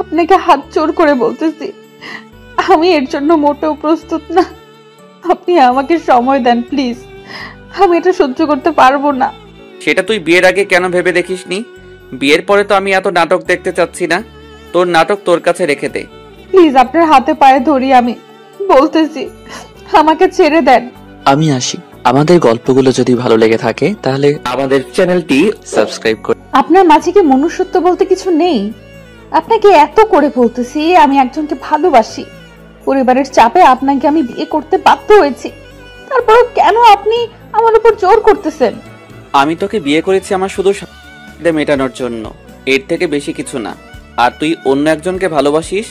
আপনাকে হাত জোর করে বলতেছি, আমি এর জন্য মোটেও প্রস্তুত না। আপনি আমাকে সময় দেন প্লিজ, আমি এটা সহ্য করতে পারবো না। সেটা তুই বিয়ের আগে কেন ভেবে দেখিসনি? বিয়ের পরে তো আমি এত নাটক দেখতে চাচ্ছি না। তোর নাটক তোর কাছে রেখে দে। প্লিজ আপনার হাতে পায়ে ধরি, আমি বলতেছি, আমাকে ছেড়ে দেন। আমি আসি। আমাদের গল্পগুলো যদি ভালো লেগে থাকে তাহলে আমাদের চ্যানেলটি সাবস্ক্রাইব করুন। আপনার মাঝে কি মনুষ্যত্ব বলতে কিছু নেই? আপনাকে এত করে বলতেছি আমি একজনকে ভালোবাসি, পরিবারের চাপে আপনাকে আমি বিয়ে করতে বাধ্য হয়েছি, তারপর কেন আপনি আমার উপর জোর করতেছেন? আমি তোকে বিয়ে করেছি আমার শুধু স্বার্থ মেটানোর জন্য, এর থেকে বেশি কিছু না। আর তুই অন্য একজনকে ভালোবাসিস,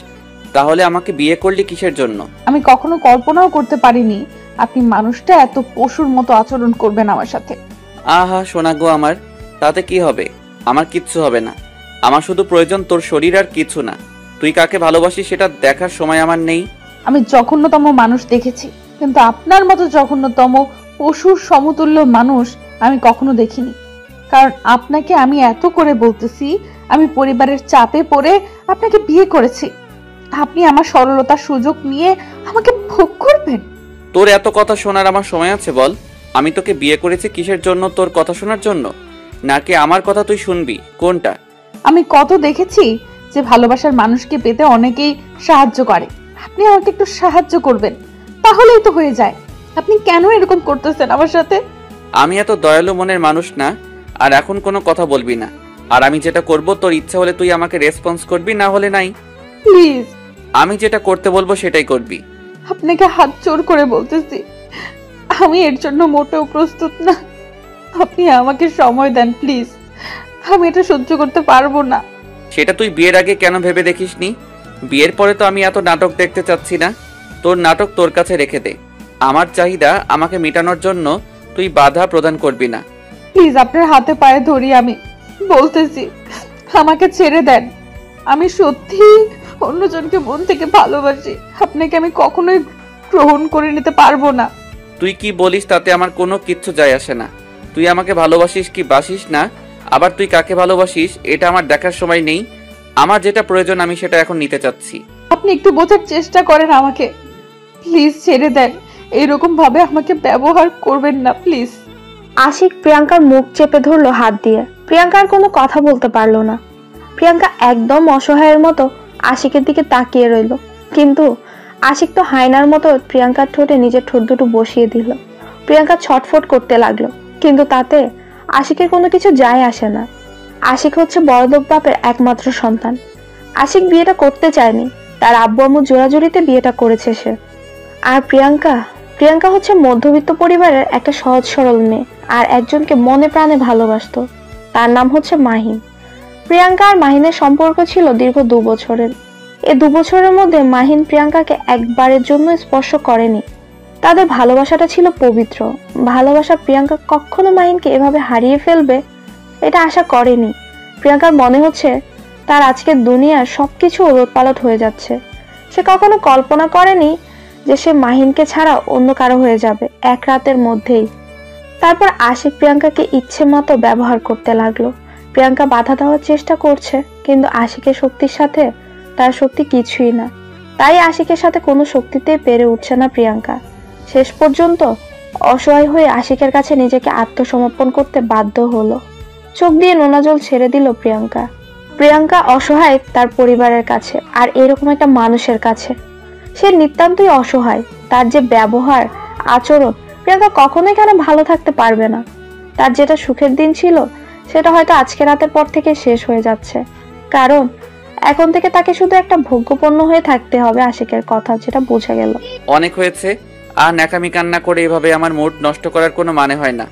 তাহলে আমাকে বিয়ে করলি কিসের জন্য? আমি কখনো কল্পনাও করতে পারিনি আপনি মানুষটা এত পশুর মতো আচরণ করবেন আমার সাথে। আহা সোনা গো আমার, তাতে কি হবে? আমার কিচ্ছু হবে না। আমার শুধু প্রয়োজন তোর শরীর, আর কিছু না। তুই কাকে ভালোবাসিস সেটা দেখার সময় আমার নেই। আমি জঘন্যতম মানুষ দেখেছি, কিন্তু আপনার মতো জঘন্যতম পশুর সমতুল্য মানুষ আমি কখনো দেখিনি। কারণ আপনাকে আমি এত করে বলতেছি আমি পরিবারের চাপে পড়ে আপনাকে বিয়ে করেছি, আপনি আমার সরলতার সুযোগ নিয়ে আমাকে ভোগ করবেন? তোর এত কথা শোনার আমার সময় আছে বল? আমি তোকে বিয়ে করেছি কিসের জন্য? তোর কথা শোনার জন্য, নাকি আমার কথা তুই শুনবি? কোনটা? আমি কত দেখেছি যে ভালোবাসার মানুষকে পেতে অনেকেই সাহায্য করে, আপনি আমাকে একটু সাহায্য করবেন, তাহলেই তো হয়ে যায়। আপনি কেন এরকম করতেছেন আমার সাথে? আমি এত দয়ালু মনের মানুষ না। আর এখন কোনো কথা বলবি না। আর আমি যেটা করব, তোর ইচ্ছা হলে তুই আমাকে রেসপন্স করবি, না হলে নাই। প্লিজ, আমি যেটা করতে বলবো সেটাই করবি। আপনাকে হাত জোর করে বলতেছি, আমি এর জন্য মোটেও প্রস্তুত না। আপনি আমাকে সময় দেন প্লিজ, আমি এটা সহ্য করতে পারবো না। সেটা তুই বিয়ের আগে কেন ভেবে দেখিসনি? বিয়ের পরে তো আমি এত নাটক দেখতে চাচ্ছি না। তোর নাটক তোর কাছে রেখে দে। আমার চাহিদা আমাকে মেটানোর জন্য তুই বাধা প্রদান করবি না। প্লিজ আপনার হাতে পায়ে ধরি, আমি বলতেছি, আমাকে ছেড়ে দেন। আমি সত্যি অন্যজনকে মন থেকে ভালোবাসি, আপনাকে আমি কখনোই গ্রহণ করে নিতে পারবো না। তুই কি বলিস তাতে আমার কোনো কিচ্ছু যায় আসে না। তুই আমাকে ভালোবাসিস কি বাসিস না, আবার তুই কাকে ভালোবাসিস এটা আমার দেখার সময় নেই। আমার যেটা প্রয়োজন আমি সেটা এখন নিতে চাচ্ছি। আপনি একটু বোঝার চেষ্টা করেন আমাকে, প্লিজ ছেড়ে দেন। এইরকম ভাবে আমাকে ব্যবহার করবেন না প্লিজ। আশিক প্রিয়াঙ্কার মুখ চেপে ধরলো হাত দিয়ে। প্রিয়াঙ্কা আর কোনো কথা বলতে পারলো না। প্রিয়াঙ্কা একদম অসহায়ের মতো আশিকের দিকে তাকিয়ে রইল, কিন্তু আশিক তো হায়নার মতো প্রিয়াঙ্কার ঠোঁটে নিজের ঠোঁট দুটো বসিয়ে দিল। প্রিয়াঙ্কা ছটফট করতে লাগলো, কিন্তু তাতে আশিকের কোনো কিছু যায় আসে না। আশিক হচ্ছে বড়লোক বাপের একমাত্র সন্তান। আশিক বিয়েটা করতে চায়নি, তার আব্বু আম্মু জোরাজুরিতে বিয়েটা করেছে সে। আর প্রিয়াঙ্কা হচ্ছে মধ্যবিত্ত পরিবারের একটা সহজ সরল মেয়ে, আর একজনকে মনে প্রাণে ভালোবাসতো। তার নাম হচ্ছে মাহিন। প্রিয়াঙ্কা আর মাহিনের সম্পর্ক ছিল দীর্ঘ 2 বছরের। এই 2 বছরের মধ্যে মাহিন প্রিয়াঙ্কাকে একবারের জন্য স্পর্শ করেনি। তাদের ভালোবাসাটা ছিল পবিত্র। ভালোবাসা প্রিয়াঙ্কা কখনো মাহিনকে এভাবে হারিয়ে ফেলবে এটা আশা করেনি। প্রিয়াঙ্কার মনে হচ্ছে তার আজকের দুনিয়ার সবকিছু ওলটপালট হয়ে যাচ্ছে। সে কখনো কল্পনা করেনি যে সে মাহিনকে ছাড়া অন্য কারো হয়ে যাবে এক রাতের মধ্যেই। তারপর আশিক প্রিয়াঙ্কাকে ইচ্ছে মতো ব্যবহার করতে লাগলো। প্রিয়াঙ্কা বাধা দেওয়ার চেষ্টা করছে, কিন্তু আশিকের শক্তির সাথে তার শক্তি কিছুই না। তাই আশিকের সাথে কোনো শক্তিতেই পেরে উঠছে না প্রিয়াঙ্কা। শেষ পর্যন্ত অসহায় হয়ে আশিকের কাছে নিজেকে আত্মসমর্পণ করতে বাধ্য হলো। চোখ দিয়ে নোনা জল ছেড়ে দিল প্রিয়াঙ্কা। প্রিয়াঙ্কা অসহায় তার পরিবারের কাছে, আর এরকম একটা মানুষের কাছে। সে নিতান্তই অসহায়। তার যে ব্যবহার আচরণ, প্রিয়াঙ্কা কখনোই এখানে ভালো থাকতে পারবে না। তার যেটা সুখের দিন ছিল সেটা হয়তো আজকে রাতের পর থেকে শেষ হয়ে যাচ্ছে, কারণ এখন থেকে তাকে শুধু একটা ভোগ্যপণ্য হয়ে থাকতে হবে আশিকের কথা, যেটা বোঝা গেল। অনেক হয়েছে, আর ন্যাকামি কান্না করে এভাবে আমার মুড নষ্ট করার কোনো মানে হয় না।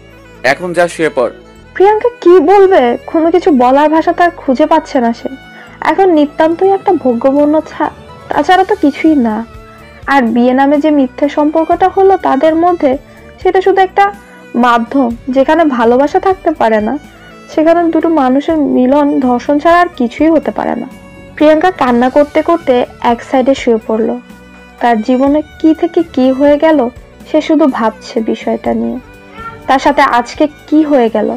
এখন যা শুয়ে পড়। প্রিয়াঙ্কা কি বলবে, কোনো কিছু বলার ভাষা তার খুঁজে পাচ্ছে না সে। এখন নিতান্তই একটা ভোগ্যপণ্য, তাছাড়া তো কিছুই না। আর বিয়ে নামে যে মিথ্যে সম্পর্কটা হলো তাদের মধ্যে, সেটা শুধু একটা মাধ্যম যেখানে ভালোবাসা থাকতে পারে না। সেখানে দুটো মানুষের মিলন ধর্ষণ ছাড়া আর কিছুই হতে পারে না। প্রিয়াঙ্কা কান্না করতে করতে এক সাইডে শুয়ে পড়লো। তার জীবনে কি থেকে কি হয়ে গেল সে শুধু ভাবছে বিষয়টা নিয়ে। তার সাথে আজকে কি হয়ে গেল,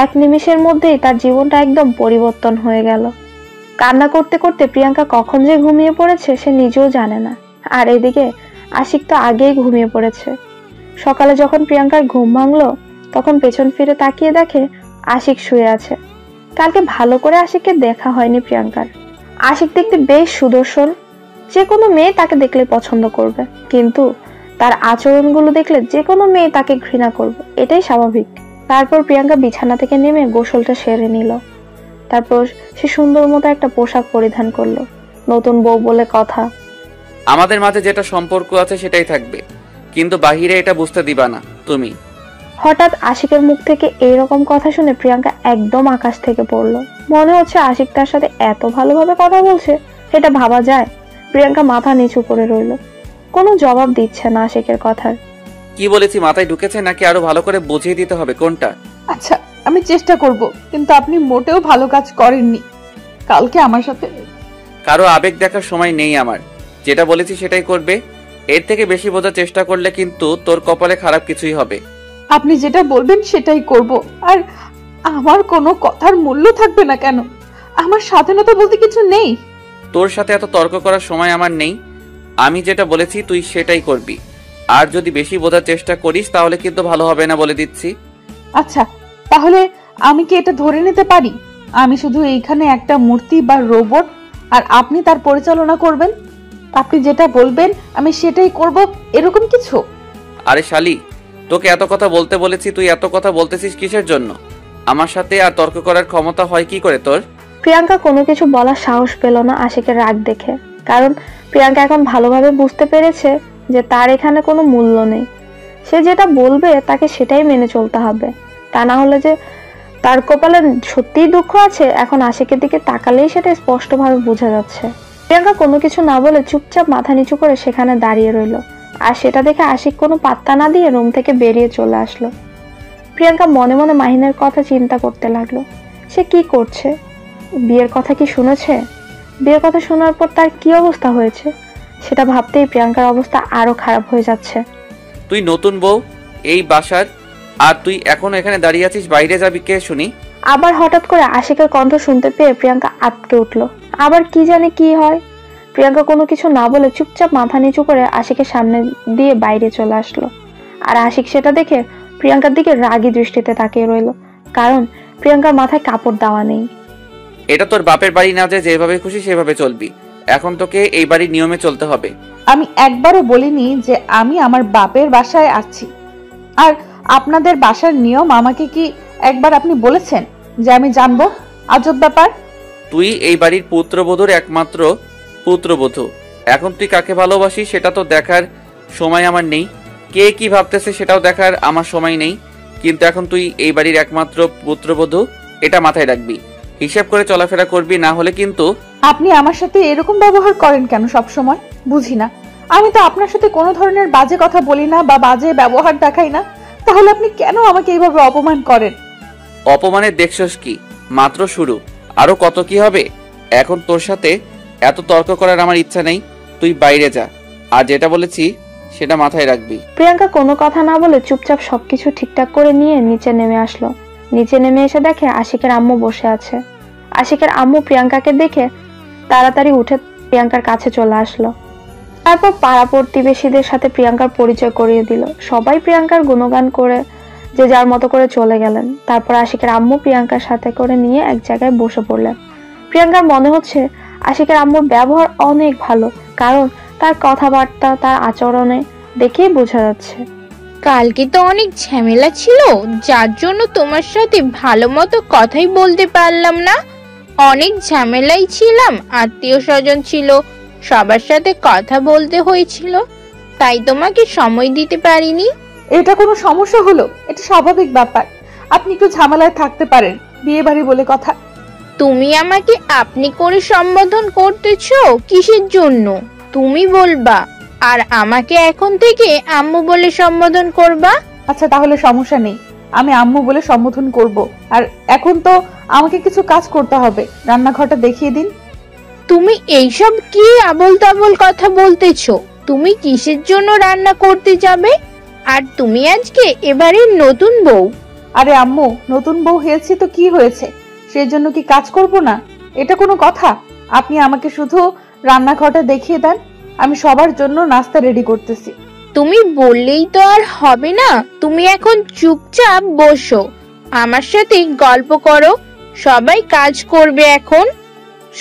এক নিমিষের মধ্যেই তার জীবনটা একদম পরিবর্তন হয়ে গেল। কান্না করতে করতে প্রিয়াঙ্কা কখন যে ঘুমিয়ে পড়েছে সে নিজেও জানে না। আর এদিকে আশিক তো আগেই ঘুমিয়ে পড়েছে। সকালে যখন প্রিয়াঙ্কার ঘুম ভাঙলো তখন পেছন ফিরে তাকিয়ে দেখে আশিক শুয়ে আছে। কালকে ভালো করে আশিককে দেখা হয়নি প্রিয়াঙ্কার। আশিক দেখতে বেশ সুদর্শন, যে কোনো মেয়ে তাকে দেখলে পছন্দ করবে, কিন্তু তার আচরণগুলো দেখলে যে কোনো মেয়ে তাকে ঘৃণা করবে, এটাই স্বাভাবিক। তারপর প্রিয়াঙ্কা বিছানা থেকে নেমে গোসলটা সেরে নিল। তারপর সে সুন্দর মতো একটা পোশাক পরিধান করলো। নতুন বউ বলে কথা, আমাদের মাঝে যেটা সম্পর্ক আছে সেটাই থাকবে, কিন্তু বাহিরে এটা বুঝতে দিবা না তুমি। হঠাৎ আশিকের মুখ থেকে এইরকম কথা শুনে প্রিয়াঙ্কা একদম আকাশ থেকে পড়লো। মনে হচ্ছে আশিক তার সাথে এত ভালোভাবে কথা বলছে, এটা ভাবা যায়? প্রিয়াঙ্কা মাথা নিচু করে রইল, কোনো জবাব দিচ্ছে না আশিকের কথার। কি বলেছি মাথায় ঢুকেছে নাকি আরো ভালো করে বুঝিয়ে দিতে হবে কোনটা? আচ্ছা আমি চেষ্টা করব, কিন্তু আপনি মোটেও ভালো কাজ করেননি কালকে আমার সাথে। কারো আবেগ দেখার সময় নেই আমার, যেটা বলেছি সেটাই করবে। এর থেকে বেশি বোঝার চেষ্টা করলে কিন্তু তোর কপালে খারাপ কিছুই হবে। আপনি যেটা বলবেন সেটাই করব, আর আমার কোনো কথার মূল্য থাকবে না কেন? আমার স্বাধীনতা বলতে কিছু নেই। তোর সাথে এত তর্ক করার সময় আমার নেই। আমি যেটা বলেছি তুই সেটাই করবি, আর যদি বেশি বোঝার চেষ্টা করিস তাহলে কিন্তু ভালো হবে না, বলে দিচ্ছি। আচ্ছা তাহলে আমি কি এটা ধরে নিতে পারি আমি শুধু এইখানে একটা মূর্তি বা রোবট, আর আপনি তার পরিচালনা করবেন? আপনি যেটা বলবেন আমি সেটাই করব, এরকম কিছু? আরে শালি, তোকে এত কথা বলতে বলেছি, তুই এত কথা বলতেছিস কিসের জন্য? আমার সাথে আর তর্ক করার ক্ষমতা হয় কি করে তোর? প্রিয়াঙ্কা কোনো কিছু বলার সাহস পেল না আশিকের রাগ দেখে, কারণ প্রিয়াঙ্কা এখন ভালোভাবে বুঝতে পেরেছে যে তার এখানে কোনো মূল্য নেই। সে যেটা বলবে তাকে সেটাই মেনে চলতে হবে, তা না হলে যে তার কপালে সত্যিই দুঃখ আছে এখন আশিকের দিকে তাকালেই সেটা স্পষ্টভাবে বোঝা যাচ্ছে। প্রিয়াঙ্কা কোনো কিছু না বলে চুপচাপ মাথা নিচু করে সেখানে দাঁড়িয়ে রইল, আর সেটা দেখে আশিক কোনো পাত্তা না দিয়ে রুম থেকে বেরিয়ে চলে আসলো। প্রিয়াঙ্কা মনে মনে মাহিনের কথা চিন্তা করতে লাগলো। সে কি করছে? বিয়ের কথা কি শুনেছে? বিয়ের কথা শোনার পর তার কি অবস্থা হয়েছে সেটা ভাবতেই প্রিয়াঙ্কার অবস্থা আরো খারাপ হয়ে যাচ্ছে। তুই নতুন বউ এই বাসার, আর তুই এখন এখানে দাঁড়িয়ে আছিস, বাইরে যাবি কে শুনি? আবার হঠাৎ করে আশিকের কণ্ঠ শুনতে পেয়ে প্রিয়াঙ্কা আটকে উঠলো। আবার কি জানে কি হয়। প্রিয়াঙ্কা কোনো কিছু না বলে চুপচাপ মাথা নিচু করে আশিকের সামনে দিয়ে বাইরে চলে আসলো, আর আশিক সেটা দেখে প্রিয়াঙ্কার দিকে রাগী দৃষ্টিতে তাকিয়ে রইল, কারণ প্রিয়াঙ্কার মাথায় কাপড় দেওয়া নেই। এটা তোর বাপের বাড়ি না যে যেভাবে খুশি সেভাবে চলবি, এখন তোকে এই বাড়ির নিয়মে চলতে হবে। আমি একবারও বলিনি যে আমি আমার বাপের বাসায় আছি, আর আপনাদের বাসার নিয়ম আমাকে কি একবার আপনি বলেছেন যে আমি জানবো? আজব ব্যাপার। তুই এই বাড়ির পুত্রবধূর একমাত্র পুত্রবধূ, এখন তুই কাকে ভালোবাসিস সেটা তো দেখার সময় আমার নেই, কে কি ভাবতেছে সেটাও দেখার আমার সময় নেই, কিন্তু এখন তুই এই বাড়ির একমাত্র পুত্রবধূ, এটা মাথায় রাখবি। হিসাব করে চলাফেরা করবি, না হলে কিন্তু। আপনি আমার সাথে এরকম ব্যবহার করেন কেন সব সময়? বুঝি না। আমি তো আপনার সাথে কোনো ধরনের বাজে কথা বলি না বা বাজে ব্যবহার দেখাই না, তাহলে আপনি কেন আমাকে এইভাবে অপমান করেন? অপমানের দেখছস কি? মাত্র শুরু, আরো কত কি হবে। এখন তোর সাথে এত তর্ক করার আমার ইচ্ছা নেই, তুই বাইরে যা, আর যেটা বলেছি সেটা মাথায় রাখবি। প্রিয়াঙ্কা কোনো কথা না বলে চুপচাপ সবকিছু ঠিকঠাক করে নিয়ে নিচে নেমে আসলো। নিচে নেমে এসে দেখে আশিকের আম্মু বসে আছে। আশিকের আম্মু প্রিয়াঙ্কাকে দেখে তাড়াতাড়ি উঠে প্রিয়াঙ্কার কাছে চলে আসলো। তারপর পাড়া প্রতিবেশীদের সাথে প্রিয়াঙ্কার পরিচয় করিয়ে দিল। সবাই প্রিয়াঙ্কার গুণগান করে যে যার মতো করে চলে গেলেন। তারপর আশিকের আম্মু প্রিয়াঙ্কার সাথে করে নিয়ে এক জায়গায় বসে পড়লেন। প্রিয়াঙ্কার মনে হচ্ছে আশিকের আম্মুর ব্যবহার অনেক ভালো, কারণ তার কথাবার্তা তার আচরণে দেখেই বোঝা যাচ্ছে। কালকে তো অনেক ঝামেলা ছিল, যার জন্য তোমার সাথে ভালো মতো কথাই বলতে পারলাম না। অনেক ঝামেলাই ছিলাম, আত্মীয় স্বজন ছিল, সবার সাথে কথা বলতে হয়েছিল, তাই তোমাকে সময় দিতে পারিনি। এটা কোনো সমস্যা হলো? এটা স্বাভাবিক ব্যাপার। আপনি একটু ঝামেলায় থাকতে পারেন, বিয়ে বাড়ি বলে কথা। তুমি আমাকে আপনি করে সম্বোধন করতেছো কিসের জন্য তুমি বলবা, আর আমাকে এখন থেকে আম্মু বলে সম্বোধন করবা। আচ্ছা তাহলে সমস্যা নেই, আমি আম্মু বলে সম্বোধন করব। আর এখন তো আমাকে কিছু কাজ করতে হবে, রান্নাঘরটা দেখিয়ে দিন। তুমি এইসব কি আবোল তাবোল কথা বলতেছো? তুমি কিসের জন্য রান্না করতে যাবে? আর তুমি আজকে এবারে নতুন বউ। আরে আম্মু, নতুন বউ হয়েছে তো কি হয়েছে, সেই জন্য কি কাজ করব না? এটা কোনো কথা? আপনি আমাকে শুধু রান্নাঘরটা দেখিয়ে দেন, আমি সবার জন্য নাস্তা রেডি করতেছি। তুমি বললেই তো আর হবে না। তুমি এখন চুপচাপ বসো, আমার সাথে গল্প করো। সবাই কাজ করবে এখন।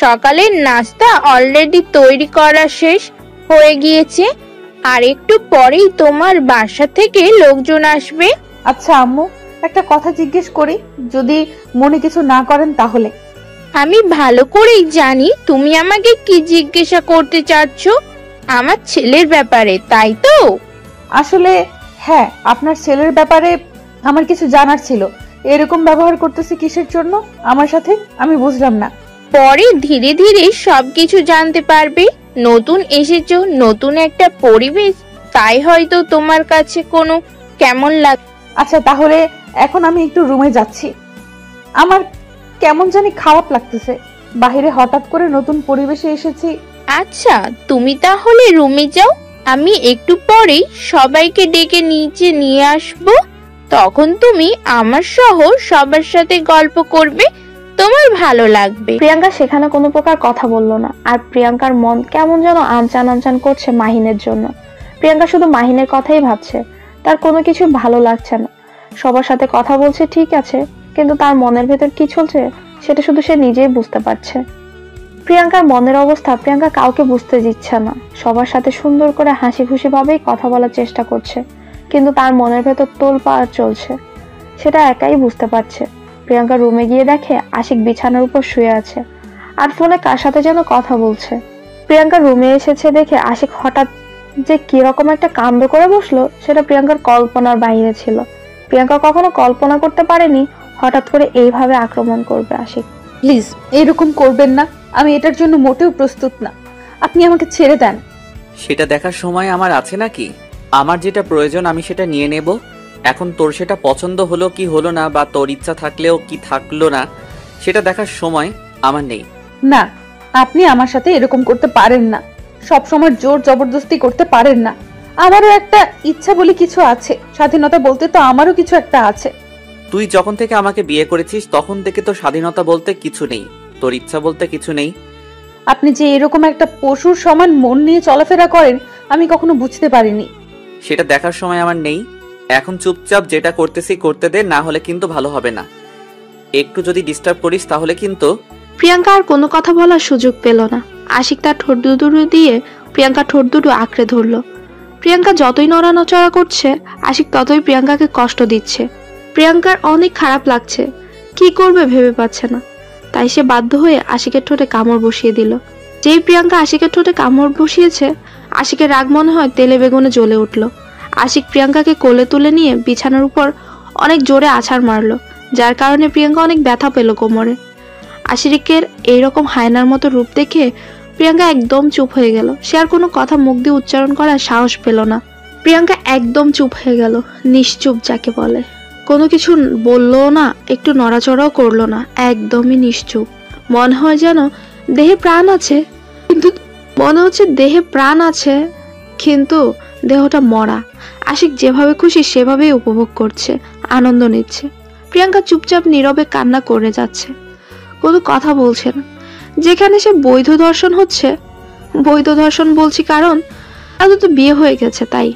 সকালের নাস্তা অলরেডি তৈরি করা শেষ হয়ে গিয়েছে, আর একটু পরেই তোমার বাসা থেকে লোকজন আসবে। আচ্ছা আম্মু, একটা কথা জিজ্ঞেস করি, যদি মনে কিছু না করেন তাহলে? আমি ভালো করেই জানি তুমি আমাকে কি জিজ্ঞাসা করতে চাচ্ছ। আমার ছেলের ব্যাপারে, তাই তো? আসলে হ্যাঁ, আপনার ছেলের ব্যাপারে আমার কিছু জানার ছিল। এরকম ব্যবহার করতেছে কিসের জন্য আমার সাথে, আমি বুঝলাম না। পরে ধীরে ধীরে সবকিছু জানতে পারবে। নতুন এসেছো, নতুন একটা পরিবেশ, তাই হয়তো তোমার কাছে কোনো কেমন লাগে। আচ্ছা তাহলে এখন আমি একটু রুমে যাচ্ছি। আমার কেমন জানি খারাপ লাগতেছে, বাইরে হঠাৎ করে নতুন পরিবেশে এসেছি। আচ্ছা, তুমি তাহলে রুমে যাও। আমি একটু পরেই সবাইকে ডেকে নিচে নিয়ে আসবো। তখন তুমি আমার সহ সবার সাথে গল্প করবে, তোমার ভালো লাগবে। প্রিয়াঙ্কা সেখানে কোনো প্রকার কথা বলল না। আর প্রিয়াঙ্কার মন কেমন যেন আনচান আনচান করছে মাহিনের জন্য। প্রিয়াঙ্কা শুধু মাহিনের কথাই ভাবছে, তার কোনো কিছু ভালো লাগছে না। সবার সাথে কথা বলছে ঠিক আছে, কিন্তু তার মনের ভেতর কি চলছে সেটা শুধু সে নিজেই বুঝতে পারছে। প্রিয়াঙ্কার মনের অবস্থা প্রিয়াঙ্কা কাউকে বুঝতে দিচ্ছে না। সবার সাথে সুন্দর করে হাসি খুশি ভাবেই কথা বলার চেষ্টা করছে, কিন্তু তার মনের ভেতর তোলপাড় চলছে, সেটা একাই বুঝতে পারছে। প্রিয়াঙ্কা রুমে গিয়ে দেখে আশিক বিছানার উপর শুয়ে আছে আর ফোনে কার সাথে যেন কথা বলছে। প্রিয়াঙ্কা রুমে এসেছে দেখে আশিক হঠাৎ যে কিরকম একটা কাণ্ড করে বসলো সেটা প্রিয়াঙ্কার কল্পনার বাইরে ছিল। প্রিয়াঙ্কা কখনো কল্পনা করতে পারেনি হঠাৎ করে এইভাবে আক্রমণ করবে আশিক। প্লিজ এরকম করবেন না, আমি এটার জন্য মোটেও প্রস্তুত না। আপনি আমাকে ছেড়ে দেন। সেটা দেখার সময় আমার আছে নাকি? আমার যেটা প্রয়োজন আমি সেটা নিয়ে নেব। এখন তোর সেটা পছন্দ হলো কি হলো না, বা তোর ইচ্ছা থাকলেও কি থাকলো না, সেটা দেখার সময় আমার নেই। না, আপনি আমার সাথে এরকম করতে পারেন না। সব সময় জোর জবরদস্তি করতে পারেন না। আমারও একটা ইচ্ছা বলে কিছু আছে, স্বাধীনতা বলতে তো আমারও কিছু একটা আছে। তুই যখন থেকে আমাকে বিয়ে করেছিস তখন থেকে তো স্বাধীনতা বলতে কিছু নেই, তোর ইচ্ছা বলতে কিছু নেই। আপনি যে এরকম একটা পশুর সমান মন নিয়ে চলাফেরা করেন আমি কখনো বুঝতে পারিনি। সেটা দেখার সময় আমার নেই। এখন চুপচাপ যেটা করতেছি করতে দে, না হলে কিন্তু ভালো হবে না। একটু যদি ডিস্টার্ব করিস তাহলে কিন্তু। প্রিয়াঙ্কা আর কোনো কথা বলার সুযোগ পেল না। আশিক তার ঠোঁট দুটো দিয়ে প্রিয়াঙ্কা ঠোঁট দুটো আঁকড়ে ধরলো। প্রিয়াঙ্কা যতই নড়ানচড়া করছে আশিক ততই প্রিয়াঙ্কাকে কষ্ট দিচ্ছে। প্রিয়াঙ্কার অনেক খারাপ লাগছে, কি করবে ভেবে পাচ্ছে না। তাই সে বাধ্য হয়ে আশিকের ঠোঁটে কামড় বসিয়ে দিল। যেই প্রিয়াঙ্কা আশিকের ঠোঁটে কামড় বসিয়েছে আশিকের রাগ মনে হয় তেলে বেগুনে জ্বলে উঠল। আশিক প্রিয়াঙ্কাকে কোলে তুলে নিয়ে বিছানার উপর অনেক জোরে আছাড় মারলো, যার কারণে প্রিয়াঙ্কা অনেক ব্যথা পেল কোমরে। আশিকের এইরকম হায়নার মতো রূপ দেখে প্রিয়াঙ্কা একদম চুপ হয়ে গেল। সে আর কোনো কথা মুখ দিয়ে উচ্চারণ করার সাহস পেল না। প্রিয়াঙ্কা একদম চুপ হয়ে গেল, নিশ্চুপ যাকে বলে। কোনো কিছু বললো না, একটু নড়াচড়াও করলো না, একদমই নিশ্চুপ। মনে হয় যেন দেহে প্রাণ আছে, কিন্তু দেহটা মরা। আশিক যেভাবে খুশি সেভাবেই উপভোগ করছে, আনন্দ নিচ্ছে। প্রিয়াঙ্কা চুপচাপ নীরবে কান্না করে যাচ্ছে, কোনো কথা বলছে না। যেখানে সে বৈধ দর্শন হচ্ছে, বৈধ দর্শন বলছি কারণ তাদের তো বিয়ে হয়ে গেছে তাই।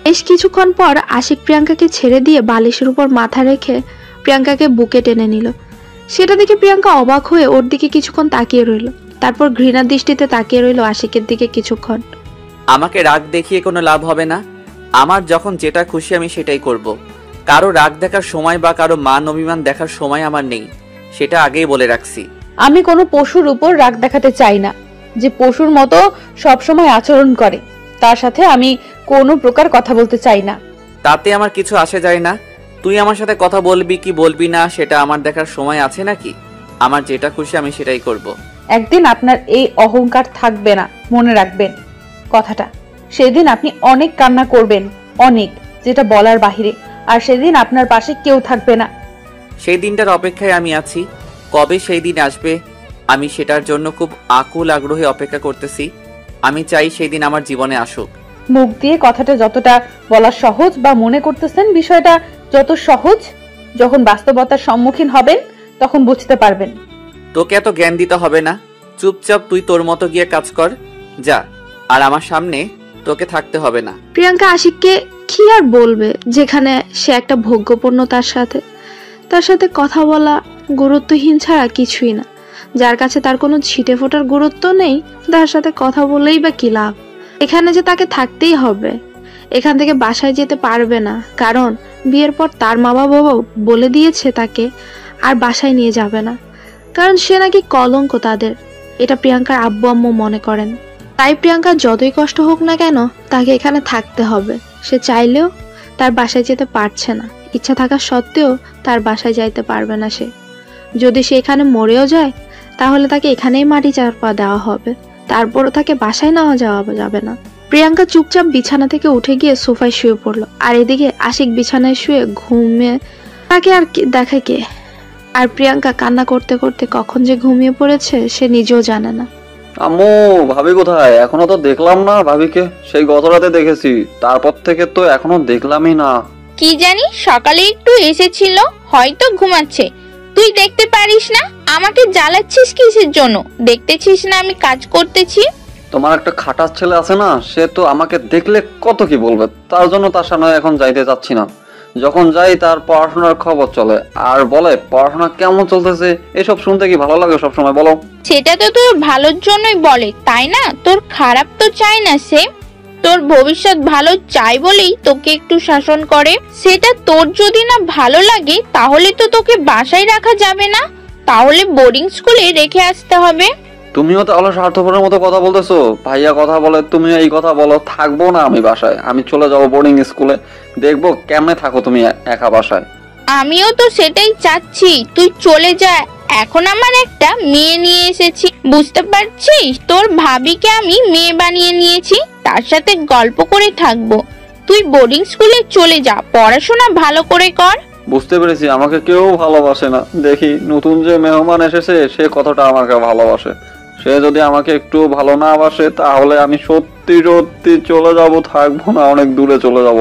বেশ কিছুক্ষণ পর আশিক প্রিয়াঙ্কাকে ছেড়ে দিয়ে বালিশের উপর মাথা রেখে প্রিয়াঙ্কাকে বুকে টেনে নিল। সেটা দেখে প্রিয়াঙ্কা অবাক হয়ে ওর দিকে কিছুক্ষণ তাকিয়ে রইল, তারপর ঘৃণার দৃষ্টিতে তাকিয়ে রইল আশিকের দিকে কিছুক্ষণ। আমাকে রাগ দেখিয়ে কোনো লাভ হবে না। আমার যখন যেটা খুশি আমি সেটাই করব। কারো রাগ দেখার সময় বা কারো মান অভিমান দেখার সময় আমার নেই, সেটা আগেই বলে রাখছি। আমি কোনো পশুর উপর রাগ দেখাতে চাই না, যে পশুর মতো সবসময় আচরণ করে তার সাথে আমি কোনো প্রকার কথা বলতে চাই না। তাতে আমার কিছু আসে যায় না। তুই আমার সাথে কথা বলবি কি বলবি না সেটা আমার দেখার সময় আছে নাকি? আমার যেটা খুশি আমি সেটাই করব। একদিন আপনার এই অহংকার থাকবে না, মনে রাখবেন কথাটা। সেদিন আপনি অনেক কান্না করবেন, অনেক, যেটা বলার বাহিরে। আর সেদিন আপনার পাশে কেউ থাকবে না। সেই দিনটার অপেক্ষায় আমি আছি। কবে সেই দিন আসবে আমি সেটার জন্য খুব আকুল আগ্রহে অপেক্ষা করতেছি। আমি চাই সেই দিন আমার জীবনে আসুক। মুখ দিয়ে কথাটা যতটা বলা সহজ বা মনে করতেছেন বিষয়টা যত সহজ, যখন বাস্তবতার সম্মুখীন হবেন তখন বুঝতে পারবেন। তোকে এত জ্ঞান দিতে হবে না, চুপচাপ তুই তোর মতো গিয়ে কাজ কর যা, আর আমার সামনে তোকে থাকতে হবে না। প্রিয়াঙ্কা আশিককে কি আর বলবে, যেখানে সে একটা ভোগ্যপূর্ণ, তার সাথে কথা বলা গুরুত্বহীন ছাড়া কিছুই না। যার কাছে তার কোনো ছিটে ফোটার গুরুত্ব নেই, তার সাথে কথা বলেই বা কি লাভ। এখানে যে তাকে থাকতেই হবে, এখান থেকে বাসায় যেতে পারবে না, কারণ বিয়ের পর তার মা বাবাও বলে দিয়েছে তাকে আর বাসায় নিয়ে যাবে না, কারণ সে নাকি কলঙ্ক তাদের। এটা প্রিয়াঙ্কার আব্বু আম্মু মনে করেন। তাই প্রিয়াঙ্কা যতই কষ্ট হোক না কেন তাকে এখানে থাকতে হবে। সে চাইলেও তার বাসায় যেতে পারছে না, ইচ্ছা থাকা সত্ত্বেও তার বাসায় যাইতে পারবে না সে। যদি সে এখানে মরেও যায় তাহলে তাকে এখানেই মাটি চাপা দেওয়া হবে, তারপরও তাকে বাসায় নেওয়া যাবে না। প্রিয়াঙ্কা চুপচাপ বিছানা থেকে উঠে গিয়ে সোফায় শুয়ে পড়লো, আর এদিকে আশিক বিছানায় শুয়ে ঘুমে তাকে আর দেখায় কে। আর প্রিয়াঙ্কা কান্না করতে করতে কখন যে ঘুমিয়ে পড়েছে সে নিজেও জানে না। আম্মু, ভাবি কোথায়? এখনো তো দেখলাম না ভাবিকে। সেই গত রাতে দেখেছি, তারপর থেকে তো এখনো দেখলামই না। কি জানি, সকালে একটু এসেছিল, হয়তো ঘুমাচ্ছে। তুই দেখতে পারিস না? আমাকে জ্বালাচ্ছিস কিসের জন্য? দেখতেছিস না আমি কাজ করতেছি? তোমার একটা খাটাস ছেলে আছে না, সে তো আমাকে দেখলে কত কি বলবে, তার জন্য তার সামনে এখন যাইতে চাচ্ছি না। যখন যাই তার পড়াশোনার খবর চলে আর বলে পড়াশোনা কেমন চলতেছে। এসব শুনতে কি ভালো লাগে সবসময় বলো? সেটা তো তোর ভালোর জন্যই বলে, তাই না? তোর খারাপ তো চায় না সে, তোর ভবিষ্যৎ ভালো চাই বলেই তোকে একটু শাসন করে। সেটা তোর যদি না ভালো লাগে তাহলে তো তোকে বাসায় রাখা যাবে না, তাহলে বোর্ডিং স্কুলে রেখে আসতে হবে। তুমিও তাহলে স্বার্থপরের মতো কথা বলতেছো। ভাইয়া কথা বলে, তুমিও এই কথা বলো। থাকবো না আমি বাসায়, আমি চলে যাবো বোর্ডিং স্কুলে। দেখবো কেমনে থাকো তুমি একা বাসায়। আমিও তো সেটাই চাচ্ছি, তুই চলে যা। এখন আমার একটা মেয়ে নিয়ে এসেছি, বুঝতে পারছিস? তোর ভাবিকে আমি মেয়ে বানিয়ে নিয়েছি, তার সাথে গল্প করে থাকবো। তুই বোর্ডিং স্কুলে চলে যা, পড়াশোনা ভালো করে কর। বুঝতে পেরেছি, আমাকে কেউ ভালোবাসে না। দেখি নতুন যে মেহমান এসেছে সে কতটা আমাকে ভালোবাসে। সে যদি আমাকে একটু ভালো না বাসে তাহলে আমি সত্যি সত্যি চলে যাব, থাকবো না, অনেক দূরে চলে যাব।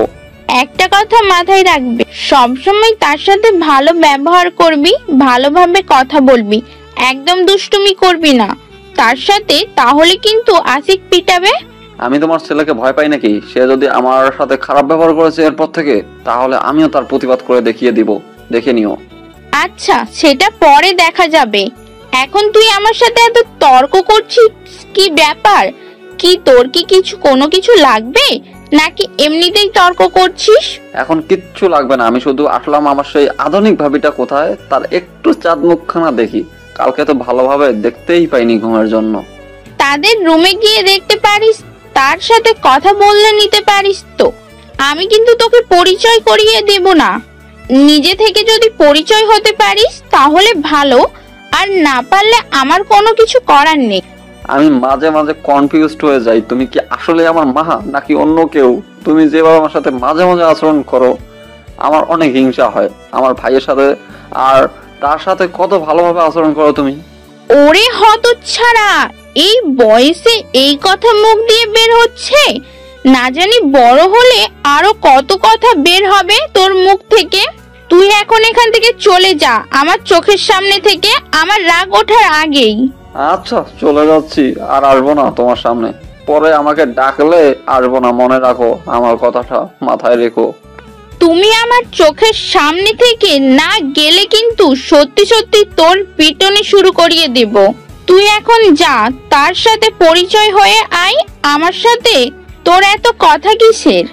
একটা কথা মাথায় রাখবে, সবসময় তার সাথে ভালো ব্যবহার করবি, ভালোভাবে কথা বলবি, একদম দুষ্টুমি করবি না তার সাথে, তাহলে কিন্তু আশিক পিটাবে। আমি তোমার ছেলেকে ভয় পাই নাকি? সে যদি আমার সাথে খারাপ ব্যবহার করেছে এরপর থেকে, তাহলে আমিও তার প্রতিবাদ করে দেখিয়ে দিব, দেখে নিও। আচ্ছা, সেটা পরে দেখা যাবে। এখন তুই আমার সাথে এত তর্ক করছিস, কি ব্যাপার? কি তোর কি কোনো কিছু লাগবে, নাকি এমনিতেই তর্ক করছিস? এখন কিচ্ছু লাগবে না, আমি শুধু আসলাম আমার সেই আধুনিক ভাবিটা কোথায় তার একটু চাঁদ মুখখানা দেখি। কালকে তো ভালোভাবে দেখতেই পাইনি ঘুমের জন্য। তাদের রুমে গিয়ে দেখতে পারিস, তার সাথে কথা বললে নিতে পারিস তো। আমি কিন্তু তোকে পরিচয় করিয়ে দেব না, নিজে থেকে যদি পরিচয় হতে পারিস তাহলে ভালো, আর না পারলে আমার কোনো কিছু করার নেই। আমি মাঝে মাঝে কনফিউজড হয়ে যাই, তুমি কি আসলে আমার মা নাকি অন্য কেউ? তুমি যেভাবে আমার সাথে মাঝে মাঝে আচরণ করো আমার অনেক হিংসা হয়। আমার ভাইয়ের সাথে আর তার সাথে কত ভালোভাবে আচরণ করো তুমি। ওরে হতচ্ছাড়া, এই বয়সে এই কথা মুখ দিয়ে বের হচ্ছে? না জানি বড় হলে আরো কত কথা বের হবে তোর মুখ থেকে। তুই এখন এখান থেকে চলে যা আমার চোখের সামনে থেকে, আমার রাগ ওঠার আগেই। আচ্ছা, চলে যাচ্ছি, আর আসবো না তোমার সামনে। পরে আমাকে ডাকলে আসবো না, মনে রাখো আমার কথাটা, মাথায় রেখো। তুমি আমার চোখের সামনে থেকে না গেলে কিন্তু সত্যি সত্যি তোর পিটনে শুরু করিয়ে দেব। তুই এখন যা, তার সাথে পরিচয় হয়ে আয় আমার সাথে। তোর এত কথা কিসের?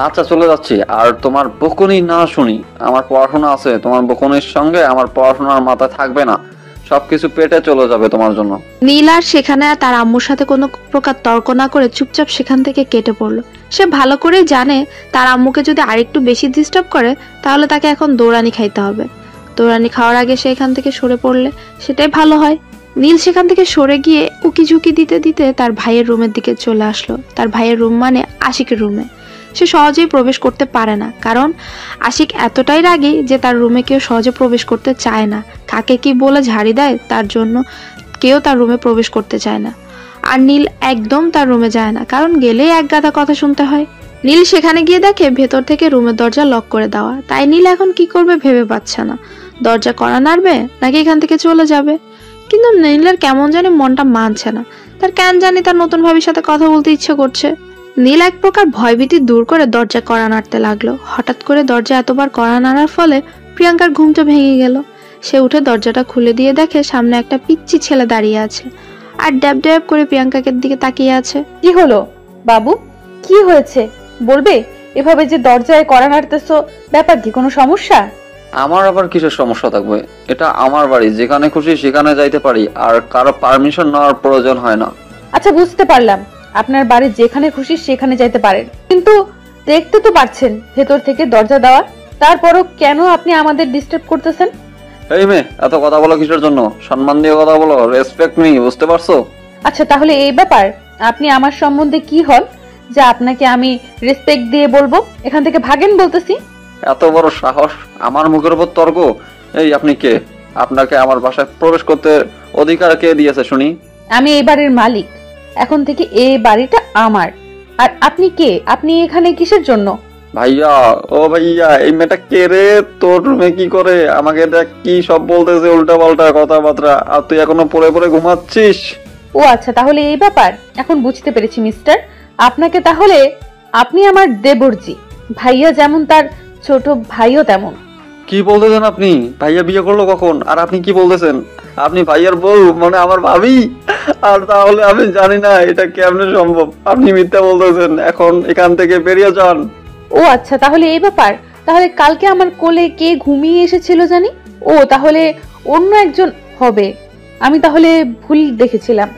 আচ্ছা, চলে যাচ্ছি। আর তোমার বকুনি না শুনি, আমার পড়াশোনা আছে। তোমার বকুনির সঙ্গে আমার পড়াশোনার মাথায় থাকবে না, সবকিছু পেটে চলে যাবে তোমার জন্য। নীল আর সেখানে তার আম্মুর সাথে কোনো প্রকার তর্ক না করে চুপচাপ সেখান থেকে কেটে পড়লো। সে ভালো করে জানে তার আম্মুকে যদি আরেকটু বেশি ডিস্টার্ব করে তাহলে তাকে এখন দৌড়ানি খাইতে হবে। দৌড়ানি খাওয়ার আগে সে এখান থেকে সরে পড়লে সেটাই ভালো হয়। নীল সেখান থেকে সরে গিয়ে উকি ঝুঁকি দিতে দিতে তার ভাইয়ের রুমের দিকে চলে আসলো। তার ভাইয়ের রুম মানে আশিকের রুমে। সে সহজেই প্রবেশ করতে পারে না, কারণ আশিক এতটাই রাগী যে তার রুমে কেউ সহজে প্রবেশ করতে চায় না। কাকে কি বলে ঝাড়ি দেয়, তার জন্য কেউ তার রুমে প্রবেশ করতে চায় না। আর নীল একদম তার রুমে যায় না, কারণ গেলেই এক গাদা কথা শুনতে হয়। নীল সেখানে গিয়ে দেখে ভেতর থেকে রুমের দরজা লক করে দেওয়া। তাই নীল এখন কি করবে ভেবে পাচ্ছে না। দরজা কড়া নাড়বে নাকি এখান থেকে চলে যাবে। কিন্তু নীলের কেমন জানি মনটা মানছে না। তার কেন জানি তার নতুন ভাবির সাথে কথা বলতে ইচ্ছে করছে। নীল এক প্রকার ভয়ভীতি দূর করে দরজা কড়া নাড়তে লাগলো। হঠাৎ করে দরজা এতবার কড়া নাড়ার ফলে প্রিয়াঙ্কার ঘুমটা ভেঙে গেল। সে উঠে দরজাটা খুলে দিয়ে দেখে সামনে একটা পিচ্চি ছেলে দাঁড়িয়ে আছে আর ড্যাব ড্যাব করে প্রিয়াঙ্কাকে দিকে তাকিয়ে আছে। কি হলো বাবু, কি হয়েছে বলবে? এভাবে যে দরজায় কড়া নাড়তেছো, ব্যাপার কি, কোনো সমস্যা? আমার আবার কিসের সমস্যা থাকবে? এটা আমার বাড়ি, যেখানে খুশি সেখানে যাইতে পারি, আর কারো পারমিশন নেওয়ার প্রয়োজন হয় না। আচ্ছা বুঝতে পারলাম, আপনার বাড়ি যেখানে খুশি সেখানে যাইতে পারেন, কিন্তু দেখতে তো পারছেন ভেতর থেকে দরজা দেওয়া, তারপরও কেন আপনি আমাদের ডিস্টার্ব করতেছেন? এই মেয়ে, এত কথা বলো কিসের জন্য? সম্মান দিয়ে কথা বলো, রেসপেক্ট নেই, বুঝতে পারছো? আচ্ছা তাহলে এই ব্যাপার, আপনি আমার সম্বন্ধে কি হন যে আপনাকে আমি রেসপেক্ট দিয়ে বলবো? এখান থেকে ভাগেন বলতেছি। এত বড় সাহস, আমার মুখের উপর তর্ক! এই আপনি কে? আপনাকে আমার বাসায় প্রবেশ করতে অধিকার কে দিয়েছে শুনি? আমি এই বাড়ির মালিক, এখন থেকে এই বাড়িটা আমার। আর আপনি কে? আপনি এখানে কিসের জন্য? ভাইয়া, ও ভাইয়া, এই মেয়েটা কে রে? তোর রুমে কি করে? আমাকে দেখ কি সব বলতেছে, উল্টা পাল্টা কথাবার্তা, আর তুই এখনো পড়ে পড়ে ঘুমাচ্ছিস? ও আচ্ছা, তাহলে এই ব্যাপার, এখন বুঝতে পেরেছি মিস্টার। আপনাকে তাহলে, আপনি আমার দেবরজি, ভাইয়া যেমন তার ছোট ভাইও তেমন। কি বলতেছেন আপনি? ভাইয়া বিয়ে করলো কখন? আর আপনি কি বলতেছেন? আপনি ভাইয়ার বউ, মানে আমার ভাবি? আর তাহলে আমি জানি না এটা কেমনে সম্ভব। আপনি মিথ্যা বলতেছেন, এখন এখান থেকে বেরিয়ে যান। ও আচ্ছা, তাহলে এই ব্যাপার। তাহলে কালকে আমার কোলে কে ঘুমিয়ে এসেছিল জানি? ও তাহলে অন্য একজন হবে, আমি তাহলে ভুল দেখেছিলাম।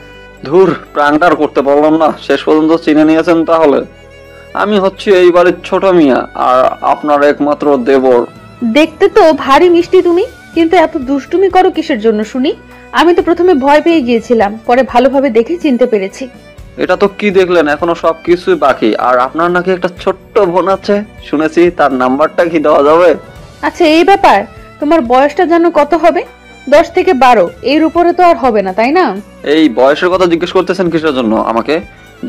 ধুর, প্রাণটার করতে পারলাম না, শেষ পর্যন্ত চিনে নিয়েছেন তাহলে। আমি হচ্ছি এই বাড়ির ছোট মিয়া, আর আপনার একমাত্র দেবর। দেখতে তো ভারী মিষ্টি তুমি, কিন্তু এত দুষ্টুমি করো কিসের জন্য শুনি? আমি তো প্রথমে ভয় পেয়ে গিয়েছিলাম, পরে ভালোভাবে দেখে চিনতে পেরেছি। এটা তো কি দেখলেন, এখনো সবকিছুই বাকি। আর আপনার নাকি একটা ছোট্ট বোন আছে শুনেছি, তার নাম্বারটা কি দেওয়া যাবে? আচ্ছা এই ব্যাপার, তোমার বয়সটা যেন কত হবে? 10 থেকে 12, এর উপরে তো আর হবে না, তাই না? এই বয়সের কথা জিজ্ঞেস করতেছেন কিসের জন্য আমাকে?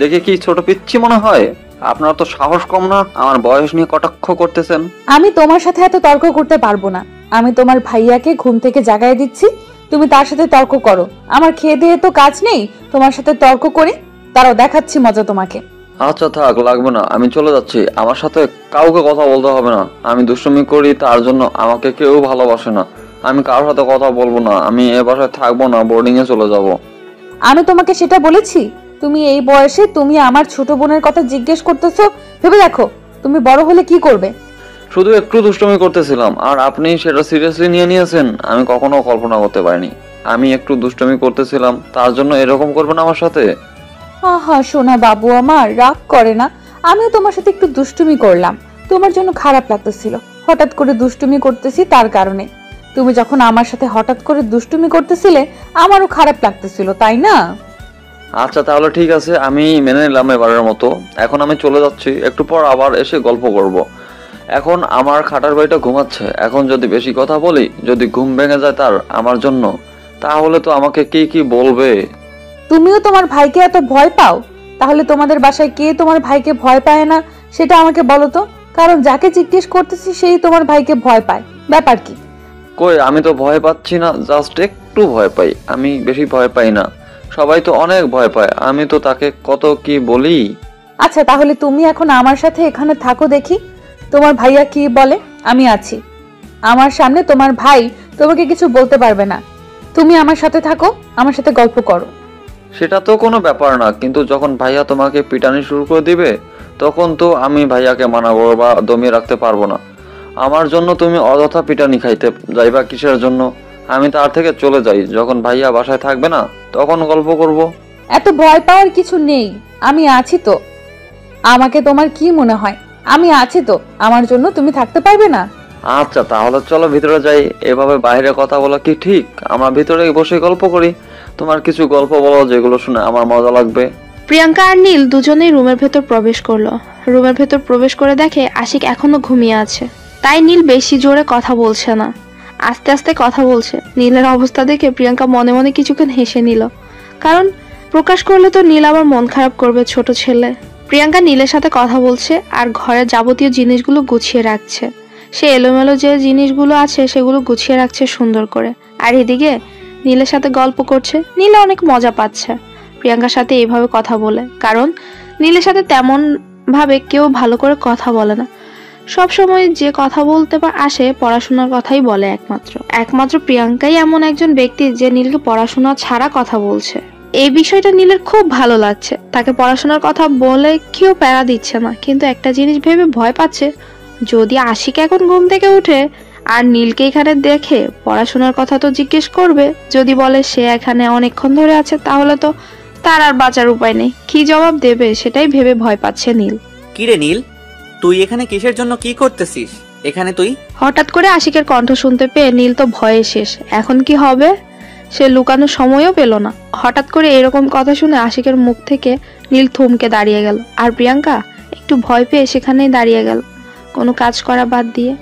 দেখে কি ছোট পিচ্ছি মনে হয়? আপনার তো সাহস কম না, আমার বয়স নিয়ে কটাক্ষ করতেছেন। আমি তোমার সাথে এত তর্ক করতে পারবো না। আমি তোমার ভাইয়াকে ঘুম থেকে জাগায় দিচ্ছি, তুমি তার সাথে তর্ক করো। আমার খেয়ে দিয়ে তো কাজ নেই তোমার সাথে তর্ক করে। তারাও দেখাচ্ছি মজা তোমাকে। আচ্ছা থাক, লাগবে না, আমি চলে যাচ্ছি। আমার সাথে কাউকে কথা বলতে হবে না। আমি দুষ্টুমি করি, তার জন্য আমাকে কেউ ভালোবাসে না। আমি কারোর সাথে কথা বলবো না, আমি এ বাসায় থাকবো না, বোর্ডিং এ চলে যাব। আমি তোমাকে সেটা বলেছি? তুমি এই বয়সে তুমি আমার ছোট বোনের কথা জিজ্ঞেস করতেছো? ভেবে দেখো তুমি বড় হলে কি করবে। শুধু একটু দুষ্টুমি করতেছিলাম, আর আপনি সেটা সিরিয়াসলি নিয়ে নিয়েছেন। আমি কখনো কল্পনা করতে পারিনি আমি একটু দুষ্টুমি করতেছিলাম, তার জন্য এরকম করবেন আমার সাথে। আহা সোনা বাবু আমার, রাগ করে না। আমিও তোমার সাথে একটু দুষ্টুমি করলাম, তোমার জন্য খারাপ লাগতেছিল। হঠাৎ করে দুষ্টুমি করতেছি তার কারণে। তুমি যখন আমার সাথে হঠাৎ করে দুষ্টুমি করতেছিলে আমারও খারাপ লাগতেছিল, তাই না? আচ্ছা তাহলে ঠিক আছে, আমি মেনে নিলাম এবারের মতো। এখন আমি চলে যাচ্ছি, একটু পর আবার এসে গল্প করব। এখন আমার খাটার বাড়িটা ঘুমাচ্ছে, এখন যদি বেশি কথা বলি, যদি ঘুম ভেঙে যায় তার আমার জন্য, তাহলে তো আমাকে কি কি বলবে। তুমিও তোমার ভাইকে এত ভয় পাও? তাহলে তোমাদের বাসায় কে তোমার ভাইকে ভয় পায় না সেটা আমাকে বলো তো। কারণ যাকে জিজ্ঞেস করতেছি সেই তোমার ভাইকে ভয় পায়, ব্যাপার কি? কই, আমি তো ভয় পাচ্ছি না, জাস্ট একটু ভয় পাই। আমি বেশি ভয় পাই না, সবাই তো অনেক ভয় পায়। আমি তো তাকে কত কি বলি। আচ্ছা তাহলে তুমি এখন আমার সাথে এখানে থাকো, দেখি তোমার ভাইয়া কি বলে। আমি আছি, আমার সামনে তোমার ভাই তোমাকে কিছু বলতে পারবে না। তুমি আমার সাথে থাকো, আমার সাথে গল্প করো। সেটা তো কোনো ব্যাপার না, কিন্তু যখন ভাইয়া তোমাকে পিটানি শুরু করে দিবে, তখন তো আমি ভাইয়াকে মানা করবো বা দমিয়ে রাখতে পারবো না। আমার জন্য তুমি অযথা পিটানি খাইতে যাইবা কিসের জন্য? আমি তার থেকে চলে যাই, যখন ভাইয়া বাসায় থাকবে না তখন গল্প করব। এত ভয় পাওয়ার কিছু নেই, আমি আছি তো। আমাকে তোমার কি মনে হয়? আমি আছি তো, আমার জন্য তুমি থাকতে পারবে না? আচ্ছা তাহলে চলো ভিতরে যাই। এভাবে বাইরে কথা বলা কি ঠিক? আমরা ভিতরে বসে গল্প করি। তোমার কিছু গল্প বলো যেগুলো শুনে আমার মজা লাগবে। প্রিয়াঙ্কা আর নীল দুজনেই রুমের ভেতর প্রবেশ করলো। রুমের ভেতর প্রবেশ করে দেখে আশিক এখনো ঘুমিয়ে আছে। তাই নীল বেশি জোরে কথা বলছে না, আস্তে আস্তে কথা বলছে। নীলের অবস্থা দেখে প্রিয়াঙ্কা মনে মনে কিছুক্ষণ হেসে নিল, কারণ প্রকাশ করলে তো নীল আবার মন খারাপ করবে, ছোট ছেলে। প্রিয়াঙ্কা নীলের সাথে কথা বলছে আর ঘরের যাবতীয় জিনিসগুলো গুছিয়ে রাখছে। সে এলোমেলো যে জিনিসগুলো আছে সেগুলো গুছিয়ে রাখছে সুন্দর করে। আর এদিকে নীলের সাথে গল্প করছে, নীলে অনেক মজা পাচ্ছে প্রিয়াঙ্কার সাথে এইভাবে কথা বলে। কারণ নীলের সাথে তেমন ভাবে কেউ ভালো করে কথা বলে না। সব সময় যে কথা বলতে আসে পড়াশোনার কথাই বলে একমাত্র প্রিয়াঙ্কাই এমন একজন ব্যক্তি যে নীলকে পড়াশোনা ছাড়া কথা বলছে। এই বিষয়টা নীলের খুব ভালো লাগছে। তাকে পড়াশোনার কথা বলে কেউ প্যারা দিচ্ছে না, কিন্তু একটা জিনিস ভেবে ভয় পাচ্ছে, যদি আশিক এখন ঘুম থেকে উঠে আর নীলকে এখানে দেখে পড়াশোনার কথা তো জিজ্ঞেস করবে। যদি বলে সে এখানে অনেকক্ষণ ধরে আছে, তাহলে তো তার আর বাঁচার উপায় নেই। কি জবাব দেবে সেটাই ভেবে ভয় পাচ্ছে নীল। কিরে নীল, তুই এখানে কিসের জন্য, কি করতেছিস এখানে তুই? হঠাৎ করে আশিকের কণ্ঠ শুনতে পেয়ে নীল তো ভয়ে শেষ। এখন কি হবে সে লুকানোর সময়ও পেল না। হঠাৎ করে এরকম কথা শুনে আশিকের মুখ থেকে নীল থমকে দাঁড়িয়ে গেল, আর প্রিয়াঙ্কা একটু ভয় পেয়ে সেখানেই দাঁড়িয়ে গেল, কোনো কাজ করা বাদ দিয়ে।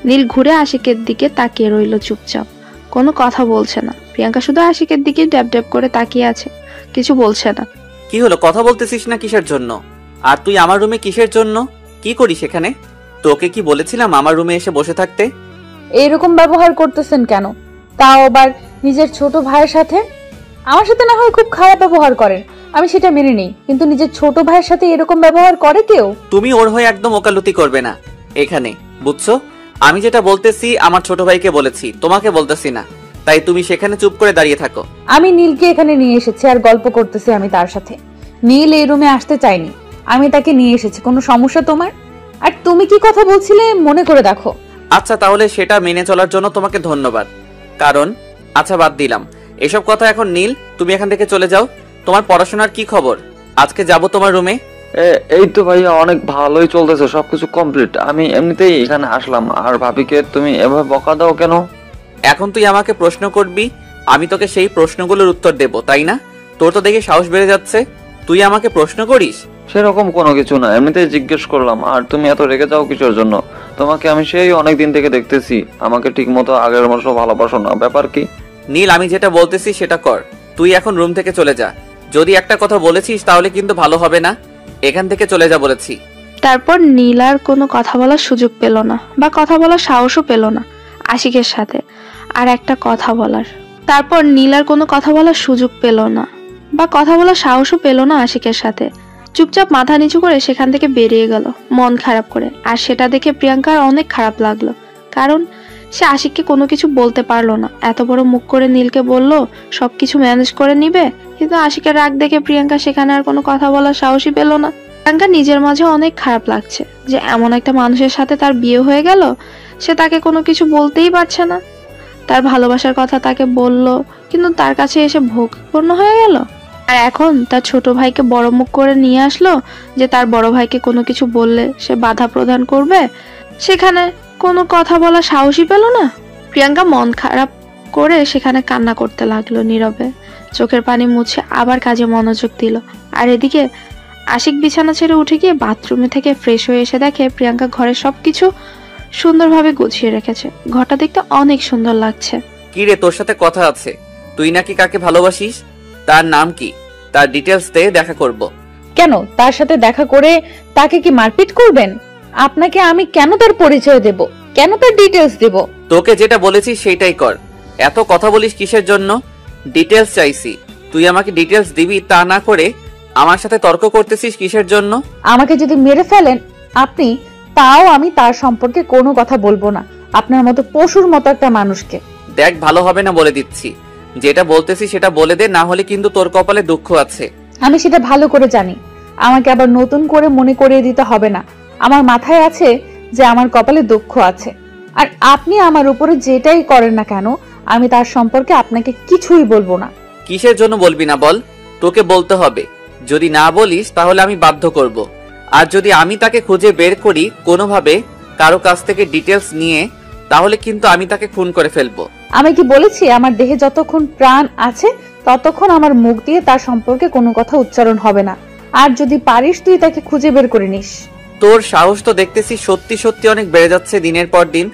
নীল ঘুরে আশিকের দিকে তাকিয়ে রইল চুপচাপ, কোনো কথা বলছে না। প্রিয়াঙ্কা শুধু আশিকের দিকে ড্যাব ড্যাব করে তাকিয়ে আছে, কিছু বলছে না। কি হলো, কথা বলতেছিস না কিসের জন্য? আর তুই আমার রুমে কিসের জন্য, কি করিস এখানে? তোকে কি বলেছিলাম আমার রুমে এসে বসে থাকতে? এইরকম ব্যবহার করতেছেন কেন? তাও আবার নিজের ছোট ভাইয়ের সাথে। আমার সাথে না হয় খুব খারাপ ব্যবহার করেন, আমি সেটা মেনে নিই, কিন্তু নিজের ছোট ভাইয়ের সাথে এরকম ব্যবহার করে কেউ? তুমি ওর হয়ে একদম ওকালতি করবে না এখানে, বুঝছো? আমি যেটা বলতেছি আমার ছোট ভাইকে বলেছি, তোমাকে বলতেছি না। তাই তুমি সেখানে চুপ করে দাঁড়িয়ে থাকো। আমি নীলকে এখানে নিয়ে এসেছি আর গল্প করতেছি আমি তার সাথে। নীল এই রুমে আসতে চাইনি, আমি তাকে নিয়ে এসেছি। কোনো সমস্যা তোমার? আর তুমি কি কথা বলছিলে মনে করে দেখো। আচ্ছা, তাহলে সেটা মেনে চলার জন্য তোমাকে ধন্যবাদ। কারণ আচ্ছা, বাদ দিলাম এসব কথা এখন। নীল, তুমি এখান থেকে চলে যাও। তোমার পড়াশোনার কি খবর? আজকে যাব তোমার রুমে। এই তো ভাইয়া, অনেক ভালোই চলতেছে, সবকিছু কমপ্লিট। আমি এমনিতেই এখানে আসলাম। আর ভাবিকে তুমি এভাবে বকা দাও কেন? এখন তুই আমাকে প্রশ্ন করবি, আমি তোকে সেই প্রশ্নগুলোর উত্তর দেব, তাই না? তোর তো দেখে সাহস বেড়ে যাচ্ছে, তুই আমাকে প্রশ্ন করিস। সেরকম কোনো কিছু না, এমনিতেই জিজ্ঞেস করলাম। আর তুমি এত রেগে যাও কিসের জন্য? তোমাকে আমি সেই অনেক দিন থেকে দেখতেছি, আমাকে ঠিক মতো আগের মতো ভালোবাসো না, ব্যাপার কি? নীল, আমি যেটা বলতেছি সেটা কর। তুই এখন রুম থেকে চলে যা। যদি একটা কথা বলেছিস তাহলে কিন্তু ভালো হবে না। এখান থেকে চলে যা বলেছি। তারপর নীল আর কোনো কথা বলার সুযোগ পেল না, বা কথা বলার সাহসও পেল না আশিকের সাথে। আর একটা কথা বলার তারপর নীল আর কোনো কথা বলার সুযোগ পেল না, বা কথা বলার সাহসও পেল না আশিকের সাথে। চুপচাপ মাথা নিচু করে সেখান থেকে বেরিয়ে গেল, মন খারাপ করে। আর সেটা দেখে প্রিয়াঙ্কার অনেক খারাপ লাগলো, কারণ সে আশিককে কোনো কিছু বলতে পারলো না। এত বড় মুখ করে নীলকে বলল সবকিছু ম্যানেজ করে নিবে, কিন্তু আশিকের রাগ দেখে প্রিয়াঙ্কা সেখানে আর কোনো কথা বলার সাহসই পেল না। প্রিয়াঙ্কা নিজের মাঝে অনেক খারাপ লাগছে যে এমন একটা মানুষের সাথে তার বিয়ে হয়ে গেল, সে তাকে কোনো কিছু বলতেই পারছে না। তার ভালোবাসার কথা তাকে বলল, কিন্তু তার কাছে এসে ভোগপূর্ণ হয়ে গেল। আর এখন তার ছোট ভাইকে বড় মুখ করে নিয়ে আসলো যে তার বড় ভাইকে কোনো কিছু বললে সে বাধা প্রদান করবে, সেখানে কোনো কথা বলার সাহসই পেল না। প্রিয়াঙ্কা মন খারাপ করে সেখানে কান্না করতে লাগলো নীরবে, চোখের পানি মুছে আবার কাজে মনোযোগ দিল। আর এদিকে আশিক বিছানা ছেড়ে উঠে গিয়ে বাথরুমে থেকে ফ্রেশ হয়ে এসে দেখে প্রিয়াঙ্কা ঘরের সবকিছু সুন্দরভাবে গুছিয়ে রেখেছে। ঘরটা দেখতে অনেক সুন্দর লাগছে। কি রে, তোর সাথে কথা আছে। তুই নাকি কাকে ভালোবাসিস? তার নাম কি? তার ডিটেলস দে, দেখা করব। কেন তার সাথে দেখা করে তাকে কি মারপিট করবেন? আপনাকে আমি কেন তার পরিচয় দেব, কেন তার ডিটেলস দেব? তোকে যেটা বলেছি সেটাই কর। এত কথা বলিস কিসের জন্য? ডিটেলস চাইছি, তুই আমাকে ডিটেলস দিবি, তা না করে আমার সাথে তর্ক করতেছিস কিসের জন্য? আমাকে যদি মেরে ফেলেন আপনি, তাও আমি তার সম্পর্কে কোনো কথা বলবো না, আপনার মতো পশুর মতো একটা মানুষকে। দেখ, ভালো হবে না বলে দিচ্ছি। যেটা বলতেছি সেটা বলে দে, না হলে কিন্তু তোর কপালে দুঃখ আছে। আমি সেটা ভালো করে জানি, আমাকে আবার নতুন করে মনে করিয়ে দিতে হবে না। আমার মাথায় আছে যে আমার কপালে দুঃখ আছে। আর আপনি আমার উপরে যেটাই করেন না কেন, আমি তার সম্পর্কে আপনাকে কিছুই বলবো না। কিসের জন্য বলবি না বল? তোকে বলতে হবে। যদি না বলিস তাহলে আমি বাধ্য করব। আর যদি আমি তাকে খুঁজে বের করি কোনোভাবে কারো কাছ থেকে ডিটেলস নিয়ে, তাহলে কিন্তু আমি তাকে খুন করে ফেলবো। আমি কি বলেছি আমার দেহে যতক্ষণ প্রাণ আছে ততক্ষণ আমার মুখ দিয়ে তার সম্পর্কে কোনো কথা উচ্চারণ হবে না। আর যদি পারিস তুই তাকে খুঁজে বের করে নিস। তোর সাহস তো দেখতেছি সত্যি সত্যি অনেক বেড়ে যাচ্ছে দিনের পর দিন।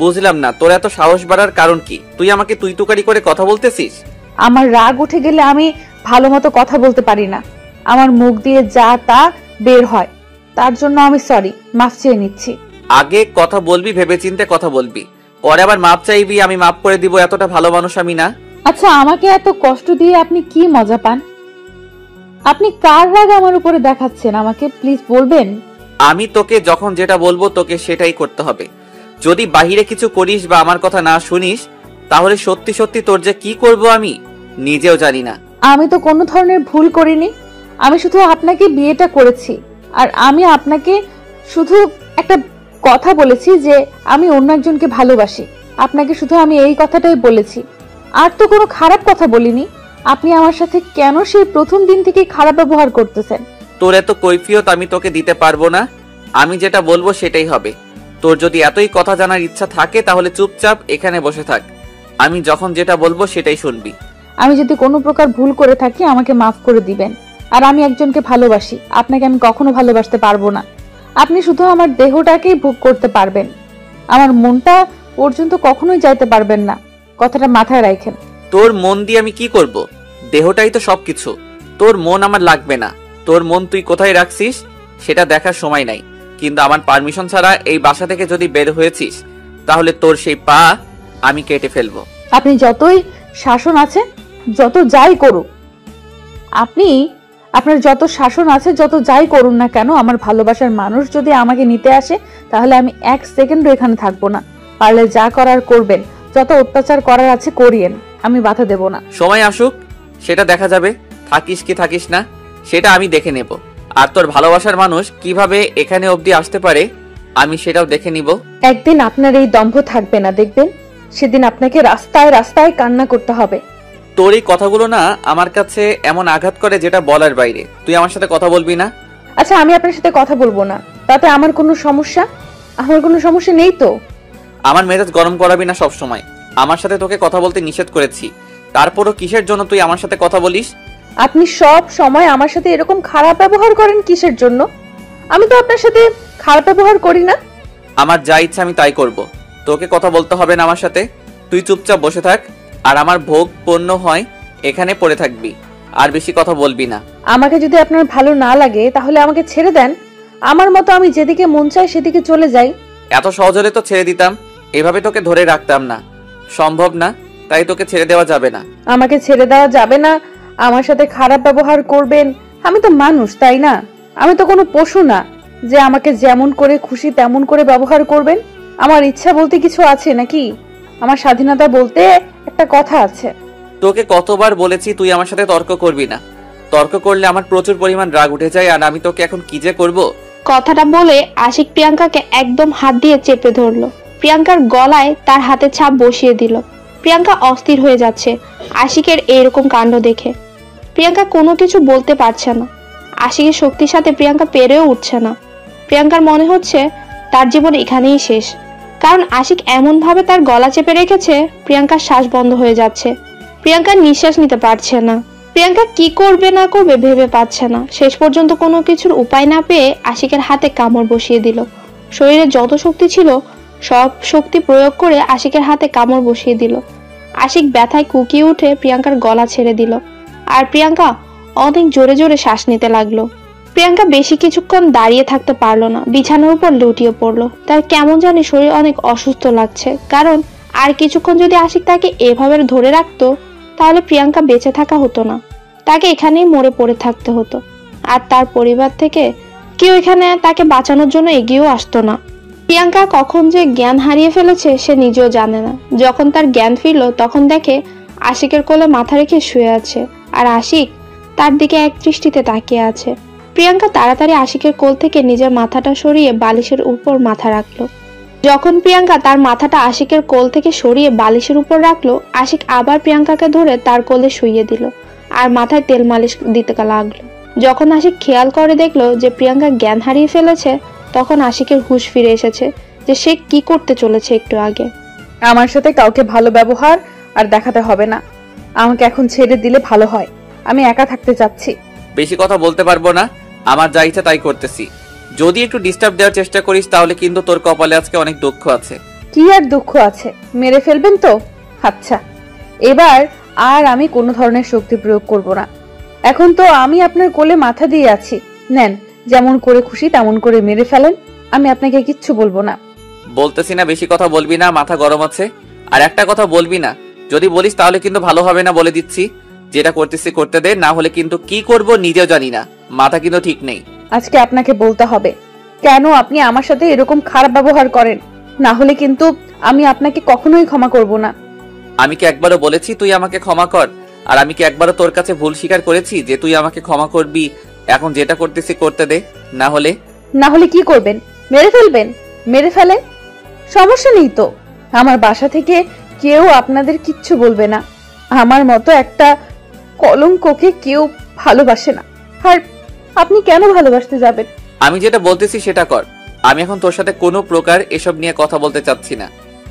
বুঝলাম না তোর এত সাহস বাড়ার কারণ কি? তুই আমাকে তুই তুকারি করে কথা বলতেছিস? আমার রাগ উঠে গেলে আমি ভালো মতো কথা বলতে পারি না, আমার মুখ দিয়ে যা তা বের হয়। তার জন্য আমি সরি, মাফ চেয়ে নিচ্ছি। আগে কথা বলবি ভেবেচিন্তে কথা বলবি, পরে আবার মাপ চাইবি আমি মাপ করে দিব, এতটা ভালো মানুষ আমি না। আচ্ছা, আমাকে এত কষ্ট দিয়ে আপনি কি মজা পান? আপনি কার রাগ আমার উপরে দেখাচ্ছেন আমাকে প্লিজ বলবেন? আমি তোকে যখন যেটা বলবো তোকে সেটাই করতে হবে। যদি বাহিরে কিছু করিস বা আমার কথা না শুনিস তাহলে সত্যি সত্যি তোর যে কি করব আমি নিজেও জানি না। আমি তো কোনো ধরনের ভুল করিনি। আমি শুধু আপনাকে বিয়েটা করেছি, আর আমি আপনাকে শুধু একটা কথা বলেছি যে আমি অন্য একজনকে ভালোবাসি। আপনাকে শুধু আমি এই কথাটাই বলেছি, আর তো কোনো খারাপ কথা বলিনি। আপনি আমার সাথে কেন সেই প্রথম দিন থেকে খারাপ ব্যবহার করতেছেন? তোর এত কৈফিয়ত আমি তোকে দিতে পারবো না। আমি যেটা বলবো সেটাই হবে। তোর যদি এতই কথা জানার ইচ্ছা থাকে তাহলে চুপচাপ এখানে বসে থাক। আমি যখন যেটা বলবো সেটাই শুনবি। আমি যদি কোনো প্রকার ভুল করে থাকি আমাকে মাফ করে দিবেন। আর আমি একজনকে ভালোবাসি, আপনাকে আমি কখনো ভালোবাসতে পারবো না। আপনি শুধু আমার দেহটাকেই ভোগ করতে পারবেন, আমার মনটা পর্যন্ত কখনোই যাইতে পারবেন না। কথাটা মাথায় রাখেন। তোর মন দিয়ে আমি কি করব? দেহটাই তো সবকিছু। তোর মন আমার লাগবে না। তোর মন তুই কোথায় রাখছিস সেটা দেখার সময় নাই, কিন্তু আমার পারমিশন ছাড়া এই বাসা থেকে যদি বের হয়েছিস তাহলে তোর সেই পা আমি কেটে ফেলবো। আপনি যতই শাসন আছে, যত যাই করুন, আপনার যত শাসন আছে, যত যাই করুন না কেন, আমার ভালোবাসার মানুষ যদি আমাকে নিতে আসে তাহলে আমি এক সেকেন্ডও এখানে থাকবো না। পারলে যা করার করবেন, যত অত্যাচার করার আছে করিয়েন, আমি বাধা দেব না। সময় আসুক সেটা দেখা যাবে। থাকিস কি থাকিস না সেটা আমি দেখে নেব। আর তোর ভালোবাসার মানুষ কিভাবে এখানে অবধি আসতে পারে আমি সেটাও দেখে নিব। একদিন আপনার এই দম্ভ থাকবে না, দেখবেন। সেদিন আপনাকে রাস্তায় রাস্তায় কান্না করতে হবে। তোর এই কথাগুলো না আমার কাছে এমন আঘাত করে যেটা বলার বাইরে। তুই আমার সাথে কথা বলবি না? আচ্ছা, আমি আপনার সাথে কথা বলবো না, তাতে আমার কোনো সমস্যা? আমার কোনো সমস্যা নেই তো। আমার মেজাজ গরম করাবি না সব সময়। আমার সাথে তোকে কথা বলতে নিষেধ করেছি, তারপরও কিসের জন্য তুই আমার সাথে কথা বলিস? আপনি সব সময় আমার সাথে এরকম খারাপ ব্যবহার করেন কিসের জন্য? আমি তো আপনার সাথে খারাপ ব্যবহার করি না। আমার যা ইচ্ছা আমি তাই করব। তোকে কথা বলতে হবে না আমার সাথে। তুই চুপচাপ বসে থাক, আর আমার ভোগ পণ্য হয় এখানে পড়ে থাকবি, আর বেশি কথা বলবি না। আমাকে যদি আপনার ভালো না লাগে তাহলে আমাকে ছেড়ে দেন। আমার মতো আমি যেদিকে মন চায় সেদিকে চলে যাই। এত সহজ হলে তো ছেড়ে দিতাম, এভাবে তোকে ধরে রাখতাম না। সম্ভব না, তাই তোকে ছেড়ে দেওয়া যাবে না। আমাকে ছেড়ে দেওয়া যাবে না, আমার সাথে খারাপ ব্যবহার করবেন? আমি তো মানুষ, তাই না? আমি তো কোনো পশু না যে আমাকে যেমন করে খুশি তেমন করে ব্যবহার করবেন। আমার ইচ্ছা বলতে কিছু আছে নাকি? আমার স্বাধীনতা বলতে একটা কথা আছে। তোকে কতবার বলেছি তুই আমার সাথে তর্ক করবি না। তর্ক করলে আমার প্রচুর পরিমাণ রাগ উঠে যায়, আর আমি তোকে এখন কি যে করব। কথাটা বলে আশিক প্রিয়াঙ্কাকে একদম হাত দিয়ে চেপে ধরলো। প্রিয়াঙ্কার গলায় তার হাতের ছাপ বসিয়ে দিল। প্রিয়াঙ্কা অস্থির হয়ে যাচ্ছে আশিকের এইরকম কাণ্ড দেখে। প্রিয়াঙ্কা কোনো কিছু বলতে পারছে না। আশিকের শক্তির সাথে প্রিয়াঙ্কা পেরেও উঠছে না। প্রিয়াঙ্কার মনে হচ্ছে তার জীবন এখানেই শেষ, কারণ আশিক এমন ভাবে তার গলা চেপে রেখেছে প্রিয়াঙ্কার শ্বাস বন্ধ হয়ে যাচ্ছে। প্রিয়াঙ্কা নিঃশ্বাস নিতে পারছে না। প্রিয়াঙ্কা কি করবে না করবে ভেবে পাচ্ছে না। শেষ পর্যন্ত কোনো কিছুর উপায় না পেয়ে আশিকের হাতে কামড় বসিয়ে দিল। শরীরে যত শক্তি ছিল সব শক্তি প্রয়োগ করে আশিকের হাতে কামড় বসিয়ে দিল। আশিক ব্যথায় কুকিয়ে উঠে প্রিয়াঙ্কার গলা ছেড়ে দিল, আর প্রিয়াঙ্কা অনেক জোরে জোরে শ্বাস নিতে লাগলো। প্রিয়াঙ্কা বেশি কিছুক্ষণ দাঁড়িয়ে থাকতে পারলো না, বিছানার উপর লুটিয়ে পড়লো। তার কেমন জানি শরীর অনেক অসুস্থ লাগছে, কারণ আর কিছুক্ষণ যদি আশিক তাকে এভাবে ধরে রাখতো তাহলে প্রিয়াঙ্কা বেঁচে থাকা হতো না, তাকে এখানেই মরে পড়ে থাকতে হতো। আর তার পরিবার থেকে কেউ এখানে তাকে বাঁচানোর জন্য এগিয়েও আসতো না। প্রিয়াঙ্কা কখন যে জ্ঞান হারিয়ে ফেলেছে সে নিজেও জানে না। যখন তার জ্ঞান ফিরল তখন দেখে আশিকের কোলে মাথা রেখে শুয়ে আছে, আর আশিক তার দিকে এক দৃষ্টিতে তাকিয়ে আছে। প্রিয়াঙ্কা তাড়াতাড়ি আশিকের কোল থেকে নিজের মাথাটা সরিয়ে বালিশের উপর মাথা রাখলো। যখন প্রিয়াঙ্কা তার মাথাটা আশিকের কোল থেকে সরিয়ে বালিশের উপর রাখলো, আশিক আবার প্রিয়াঙ্কাকে ধরে তার কোলে শুইয়ে দিল আর মাথায় তেল মালিশ দিতে লাগলো। যখন আশিক খেয়াল করে দেখলো যে প্রিয়াঙ্কা জ্ঞান হারিয়ে ফেলেছে, তখন আশিকের হুঁশ ফিরে এসেছে যে সে কি করতে চলেছে একটু আগে। আমার সাথে কাউকে ভালো ব্যবহার আর দেখাতে হবে না। আমাকে এখন ছেড়ে দিলে ভালো হয়। আমি একা থাকতে চাচ্ছি। বেশি কথা বলতে পারবো না, আমার যা ইচ্ছা তাই করতেছি। যদি একটু ডিস্টার্ব দেওয়ার চেষ্টা করিস তাহলে কিন্তু তোর কপালে আজকে অনেক দুঃখ আছে। কি আর দুঃখ আছে? মেরে ফেলবেন তো? আচ্ছা, এবার আর আমি কোনো ধরনের শক্তি প্রয়োগ করব না। এখন তো আমি আপনার কোলে মাথা দিয়ে আছি, নেন, যেমন করে খুশি তেমন করে মেরে ফেলেন, আমি আপনাকে কিচ্ছু বলবো না। বলতেছি না বেশি কথা বলবি না, মাথা গরম আছে। আর একটা কথা বলবি না, যদি বলিস তাহলে কিন্তু ভালো হবে না, বলে দিচ্ছি। যেটা করতেছি করতে দে, না হলে কিন্তু কি করব নিজেও জানি না, মাথা কিন্তু ঠিক নেই। আজকে আপনাকে বলতে হবে কেন আপনি আমার সাথে এরকম খারাপ ব্যবহার করেন, না হলে কিন্তু আমি আপনাকে কখনোই ক্ষমা করব না। আমি কি একবারও বলেছি তুই আমাকে ক্ষমা কর? আর আমি কি একবারও তোর কাছে ভুল স্বীকার করেছি যে তুই আমাকে ক্ষমা করবি? এখন যেটা করতেছি করতে দে, না হলে কি করবেন? মেরে ফেলবেন? মেরে ফেলেন, সমস্যা নেই তো। আমার বাসা থেকে কেউ আপনাদের কিচ্ছু বলবে না। আমার মতো একটা কলঙ্ককে কেউ ভালোবাসে না। আর আপনি কেন ভালোবাসতে যাবেন? আমি যেটা বলতেছি সেটা কর। আমি এখন তোর সাথে কোনো প্রকার এসব নিয়ে কথা বলতে চাচ্ছি না।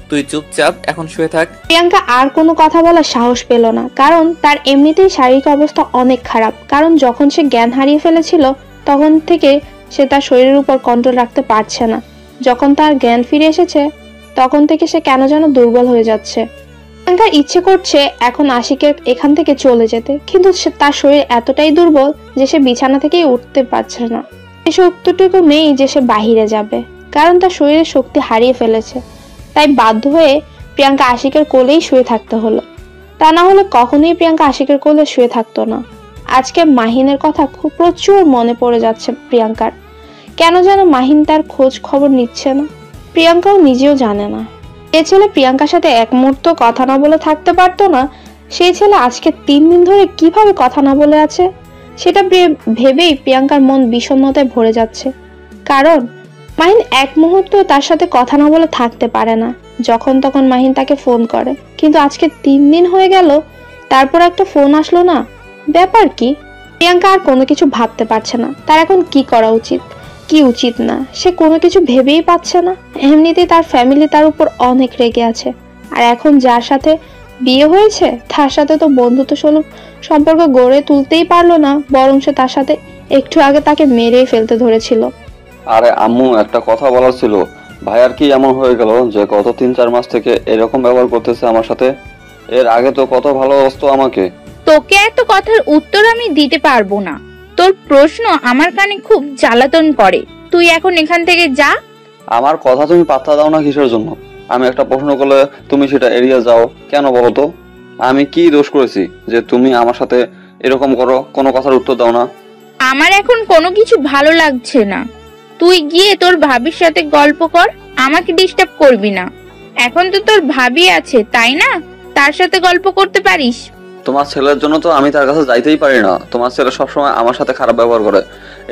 তুই চুপচাপ এখন শুয়ে থাক। প্রিয়াঙ্কা আর কোনো কথা বলার সাহস পেল না, কারণ তার এমনিতেই শারীরিক অবস্থা অনেক খারাপ। কারণ যখন সে জ্ঞান হারিয়ে ফেলেছিল তখন থেকে সে তার শরীরের উপর কন্ট্রোল রাখতে পারছে না। যখন তার জ্ঞান ফিরে এসেছে তখন থেকে সে কেন যেন দুর্বল হয়ে যাচ্ছে। প্রিয়াঙ্কার ইচ্ছে করছে এখন আশিকের এখান থেকে চলে যেতে, কিন্তু তার শরীর এতটাই দুর্বল যে সে বিছানা থেকেই উঠতে পারছে না। এই শক্তিটুকু নেই যে সে বাহিরে যাবে, কারণ তার শরীরের শক্তি হারিয়ে ফেলেছে। তাই বাধ্য হয়ে প্রিয়াঙ্কা আশিকের কোলেই শুয়ে থাকতে হলো। তা না হলে কখনোই প্রিয়াঙ্কা আশিকের কোলে শুয়ে থাকতো না। আজকে মাহিনের কথা খুব প্রচুর মনে পড়ে যাচ্ছে প্রিয়াঙ্কার। কেন যেন মাহিন তার খোঁজ খবর নিচ্ছে না, প্রিয়াঙ্কাও নিজেও জানে না। যে ছেলে প্রিয়াঙ্কার সাথে এক মুহূর্ত কথা না বলে থাকতে পারতো না, সেই ছেলে আজকে 3 দিন ধরে কিভাবে কথা না বলে আছে সেটা ভেবেই প্রিয়াঙ্কার মন বিষণ্ণতায় ভরে যাচ্ছে। কারণ মাহিন এক মুহূর্ত তার সাথে কথা না বলে থাকতে পারে না। যখন তখন মাহিন তাকে ফোন করে, কিন্তু আজকে 3 দিন হয়ে গেল তারপর একটা ফোন আসলো না। ব্যাপার কি? প্রিয়াঙ্কা আর কোনো কিছু ভাবতে পারছে না তার এখন কি করা উচিত কি উচিত না। সে কোনো কিছু ভেবেই পাচ্ছে না। এমনিতেই তার ফ্যামিলি তার উপর অনেক রেগে আছে, আর এখন যার সাথে বিয়ে হয়েছে তার সাথে তো বন্ধুত্ব সুলভ সম্পর্ক গড়ে তুলতেই পারলো না, বরং সে তার সাথে একটু আগে তাকে মেরেই ফেলতে ধরেছিল। আরে আম্মু, একটা কথা বলার ছিল। ভাইয়ার কি এমন হয়ে গেল যে গত 3-4 মাস থেকে এরকম ব্যবহার করতেছে আমার সাথে? এর আগে তো কত ভালোবাসতো আমাকে। তোকে এত কথার উত্তর আমি দিতে পারবো না। তোর প্রশ্ন আমার কানে খুব জ্বালাতন করে। তুই এখন এখান থেকে যা। আমার কথা তুমি পাত্তা দাও না কিসের জন্য? আমি একটা প্রশ্ন করলে তুমি সেটা এড়িয়ে যাও কেন বলো তো? আমি কি দোষ করেছি যে তুমি আমার সাথে এরকম করো, কোনো কথার উত্তর দাও না? আমার এখন কোনো কিছু ভালো লাগছে না। তুই গিয়ে তোর ভাবির সাথে গল্প কর, আমাকে ডিস্টার্ব করবি না। এখন তো তোর ভাবি আছে তাই না, তার সাথে গল্প করতে পারিস। তোমার ছেলের জন্য তো আমি তার কাছে যাইতেই পারি না। তোমার ছেলে সবসময় আমার সাথে খারাপ ব্যবহার করে।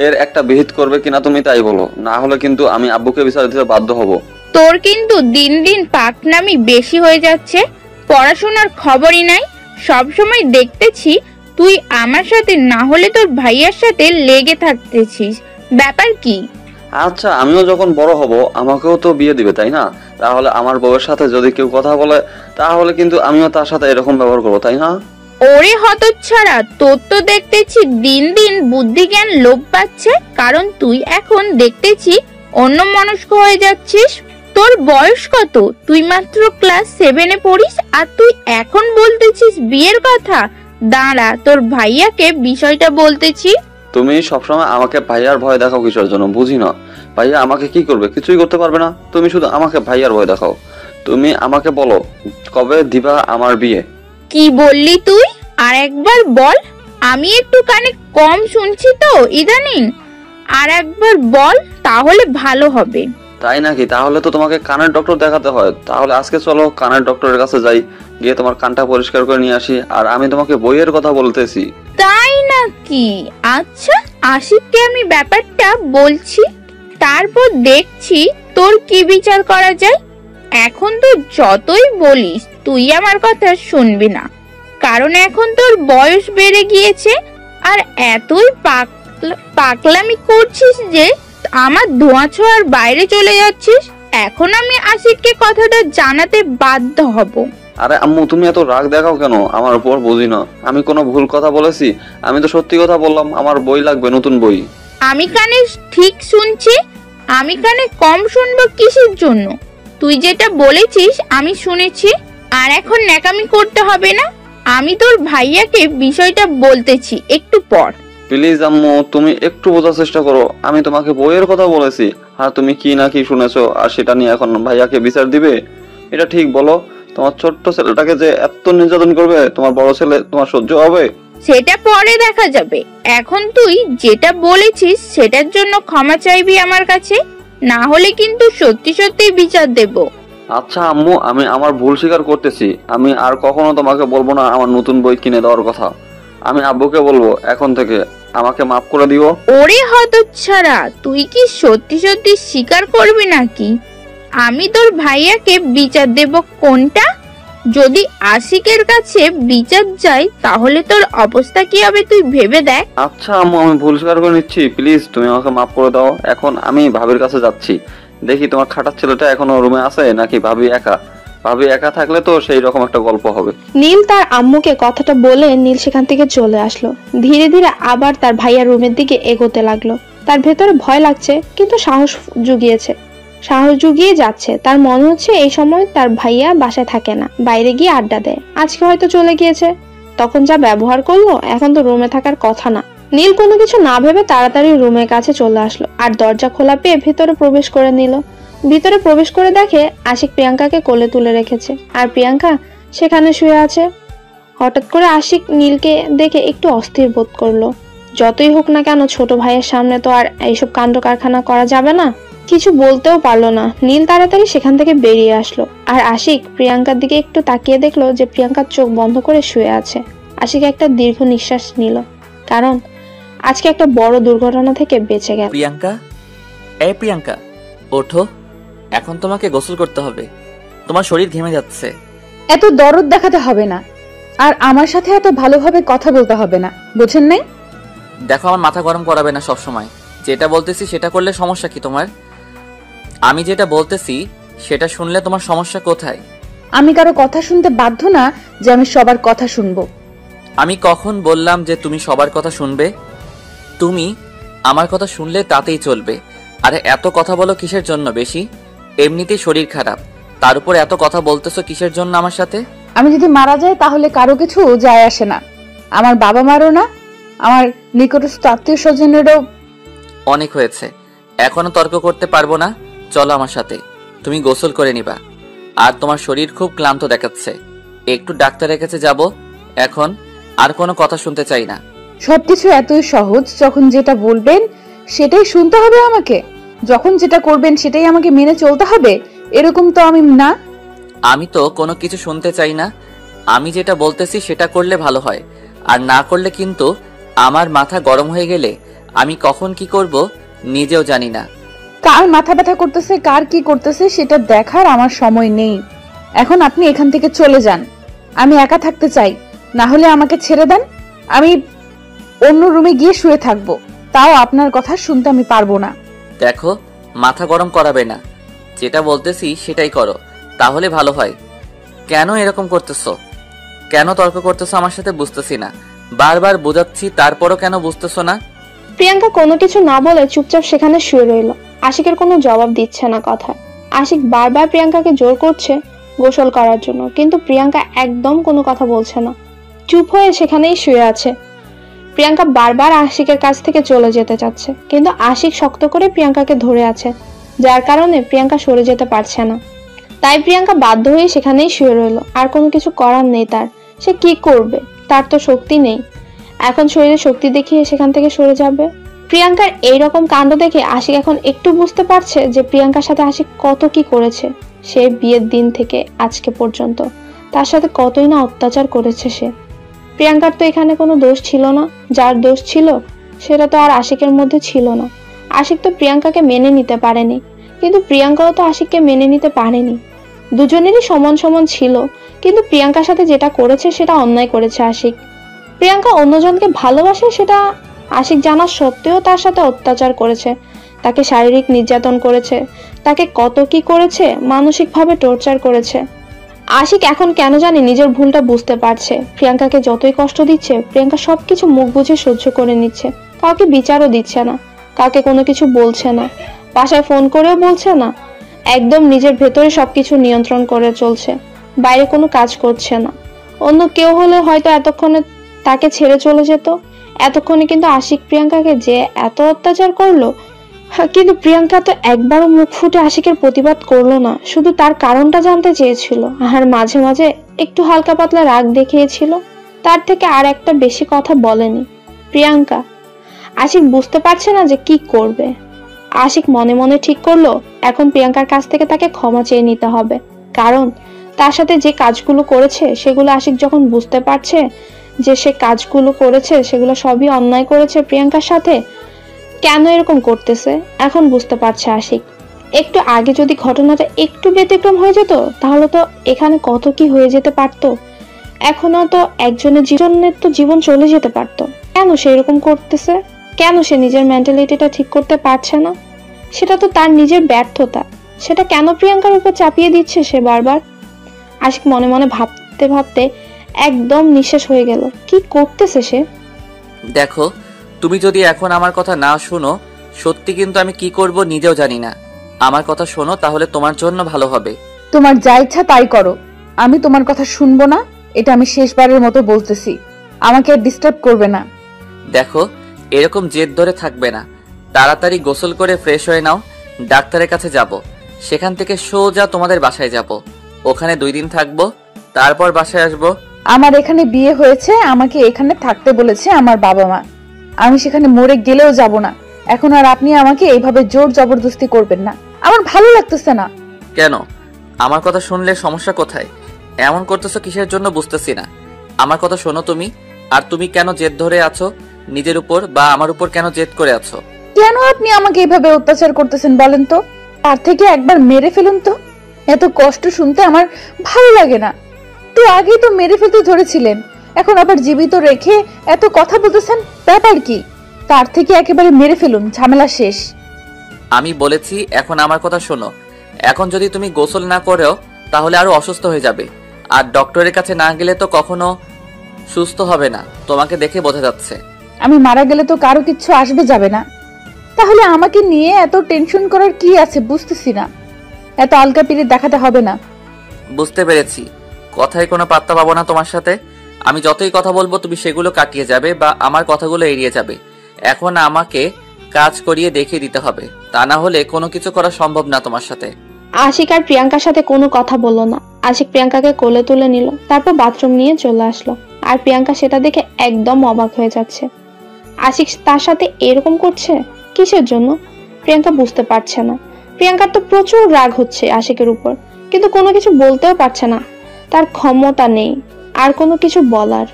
এর একটা বিহিত করবে কিনা তুমি তাই বলো, না হলে কিন্তু আমি আব্বুকে বিচার দিতে বাধ্য হব। তোর কিন্তু দিন দিন পাকনামি বেশি হয়ে যাচ্ছে। পড়াশোনার খবরই নাই, সব সময় দেখতেছি তুই আমার সাথে না হলে তোর ভাইয়ার সাথে লেগে থাকতেছিস। ব্যাপার কি? আচ্ছা, আমিও যখন বড় হব আমাকেও তো বিয়ে দিবে তাই না? তাহলে আমার বউয়ের সাথে যদি কেউ কথা বলে তাহলে কিন্তু আমিও তার সাথে এরকম ব্যবহার করবো তাই না? ওরে হতচ্ছাড়া, তোর তো দেখতেছি দিন দিন বুদ্ধি জ্ঞান লোপ পাচ্ছে। কারণ তুই এখন দেখতেছি অন্যমনস্ক হয়ে যাচ্ছিস। তোর বয়স কত? তুই মাত্র ক্লাস 7-এ পড়িস, আর তুই এখন বলতেছিস বিয়ের কথা। দাঁড়া, তোর ভাইয়াকে বিষয়টা বলতেছি। তুমি সবসময় আমাকে ভাইয়ার ভয় দেখাও কিসের জন্য বুঝি না। ভাইয়া আমাকে কি করবে? কিছুই করতে পারবে না। তুমি শুধু আমাকে ভাইয়ার ভয় দেখাও। তুমি আমাকে বলো কবে দিবা আমার বিয়ে? কি বললি তুই? আর একবার বল, আমি একটু কানে কম শুনছি তো ইদানিং। আর একবার বল, তাহলে ভালো হবে। তাই নাকি? তাহলে তো তোমাকে কানের ডক্টর দেখাতে হয়। তাহলে আজকে চলো কানের ডক্টরের কাছে যাই, গিয়ে তোমার কানটা পরিষ্কার করে নিয়ে আসি। আর আমি তোমাকে বইয়ের কথা বলতেছি। তাই নাকি? আচ্ছা, আশিককে আমি ব্যাপারটা বলছি, তারপর দেখছি তোর কি বিচার করা যায়। এখন তো যতই বলিস তুই আমার কথা শুনবি না, কারণ এখন তোর বয়স বেড়ে গিয়েছে আর এতই পাগলামি করছিস যে আমার ধোঁয়া ছোঁয়ার বাইরে চলে যাচ্ছিস। এখন আমি আশিককে কথাটা জানাতে বাধ্য হব। আরে আম্মু, তুমি এত রাগ দেখাও কেন আমার উপর? বুঝি না, আমি কোনো ভুল কথা বলেছি? আমি তো সত্যি কথা বললাম। আমার বই লাগবে, নতুন বই। আমি কানে ঠিক শুনছি, আমি কানে কম শুনবো কিসের জন্য? তুই যেটা বলেছিস আমি শুনেছি, আর এখন ন্যাকামি করতে হবে না। আমি তোর ভাইয়াকে বিষয়টা বলতেছি একটু পর। প্লিজ আম্মু, তুমি একটু বোঝার চেষ্টা করো। আমি তোমাকে বইয়ের কথা বলেছি, আর তুমি কি না কি শুনেছো, আর সেটা নিয়ে এখন ভাইয়াকে বিচার দিবে? এটা ঠিক বলো? তোমার ছোট্ট ছেলেটাকে যে এত নির্যাতন করবে, তোমার বড় ছেলে তোমার সহ্য হবে? সেটা পরে দেখা যাবে। এখন তুই যেটা বলেছিস সেটার জন্য ক্ষমা চাইবি আমার কাছে, না হলে কিন্তু সত্যি সত্যি বিচার দেব। আচ্ছা আম্মু, আমি আমার ভুল স্বীকার করতেছি। আমি আর কখনো তোমাকে বলবো না আমার নতুন বই কিনে দেওয়ার কথা। আমি আব্বুকে বলবো এখন থেকে, আমাকে মাফ করে দিও। ওরে হতচ্ছাড়া, তুই কি সত্যি সত্যি স্বীকার করবি নাকি? আমি তোর ভাইয়াকে বিচার দেব কোনটা? যদি আশিকের কাছে বিচার যায় তাহলে তোর অবস্থা কি হবে তুই ভেবে দেখ। আচ্ছা আম্মু, আমি ভুল স্বীকার করে নিচ্ছি, প্লিজ তুমি আমাকে মাফ করে দাও। এখন আমি ভাবির কাছে যাচ্ছি, দেখি তোমার খাটার ছেলেটা এখনো রুমে আছে নাকি ভাবি একা। ভাবি একা থাকলে তো সেই রকম একটা গল্প হবে। নীল তার আম্মুকে কথাটা বলে নীল সেখান থেকে চলে আসলো। ধীরে ধীরে আবার তার ভাইয়ার রুমের দিকে এগোতে লাগলো। তার ভেতরে ভয় লাগছে, কিন্তু সাহস জুগিয়ে যাচ্ছে। তার মনে হচ্ছে এই সময় তার ভাইয়া বাসায় থাকে না, বাইরে গিয়ে আড্ডা দেয়। আজকে হয়তো চলে গিয়েছে, তখন যা ব্যবহার করলো, এখন তো রুমে থাকার কথা না। নীল কোনো কিছু না ভেবে তাড়াতাড়ি রুমের কাছে চলে আসলো আর দরজা খোলা পেয়ে ভেতরে প্রবেশ করে নিল। ভিতরে প্রবেশ করে দেখে আশিক প্রিয়াঙ্কাকে কোলে তুলে রেখেছে, আর প্রিয়াঙ্কা সেখানে শুয়ে আছে। হঠাৎ করে আশিক নীলকে দেখে একটু অস্থির বোধ করলো। যতই হোক না কেন, ছোট ভাইয়ের সামনে তো আর এইসব কাণ্ড কারখানা করা যাবে না। কিছু বলতেও পারলো না। নীল তাড়াতাড়ি সেখান থেকে বেরিয়ে আসলো, আর আশিক প্রিয়াঙ্কার দিকে একটু তাকিয়ে দেখলো যে প্রিয়াঙ্কার চোখ বন্ধ করে শুয়ে আছে। আশিক একটা দীর্ঘ নিঃশ্বাস নিল, কারণ আজকে একটা বড় দুর্ঘটনা থেকে বেঁচে গেল। প্রিয়াঙ্কা, এই প্রিয়াঙ্কা, ওঠো, এখন তোমাকে গোসল করতে হবে, তোমার শরীর ঘেমে যাচ্ছে। এত দরদ দেখাতে হবে না, আর আমার সাথে এত ভালোভাবে কথা বলতে হবে না, বুঝেন নাই? দেখো, আমার মাথা গরম করাবে না সব সময়। যেটা বলতেছি সেটা করলে সমস্যা কি তোমার? আমি যেটা বলতেছি সেটা শুনলে তোমার সমস্যা কোথায়? আমি কারো কথা শুনতে বাধ্য না যে আমি সবার কথা শুনবো। আমি কখন বললাম যে তুমি সবার কথা শুনবে? তুমি আমার কথা শুনলে তাতেই চলবে। আরে এত কথা বলো কিসের জন্য বেশি? এমনিতেই শরীর খারাপ, তার উপর এত কথা বলতেছো কিসের জন্য আমার সাথে? আমি যদি মারা যাই তাহলে কারো কিছু যায় আসে না, আমার বাবা মারও না, আমার নিকটস্থ আত্মীয় স্বজনেরও। অনেক হয়েছে, এখনো তর্ক করতে পারবো না। চলো আমার সাথে, তুমি গোসল করে নিবা। আর তোমার শরীর খুব ক্লান্ত দেখাচ্ছে, একটু ডাক্তারের কাছে যাব। এখন আর কোনো কথা শুনতে চাই না। সবকিছু এতই সহজ, যখন যেটা বলবেন সেটাই শুনতে হবে আমাকে, যখন যেটা করবেন সেটাই আমাকে মেনে চলতে হবে, এরকম তো আমি না। আমি তো কোনো কিছু শুনতে চাই না। আমি যেটা বলতেছি সেটা করলে ভালো হয়, আর না করলে কিন্তু আমার মাথা গরম হয়ে গেলে আমি কখন কি করব নিজেও জানি না। কার মাথা ব্যথা করতেছে, কার কি করতেছে সেটা দেখার আমার সময় নেই। এখন আপনি এখান থেকে চলে যান, আমি একা থাকতে চাই, না হলে আমাকে ছেড়ে দেন, আমি অন্য রুমে গিয়ে শুয়ে থাকবো, তাও আপনার কথা শুনতে আমি পারবো না। দেখো, মাথা গরম করাবে না, যেটা বলতেছি সেটাই করো, তাহলে ভালো হয়। কেন এরকম করতেছো? কেন তর্ক করতেছো আমার সাথে বুঝতেছি না। বারবার বোঝাচ্ছি, তারপরও কেন বুঝতেছো না? প্রিয়াঙ্কা কোনো কিছু না বলে চুপচাপ সেখানে শুয়ে রইল। আশিকের কোনো জবাব দিচ্ছে না কথায়। আশিক বারবার প্রিয়াঙ্কাকে জোর করছে গোসল করার জন্য, কিন্তু প্রিয়াঙ্কা একদম কোনো কথা বলছে না, চুপ হয়ে সেখানেই শুয়ে আছে। প্রিয়াঙ্কা বারবার আশিকের কাছ থেকে চলে যেতে চাচ্ছে, কিন্তু আশিক শক্ত করে প্রিয়াঙ্কাকে ধরে আছে, যার কারণে প্রিয়াঙ্কা সরে যেতে পারছে না। তাই প্রিয়াঙ্কা বাধ্য হয়ে সেখানেই শুয়ে রইল। আর কোনো কিছু করার নেই তার, সে কি করবে? তার তো শক্তি নেই, এখন শরীরে শক্তি দেখিয়ে সেখান থেকে সরে যাবে। প্রিয়াঙ্কার এইরকম কাণ্ড দেখে আশিক এখন একটু বুঝতে পারছে যে প্রিয়াঙ্কার সাথে আশিক কত কি করেছে। সে বিয়ের দিন থেকে আজকে পর্যন্ত তার সাথে কতই না অত্যাচার করেছে সে। প্রিয়াঙ্কার তো এখানে কোনো দোষ ছিল না, যার দোষ ছিল সেটা তো আর আশিকের মধ্যে ছিল না। আশিক তো প্রিয়াঙ্কাকে মেনে নিতে পারেনি, কিন্তু প্রিয়াঙ্কাও তো আশিককে মেনে নিতে পারেনি। দুজনেরই সমান সমান ছিল, কিন্তু প্রিয়াঙ্কার সাথে যেটা করেছে সেটা অন্যায় করেছে আশিক। প্রিয়াঙ্কা অন্যজনকে ভালোবাসে সেটা আশিক জানা সত্ত্বেও তার সাথে অত্যাচার করেছে, তাকে শারীরিক নির্যাতন করেছে, তাকে কত কি করেছে, মানসিকভাবে টর্চার করেছে। আশিক এখন কেন জানি নিজের ভুলটা বুঝতে পারছে। প্রিয়াঙ্কাকে যতই কষ্ট দিচ্ছে, প্রিয়াঙ্কা সবকিছু মুখ বুঝে সহ্য করে নিচ্ছে, কাউকে বিচারও দিচ্ছে না, কাউকে কোনো কিছু বলছে না, বাসায় ফোন করেও বলছে না, একদম নিজের ভেতরে সবকিছু নিয়ন্ত্রণ করে চলছে, বাইরে কোনো কাজ করছে না। অন্য কেউ হলে হয়তো এতক্ষণে তাকে ছেড়ে চলে যেত। এতক্ষণে কিন্তু আশিক প্রিয়াঙ্কাকে যে এত অত্যাচার করলো, হ্যাঁ, কিন্তু প্রিয়াঙ্কা তো একবারও মুখ ফুটে আশিকের প্রতিবাদ করলো না, শুধু তার কারণটা জানতে চেয়েছিল আর মাঝে মাঝে একটু হালকা পাতলা রাগ দেখিয়েছিল। তার থেকে আর একটা বেশি কথা বলেনি প্রিয়াঙ্কা। আশিক বুঝতে পারছে না যে কি করবে। আশিক মনে মনে ঠিক করলো এখন প্রিয়াঙ্কার কাছ থেকে তাকে ক্ষমা চেয়ে নিতে হবে, কারণ তার সাথে যে কাজগুলো করেছে সেগুলো আশিক যখন বুঝতে পারছে যে সে কাজগুলো করেছে সেগুলো সবই অন্যায় করেছে প্রিয়াঙ্কার সাথে, কেন এরকম করতেছে এখন বুঝতে পারছে আশিক। একটু আগে যদি ঘটনাটা একটু ব্যতিক্রম হয়ে যেত তাহলে তো এখানে কত কি হয়ে যেতে পারতো। এখনো তো একজনের জীবন চলে যেতে পারতো। কেন সে এরকম করতেছে? কেন সে নিজের মেন্টালিটিটা ঠিক করতে পারছে না? সেটা তো তার নিজের ব্যর্থতা। সেটা কেন প্রিয়াঙ্কার উপর চাপিয়ে দিচ্ছে সে বারবার? আশিক মনে মনে ভাবতে ভাবতে একদম নিঃশেষ হয়ে গেল। কি করতেছে সে? দেখো, তুমি যদি এখন আমার কথা না শোনো, সত্যি কিন্তু আমি কি করব নিজেও জানি না। আমার কথা শোনো, তাহলে তোমার জন্য ভালো হবে। তোমার যা ইচ্ছা তাই করো, আমি তোমার কথা শুনবো না। এটা আমি শেষবারের মতো বলতেছি, আমাকে ডিস্টার্ব করবে না। দেখো, এরকম জেদ ধরে থাকবে না। তাড়াতাড়ি গোসল করে ফ্রেশ হয়ে নাও। ডাক্তারের কাছে যাব, সেখান থেকে সোজা তোমাদের বাসায় যাব। ওখানে 2 দিন থাকবো, তারপর বাসায় আসবো। আমার এখানে বিয়ে হয়েছে, আমাকে এখানে থাকতে বলেছে আমার বাবা মা। আমি সেখানে মরে গেলেও যাব না। এখন আর আপনি আমাকে এইভাবে জোর জবরদস্তি করবেন না, আমার ভালো লাগতেছে না। কেন? আমার কথা শুনলে সমস্যা কোথায়? এমন করতেছো কিসের জন্য বুঝতেছি না। আমার কথা শোনো তুমি। আর তুমি কেন জেদ ধরে আছো নিজের উপর, বা আমার উপর কেন জেদ করে আছো? কেন আপনি আমাকে এইভাবে অত্যাচার করতেছেন বলেন তো? তার থেকে একবার মেরে ফেলুন তো। এত কষ্ট শুনতে আমার ভালো লাগে না। তো আগেই তো মেরে ফেলতে ধরেছিলেন, এখন আবার জীবিত রেখে এত কথা বলতেছেন, ব্যাপার কি? তার থেকে একেবারে মেরে ফেলুন, ঝামেলা শেষ। আমি বলেছি এখন আমার কথা শোনো। এখন যদি তুমি গোসল না করো তাহলে আরো অসুস্থ হয়ে যাবে, আর ডক্টরের কাছে না গেলে তো কখনো সুস্থ হবে না। তোমাকে দেখে বোঝা যাচ্ছে। আমি মারা গেলে তো কারো কিচ্ছু আসবে যাবে না, তাহলে আমাকে নিয়ে এত টেনশন করার কি আছে বুঝতেছি না। এত আলগা পিরিত দেখাতে হবে না। বুঝতে পেরেছি, কথায় কোনো পাত্তা পাবো না তোমার সাথে। আমি যতই কথা বলবো তুমি সেগুলো কাটিয়ে যাবে বা আমার কথাগুলো এড়িয়ে যাবে। এখন আমাকে কাজ করিয়ে দেখিয়ে দিতে হবে, তা না হলে কোনো কিছু করা সম্ভব না তোমার সাথে। আশিক আর প্রিয়াঙ্কার সাথে কোনো কথা বললো না। আশিক প্রিয়াঙ্কাকে কোলে তুলে নিল, তারপর বাথরুম নিয়ে চলে আসলো। আর প্রিয়াঙ্কা সেটা দেখে একদম অবাক হয়ে যাচ্ছে। আশিক তার সাথে এরকম করছে কিসের জন্য? প্রিয়াঙ্কা বুঝতে পারছে না। প্রিয়াঙ্কার তো প্রচুর রাগ হচ্ছে আশিকের উপর, কিন্তু কোনো কিছু বলতেও পারছে না। তার ক্ষমতা নেই আর কোনো কিছু বলার।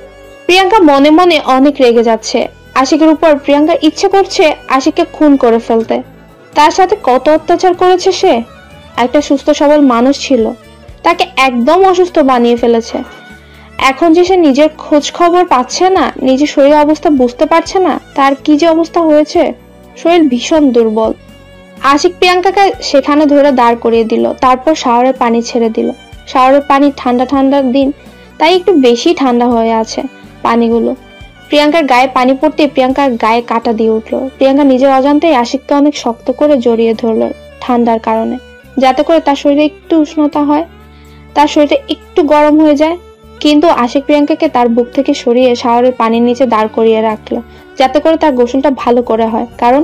প্রিয়াঙ্কা মনে মনে অনেক রেগে যাচ্ছে আশিকের উপর। প্রিয়াঙ্কার ইচ্ছে করছে আশিককে খুন করে ফেলতে। তার সাথে কত অত্যাচার করেছে সে। একটা সুস্থ সবল মানুষ ছিল, তাকে একদম অসুস্থ বানিয়ে ফেলেছে। এখন যে সে নিজের খোঁজ খবর পাচ্ছে না, নিজের শরীর অবস্থা বুঝতে পারছে না, তার কি যে অবস্থা হয়েছে। শরীর ভীষণ দুর্বল। আশিক প্রিয়াঙ্কাকে সেখানে ধরে দাঁড় করিয়ে দিল, তারপর শাওয়ারের পানি ছেড়ে দিল। শাওয়ারের পানি ঠান্ডা ঠান্ডার দিন, তাই একটু বেশি ঠান্ডা হয়ে আছে পানিগুলো। প্রিয়াঙ্কার গায়ে পানি পড়তে প্রিয়াঙ্কার গায়ে কাটা দিয়ে উঠলো। প্রিয়াঙ্কা নিজের অজান্তেই আশিককে অনেক শক্ত করে জড়িয়ে ধরলো ঠান্ডার কারণে, যাতে করে তার শরীরে একটু উষ্ণতা হয়, তার শরীরে একটু গরম হয়ে যায়। কিন্তু আশিক প্রিয়াঙ্কাকে তার বুক থেকে সরিয়ে শাওয়ারের পানির নিচে দাঁড় করিয়ে রাখলো, যাতে করে তার গোসলটা ভালো করে হয়। কারণ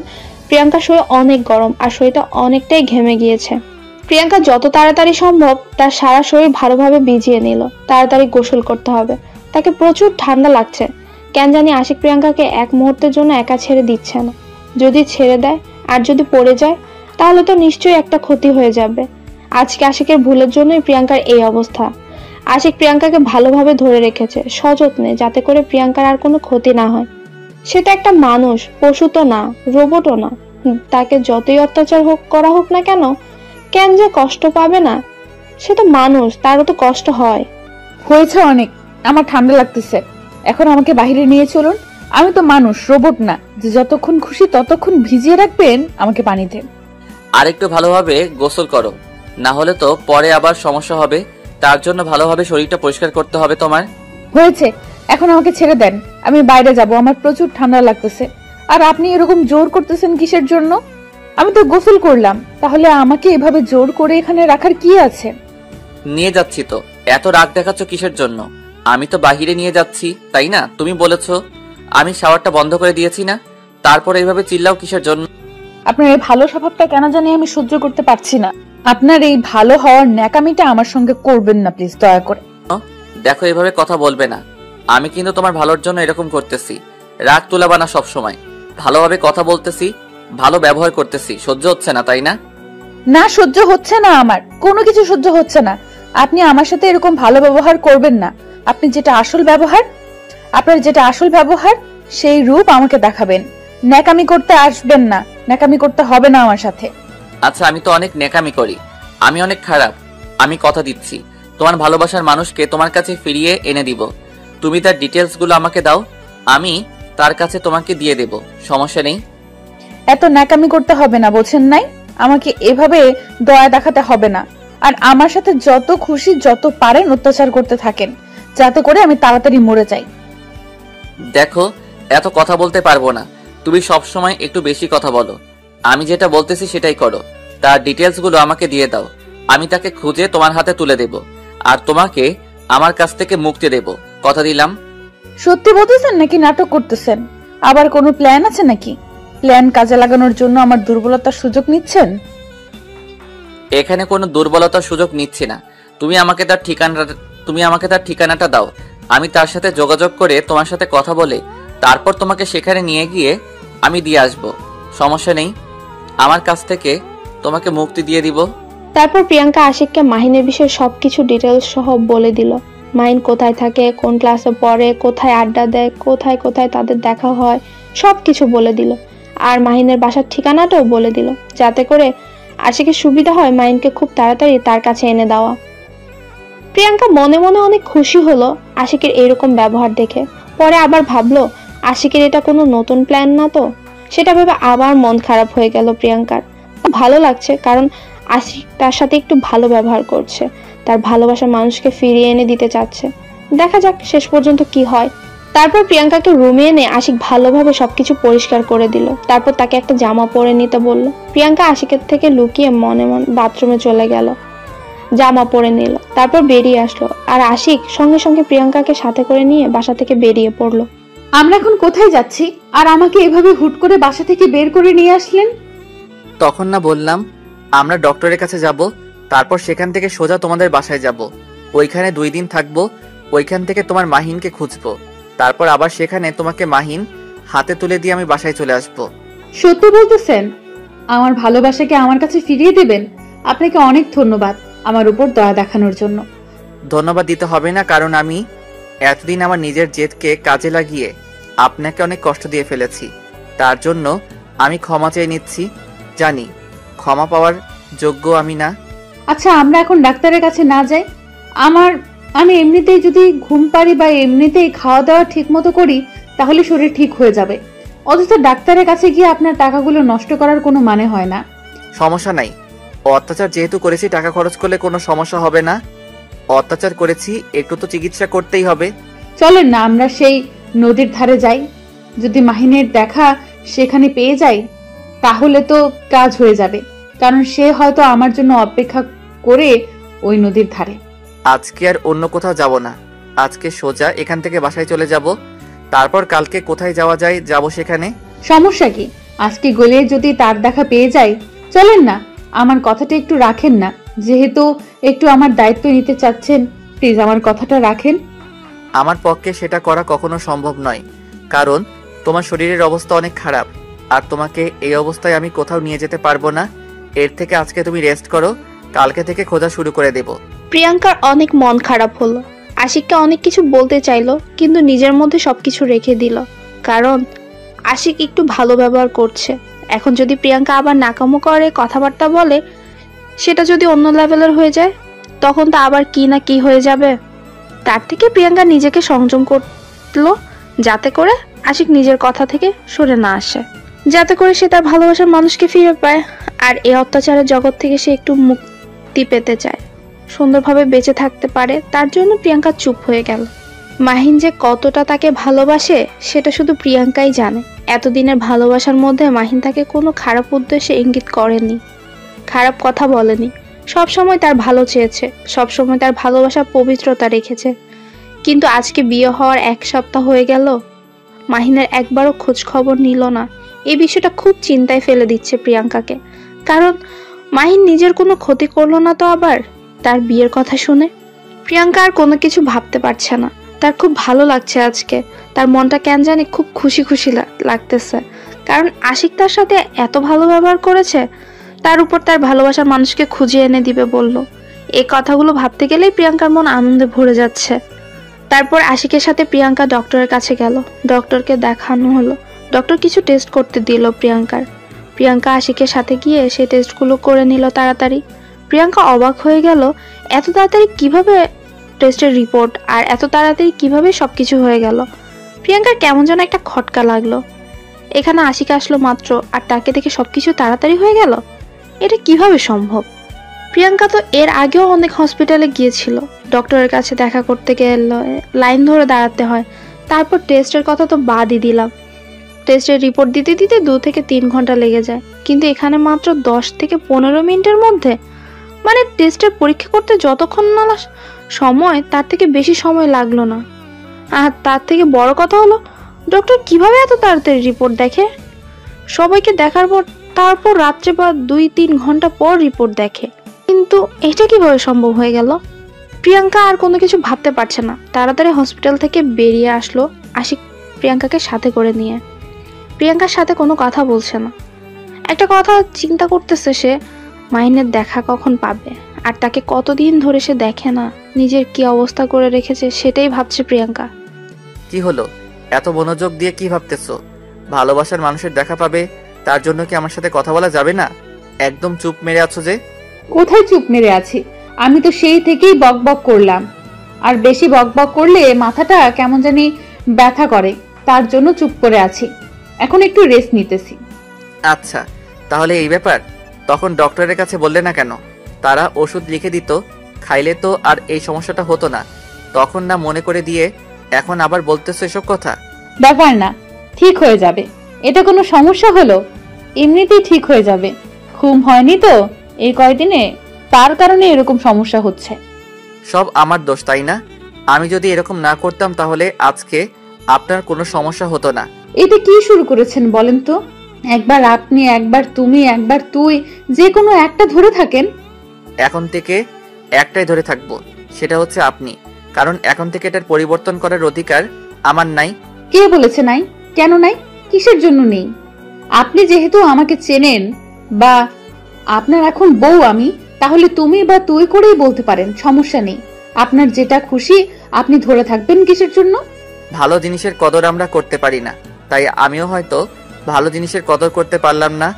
প্রিয়াঙ্কার শরীর অনেক গরম আর শরীরটা অনেকটাই ঘেমে গিয়েছে। প্রিয়াঙ্কা যত তাড়াতাড়ি সম্ভব তার সারা শরীর ভালোভাবে ভিজিয়ে নিল। তাড়াতাড়ি গোসল করতে হবে, তাকে প্রচুর ঠান্ডা লাগছে। কেন জানি আশিক প্রিয়াঙ্কাকে এক মুহূর্তের জন্য একা ছেড়ে দিচ্ছে না। যদি ছেড়ে দেয় আর যদি পড়ে যায় তাহলে তো নিশ্চয়ই একটা ক্ষতি হয়ে যাবে। আজকে আশিকের ভুলের জন্যই প্রিয়াঙ্কার এই অবস্থা। আশিক প্রিয়াঙ্কাকে ভালোভাবে ধরে রেখেছে সযত্নে, যাতে করে প্রিয়াঙ্কার আর কোনো ক্ষতি না হয়। সেটা একটা মানুষ, পশু তো না, রোবটও না। তাকে যতই অত্যাচার করা হোক না কেন, কেন যে কষ্ট পাবে না? সে তো মানুষ, তারও তো কষ্ট হয়। হয়েছে অনেক, আমার ঠান্ডা লাগতেছে, এখন আমাকে বাইরে নিয়ে চলুন। আমি তো মানুষ, রোবট না যে যতক্ষণ খুশি ততক্ষণ ভিজিয়ে রাখবেন আমাকে পানিতে। আর একটু ভালোভাবে গোসল করো, না হলে তো পরে আবার সমস্যা হবে। তার জন্য ভালোভাবে শরীরটা পরিষ্কার করতে হবে তোমার। হয়েছে, এখন আমাকে ছেড়ে দেন, আমি বাইরে যাব, আমার প্রচুর ঠান্ডা লাগতেছে। আর আপনি এরকম জোর করতেছেন কিসের জন্য? আমি তো গোসল করলাম, তাহলে আমাকে এভাবে জোর করে এখানে রাখার কি আছে? নিয়ে যাচ্ছি তো, এত রাগ দেখাচ্ছ কিসের জন্য? আমি তো বাহিরে নিয়ে যাচ্ছি, তাই না? তুমি বলেছো, আমি শাওয়ারটা বন্ধ করে দিয়েছি না? তারপর এইভাবে চিল্লাও কিসের জন্য? আপনার এই ভালো স্বভাবটা কেন জানি আমি সহ্য করতে পারছি না। আপনার এই ভালো হওয়ার ন্যাকামিটা আমার সঙ্গে করবেন না প্লিজ, দয়া করে। দেখো, এভাবে কথা বলবে না। আমি কিন্তু তোমার ভালোর জন্য এরকম করতেছি। রাগ তুলাবা না সব সময়। ভালোভাবে কথা বলতেছি, ভালো ব্যবহার করতেছি, সহ্য হচ্ছে না তাই না? না, সহ্য হচ্ছে না, আমার কোনো কিছু সহ্য হচ্ছে না। আপনি আমার সাথে এরকম ভালো ব্যবহার করবেন না। আপনার যেটা আসল ব্যবহার সেই রূপ আমাকে দেখাবেন। ন্যাকামি করতে আসবেন না, ন্যাকামি করতে হবে না আমার সাথে। আচ্ছা, আমি তো অনেক নেকামি করি, আমি অনেক খারাপ। আমি কথা দিচ্ছি, তোমার ভালোবাসার মানুষকে তোমার কাছে ফিরিয়ে এনে দিব। তুমি তার ডিটেলস গুলো আমাকে দাও, আমি তার কাছে তোমাকে দিয়ে দেব, সমস্যা নেই। এত ন্যাকামি করতে হবে না, বোঝেন নাই? আমাকে এভাবে দয়া দেখাতে হবে না। আর আমার সাথে যত খুশি যত পারেন অত্যাচার করতে থাকেন, যাতে করে আমি তাড়াতাড়ি মরে যাই। দেখো, এত কথা বলতে পারবো না। তুমি সব সময় একটু বেশি কথা বলো। আমি যেটা বলতেছি সেটাই করো। তার ডিটেলস গুলো আমাকে দিয়ে দাও, আমি তাকে খুঁজে তোমার হাতে তুলে দেব, আর তোমাকে আমার কাছ থেকে মুক্তি দেব, কথা দিলাম। সত্যি বলতেছেন নাকি নাটক করতেছেন? আবার কোনো প্ল্যান আছে নাকি? প্ল্যান কাজে লাগানোর জন্য আমার দুর্বলতার সুযোগ নিচ্ছেন? এখানে কোনো দুর্বলতার সুযোগ নিচ্ছি না। তুমি আমাকে তার ঠিকানাটা দাও, আমি তার সাথে যোগাযোগ করে তোমার সাথে কথা বলে তারপর তোমাকে সেখানে নিয়ে গিয়ে আমি দিয়ে আসব, সমস্যা নেই। আমার কাছ থেকে তোমাকে মুক্তি দিয়ে দিব। তারপর প্রিয়াঙ্কা আশিককে মাহিনের বিষয়ে সবকিছু ডিটেলস সহ বলে দিল। মাহিন কোথায় থাকে, কোন ক্লাসে পড়ে, কোথায় আড্ডা দেয়, কোথায় কোথায় তাদের দেখা হয়, সবকিছু বলে দিল। আর মাহিনের বাসার ঠিকানাটাও বলে দিল, যাতে করে আশিকের সুবিধা হয় মাহিনকে খুব তাড়াতাড়ি তার কাছে এনে দেওয়া। প্রিয়াঙ্কা মনে মনে অনেক খুশি হলো আশিকের এরকম ব্যবহার দেখে। পরে আবার ভাবলো আশিকের এটা কোনো নতুন প্ল্যান না তো। সেটা ভেবে আবার মন খারাপ হয়ে গেল প্রিয়াঙ্কার। ভালো লাগছে কারণ আশিক তার সাথে একটু ভালো ব্যবহার করছে, তার ভালোবাসার মানুষকে ফিরিয়ে এনে দিতে চাচ্ছে। দেখা যাক শেষ পর্যন্ত কি হয়। তারপর প্রিয়াঙ্কাকে রুমে এনে আশিক ভালোভাবে সবকিছু পরিষ্কার করে দিল। তারপর তাকে একটা জামা পরে নিতে বলল। প্রিয়াঙ্কা আশিকের থেকে লুকিয়ে মনে মনে বাথরুমে চলে গেল, জামা পরে নিল, তারপর বেরিয়ে আসলো। আর আশিক সঙ্গে সঙ্গে প্রিয়াঙ্কাকে সাথে করে নিয়ে বাসা থেকে বেরিয়ে পড়লো। আমরা এখন কোথায় যাচ্ছি? আর আমাকে এভাবে হুট করে বাসা থেকে বের করে নিয়ে আসলেন? তখন না বললাম আমরা ডক্টরের কাছে যাব, তারপর সেখান থেকে সোজা তোমাদের বাসায় যাব। ওইখানে 2 দিন থাকবো, ওইখান থেকে তোমার মাহিনকে খুঁজবো, তারপর আবার সেখানে তোমাকে মাহিন হাতে তুলে দিয়ে আমি বাসায় চলে আসবো। সত্যি বলতেছেন? আমার ভালোবাসাকে আমার কাছে ফিরিয়ে দেবেন? আপনাকে অনেক ধন্যবাদ আমার উপর দয়া দেখানোর জন্য। ধন্যবাদ দিতে হবে না, কারণ আমি এতদিন আমার নিজের জেদকে কাজে লাগিয়ে আপনাকে অনেক কষ্ট দিয়ে ফেলেছি। তার জন্য আমি ক্ষমা চেয়ে নিচ্ছি। জানি ক্ষমা পাওয়ার যোগ্য আমি না। আচ্ছা, আমরা এখন ডাক্তারের কাছে না যাই? আমি এমনিতেই যদি ঘুম পারি বা এমনিতেই খাওয়া দাওয়া ঠিক মতো করি তাহলে শরীর ঠিক হয়ে যাবে। অথচ ডাক্তারের কাছে গিয়ে আপনার টাকাগুলো নষ্ট করার কোনো মানে হয় না। সমস্যা নাই, অত্যাচার যেহেতু করেছি টাকা খরচ করলে কোনো সমস্যা হবে না। অত্যাচার করেছি, একটু তো চিকিৎসা করতেই হবে। চলেন না আমরা সেই নদীর ধারে যাই। যদি মাহিনের দেখা সেখানে পেয়ে যাই তাহলে তো কাজ হয়ে যাবে, কারণ সে হয়তো আমার জন্য অপেক্ষা করে ওই নদীর ধারে। আজকে আর অন্য কোথাও যাব না, আজকে সোজা এখান থেকে বাসায় চলে যাব, তারপর কালকে কোথায় যাওয়া যায় যাব সেখানে। সমস্যা কি? আজকে গলে যদি তার দেখা পেয়ে যাই, চলেন না। আমার কথাটা একটু রাখেন না, যেহেতু একটু আমার দায়িত্ব নিতে চাচ্ছেন, প্লিজ আমার কথাটা রাখেন। আমার পক্ষে সেটা করা কখনো সম্ভব নয়, কারণ তোমার শরীরের অবস্থা অনেক খারাপ, আর তোমাকে এই অবস্থায় আমি কোথাও নিয়ে যেতে পারবো না। এর থেকে আজকে তুমি রেস্ট করো, কালকে থেকে খোঁজা শুরু করে দেব। প্রিয়াঙ্কার অনেক মন খারাপ হলো। আশিককে অনেক কিছু বলতে চাইলো, কিন্তু নিজের মধ্যে সবকিছু রেখে দিল, কারণ আশিক একটু ভালো ব্যবহার করছে। এখন যদি প্রিয়াঙ্কা আবার নাকামো করে, কথাবার্তা বলে, সেটা যদি অন্য লেভেলের হয়ে যায়, তখন তো আবার কি না কি হয়ে যাবে। তার থেকে প্রিয়াঙ্কা নিজেকে সংযম করলো, যাতে করে আশিক নিজের কথা থেকে সরে না আসে, যাতে করে সে তার ভালোবাসার মানুষকে ফিরে পায়। আর এই অত্যাচারের জগৎ থেকে সে একটু মুক্তি পেতে চায়, সুন্দরভাবে বেঁচে থাকতে পারে। তার জন্য প্রিয়াঙ্কা চুপ হয়ে গেল। মাহিন যে কতটা তাকে ভালোবাসে সেটা শুধু প্রিয়াঙ্কাই জানে। এতদিনের ভালোবাসার মধ্যে মাহিন তাকে কোনো খারাপ উদ্দেশ্যে ইঙ্গিত করেনি, খারাপ কথা বলেনি, সবসময় তার ভালো চেয়েছে, সবসময় তার ভালোবাসার পবিত্রতা রেখেছে। কিন্তু আজকে বিয়ে হওয়ার 1 সপ্তাহ হয়ে গেল, মাহিনের একবারও খোঁজ খবর নিল না। এই বিষয়টা খুব চিন্তায় ফেলে দিচ্ছে প্রিয়াঙ্কাকে। কারণ মাহিন নিজের কোনো ক্ষতি করলো না তো আবার তার বিয়ের কথা শুনে। প্রিয়াঙ্কা আর কোনো কিছু ভাবতে পারছে না। তার খুব ভালো লাগছে আজকে, তার মনটা কেন জানি খুব খুশি খুশি লাগতেছে। কারণ আশিক তার সাথে এত ভালো ব্যবহার করেছে, তার উপর তার ভালোবাসার মানুষকে খুঁজে এনে দিবে বলল। এই কথাগুলো ভাবতে গেলেই প্রিয়াঙ্কার মন আনন্দে ভরে যাচ্ছে। তারপর আশিকের সাথে প্রিয়াঙ্কা ডক্টরের কাছে গেল, ডক্টরকে দেখানো হলো। ডক্টর কিছু টেস্ট করতে দিল প্রিয়াঙ্কার। প্রিয়াঙ্কা আশিকের সাথে গিয়ে সেই টেস্টগুলো করে নিল তাড়াতাড়ি। প্রিয়াঙ্কা অবাক হয়ে গেল, এত তাড়াতাড়ি কিভাবে টেস্টের রিপোর্ট আর এত তাড়াতাড়ি কিভাবে সবকিছু হয়ে গেল। প্রিয়াঙ্কার কেমন যেন একটা খটকা লাগলো। এখানে আশিক আসলো মাত্র আর তাকে দেখে সবকিছু তাড়াতাড়ি হয়ে গেল, এটা কিভাবে সম্ভব? প্রিয়াঙ্কা তো এর আগেও অনেক হসপিটালে গিয়েছিল, ডক্টরের কাছে দেখা করতে গেলে লাইন ধরে দাঁড়াতে হয়। তারপর টেস্টের কথা তো বাদই দিলাম, টেস্টের রিপোর্ট দিতে দিতে 2 থেকে 3 ঘন্টা লেগে যায়। কিন্তু এখানে মাত্র 10 থেকে 15 মিনিটের মধ্যে, মানে টেস্টের পরীক্ষা করতে যতক্ষণ না সময় তার থেকে বেশি সময় লাগলো না। আর তার থেকে বড় কথা হলো, ডক্টর কিভাবে এত তাড়াতাড়ি রিপোর্ট দেখে? সবাইকে দেখার পর তারপর রাত্রে বা 2-3 ঘন্টা পর রিপোর্ট দেখে। কিন্তু এটা কিভাবে সম্ভব হয়ে গেল? প্রিয়াঙ্কা আর কোনো কিছু ভাবতে পারছে না। তাড়াতাড়ি হসপিটাল থেকে বেরিয়ে আসলো আশিক প্রিয়াঙ্কাকে সাথে করে নিয়ে। প্রিয়াঙ্কার সাথে কোনো কথা বলছে না। একটা কথা চিন্তা করতেছে সে, মাহিনের দেখা কখন পাবে, আর তাকে কতদিন ধরে সে দেখে না, নিজের কি অবস্থা করে রেখেছে সেটাই ভাবছে প্রিয়াঙ্কা। কি হলো, এত মনোযোগ দিয়ে কি ভাবতেছো? ভালোবাসার মানুষের দেখা পাবে, তার জন্য কি আমার সাথে কথা বলা যাবে না? একদম চুপ মেরে আছো যে। কোথায় চুপ মেরে আছি? আমি তো সেই থেকেই বকবক করলাম, আর বেশি বকবক করলে মাথাটা কেমন জানি ব্যথা করে, তার জন্য চুপ করে আছি। এখন একটু রেস্ট নিতেছি। আচ্ছা, তাহলে এই ব্যাপার। তখন ডক্টরের কাছে বললে না কেন? তারা ওষুধ লিখে দিত, খাইলে তো আর এই সমস্যাটা হতো না। তখন না মনে করে দিয়ে এখন আবার বলতেছো এসব কথা? ব্যাপার না, ঠিক হয়ে যাবে। এটা কোনো সমস্যা হলো? এমনিতেই ঠিক হয়ে যাবে। ঘুম হয়নি তো এই কয়দিনে, তার কারণে এরকম সমস্যা হচ্ছে। সব আমার দোষ, তাই না? আমি যদি এরকম না করতাম তাহলে আজকে আপনার কোনো সমস্যা হতো না। এটা কি শুরু করেছেন বলেন তো? একবার আপনি, একবার তুমি, একবার তুই, যে কোনো একটা ধরে থাকেন। এখন থেকে একটাই ধরে থাকবো, সেটা হচ্ছে আপনি। কারণ এখন থেকে এটার পরিবর্তন করার অধিকার আমার নাই। কে বলেছে নাই? কেন নাই? কিসের জন্য নেই? আপনি যেহেতু আমাকে চেনেন, বা আপনার এখন বউ আমি, তাহলে তুমি বা তুই করেই বলতে পারেন, সমস্যা নেই। আপনার যেটা খুশি আপনি ধরে থাকবেন কিসের জন্য? ভালো জিনিসের কদর আমরা করতে পারি না, তাই আমিও হয়তো ভালো জিনিসের কদর করতে পারলাম না।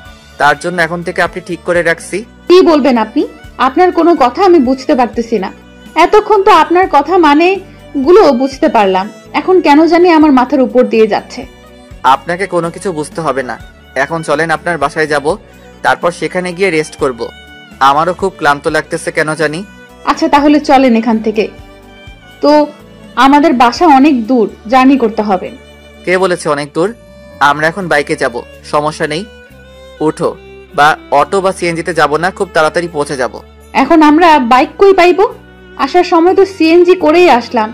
তার জন্য এখন থেকে আপনি ঠিক করে রাখছি। কি বলবেন আপনি? আপনার কোনো কথা আমি বুঝতে পারতেছি না। এতক্ষণ তো আপনার কথা মানে গুলো বুঝতে পারলাম, এখন কেন জানি আমার মাথার উপর দিয়ে যাচ্ছে। আপনাকে কোনো কিছু বুঝতে হবে না। এখন চলেন আপনার বাসায় যাব, তারপর সেখানে গিয়ে রেস্ট করব। আমারও খুব ক্লান্ত লাগতেছে কেন জানি। আচ্ছা তাহলে চলেন এখান থেকে। তো আমাদের বাসা অনেক দূর, জার্নি করতে হবে। কে বলেছে অনেক দূর? আমরা এখন বাইকে যাব, সমস্যা নেই। উঠো, বা অটো বা সিএনজিতে যাব না, খুব তাড়াতাড়ি পৌঁছে যাব। এখন আমরা বাইক কই পাইবো? আসার সময় তো সিএনজি করেই আসলাম,